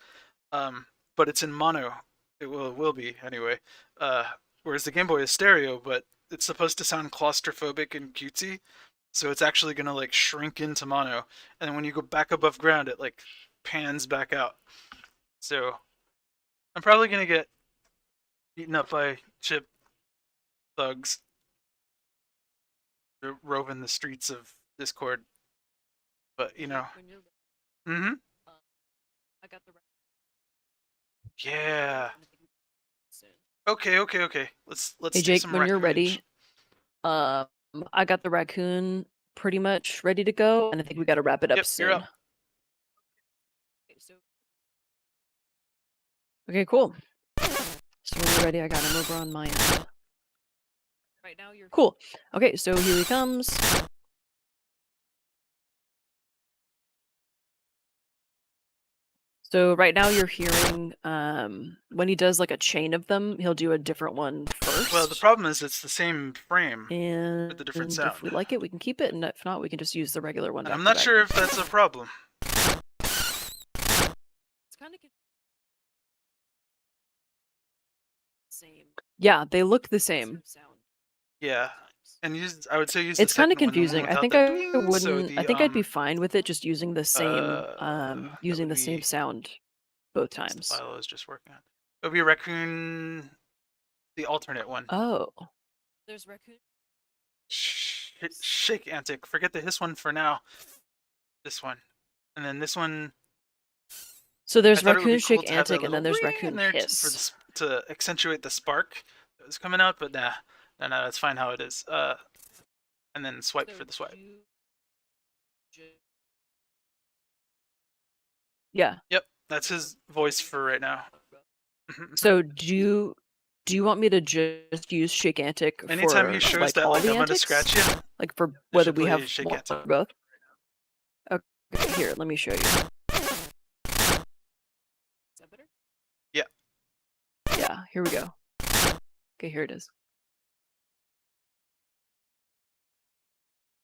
But it's in mono. It will be anyway. Whereas the Game Boy is stereo, but it's supposed to sound claustrophobic and cutesy, so it's actually gonna like shrink into mono, and then when you go back above ground, it like pans back out. So I'm probably gonna get eaten up by chip thugs roving the streets of Discord, but you know. Mm-hmm. I got the. Yeah. Okay. Let's Hey do Jake, some when you're ready, Raccoonage. I got the Raccoon pretty much ready to go, and I think we got to wrap it up Yep, soon. you're up. Okay, cool. So when you're ready, I got him over on my end. Right now you're cool. Okay, so here he comes. So right now you're hearing when he does like a chain of them, he'll do a different one first. Well, the problem is it's the same frame and with the different sound. If we like it, we can keep it, and if not, we can just use the regular one. And I'm not sure if that's a problem. It's kind of same. Yeah, they look the same. Yeah, and I would say use. It's kind of the second one, the one confusing. I without think the I ding, wouldn't. so the, I think I'd be fine with it just using the same, using the same be- sound both that's the times. file I was just working on. It would be Raccoon, the alternate one. Oh, there's Raccoon. Shake Antic. Forget the hiss one for now. This one, and then this one. So there's I thought it would be Raccoon cool Shake to have that Antic, and then little there's ring Raccoon in there Hiss. to accentuate the spark that was coming out, but nah, that's fine how it is. And then swipe for the swipe. Yeah. Yep, that's his voice for right now. So do you want me to just use Shake Antic Anytime for he shows like that all like the I'm gonna antics? scratch you, like for whether should we play have Shake one Antic. or both? Okay, here, let me show you. Is that better? Yeah. Yeah, here we go. Okay, here it is.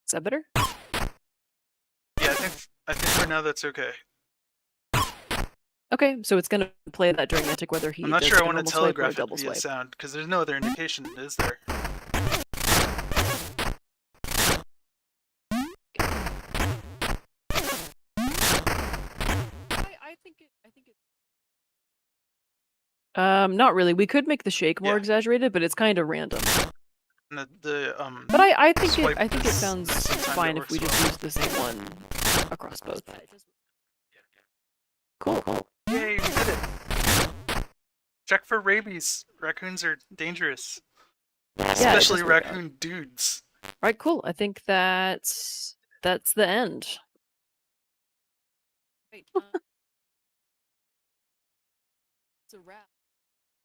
Is that better? Yeah, I think for now that's okay. Okay, so it's gonna play that during Antic whether he I'm not does sure I like a want to normal swipe or a telegraph it double via swipe. sound because there's no other indication, is there? I think it. Not really. We could make the shake more exaggerated, but it's kind of random. And But I think swipe it is sounds nice and timed, fine it if we works just well. use the same one across both. Cool. Yay, we did it! Check for rabies. Raccoons are dangerous. Yeah, Especially raccoon dudes. Right, cool. I think that's the end. Wait, it's a wrap.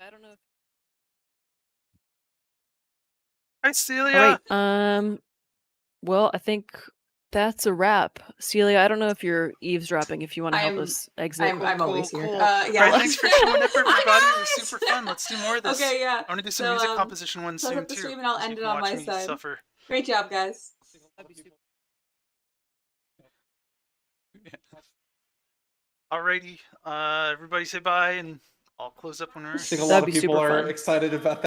I don't know if... Hi, Celia! Alright, well, I think that's a wrap. Celia, I don't know if you're eavesdropping, if you want to help us exit. I'm always here. Cool. Yeah. Alright, thanks for showing up, everybody. It was super fun. Let's do more of this. Okay, yeah. I want to do some music composition ones close soon, up the too. stream and I'll so end you it can on watch my me side. suffer. Great job, guys. Alrighty, everybody say bye, and I'll close up when we're... I think a lot That'd of be people super are fun. excited about that.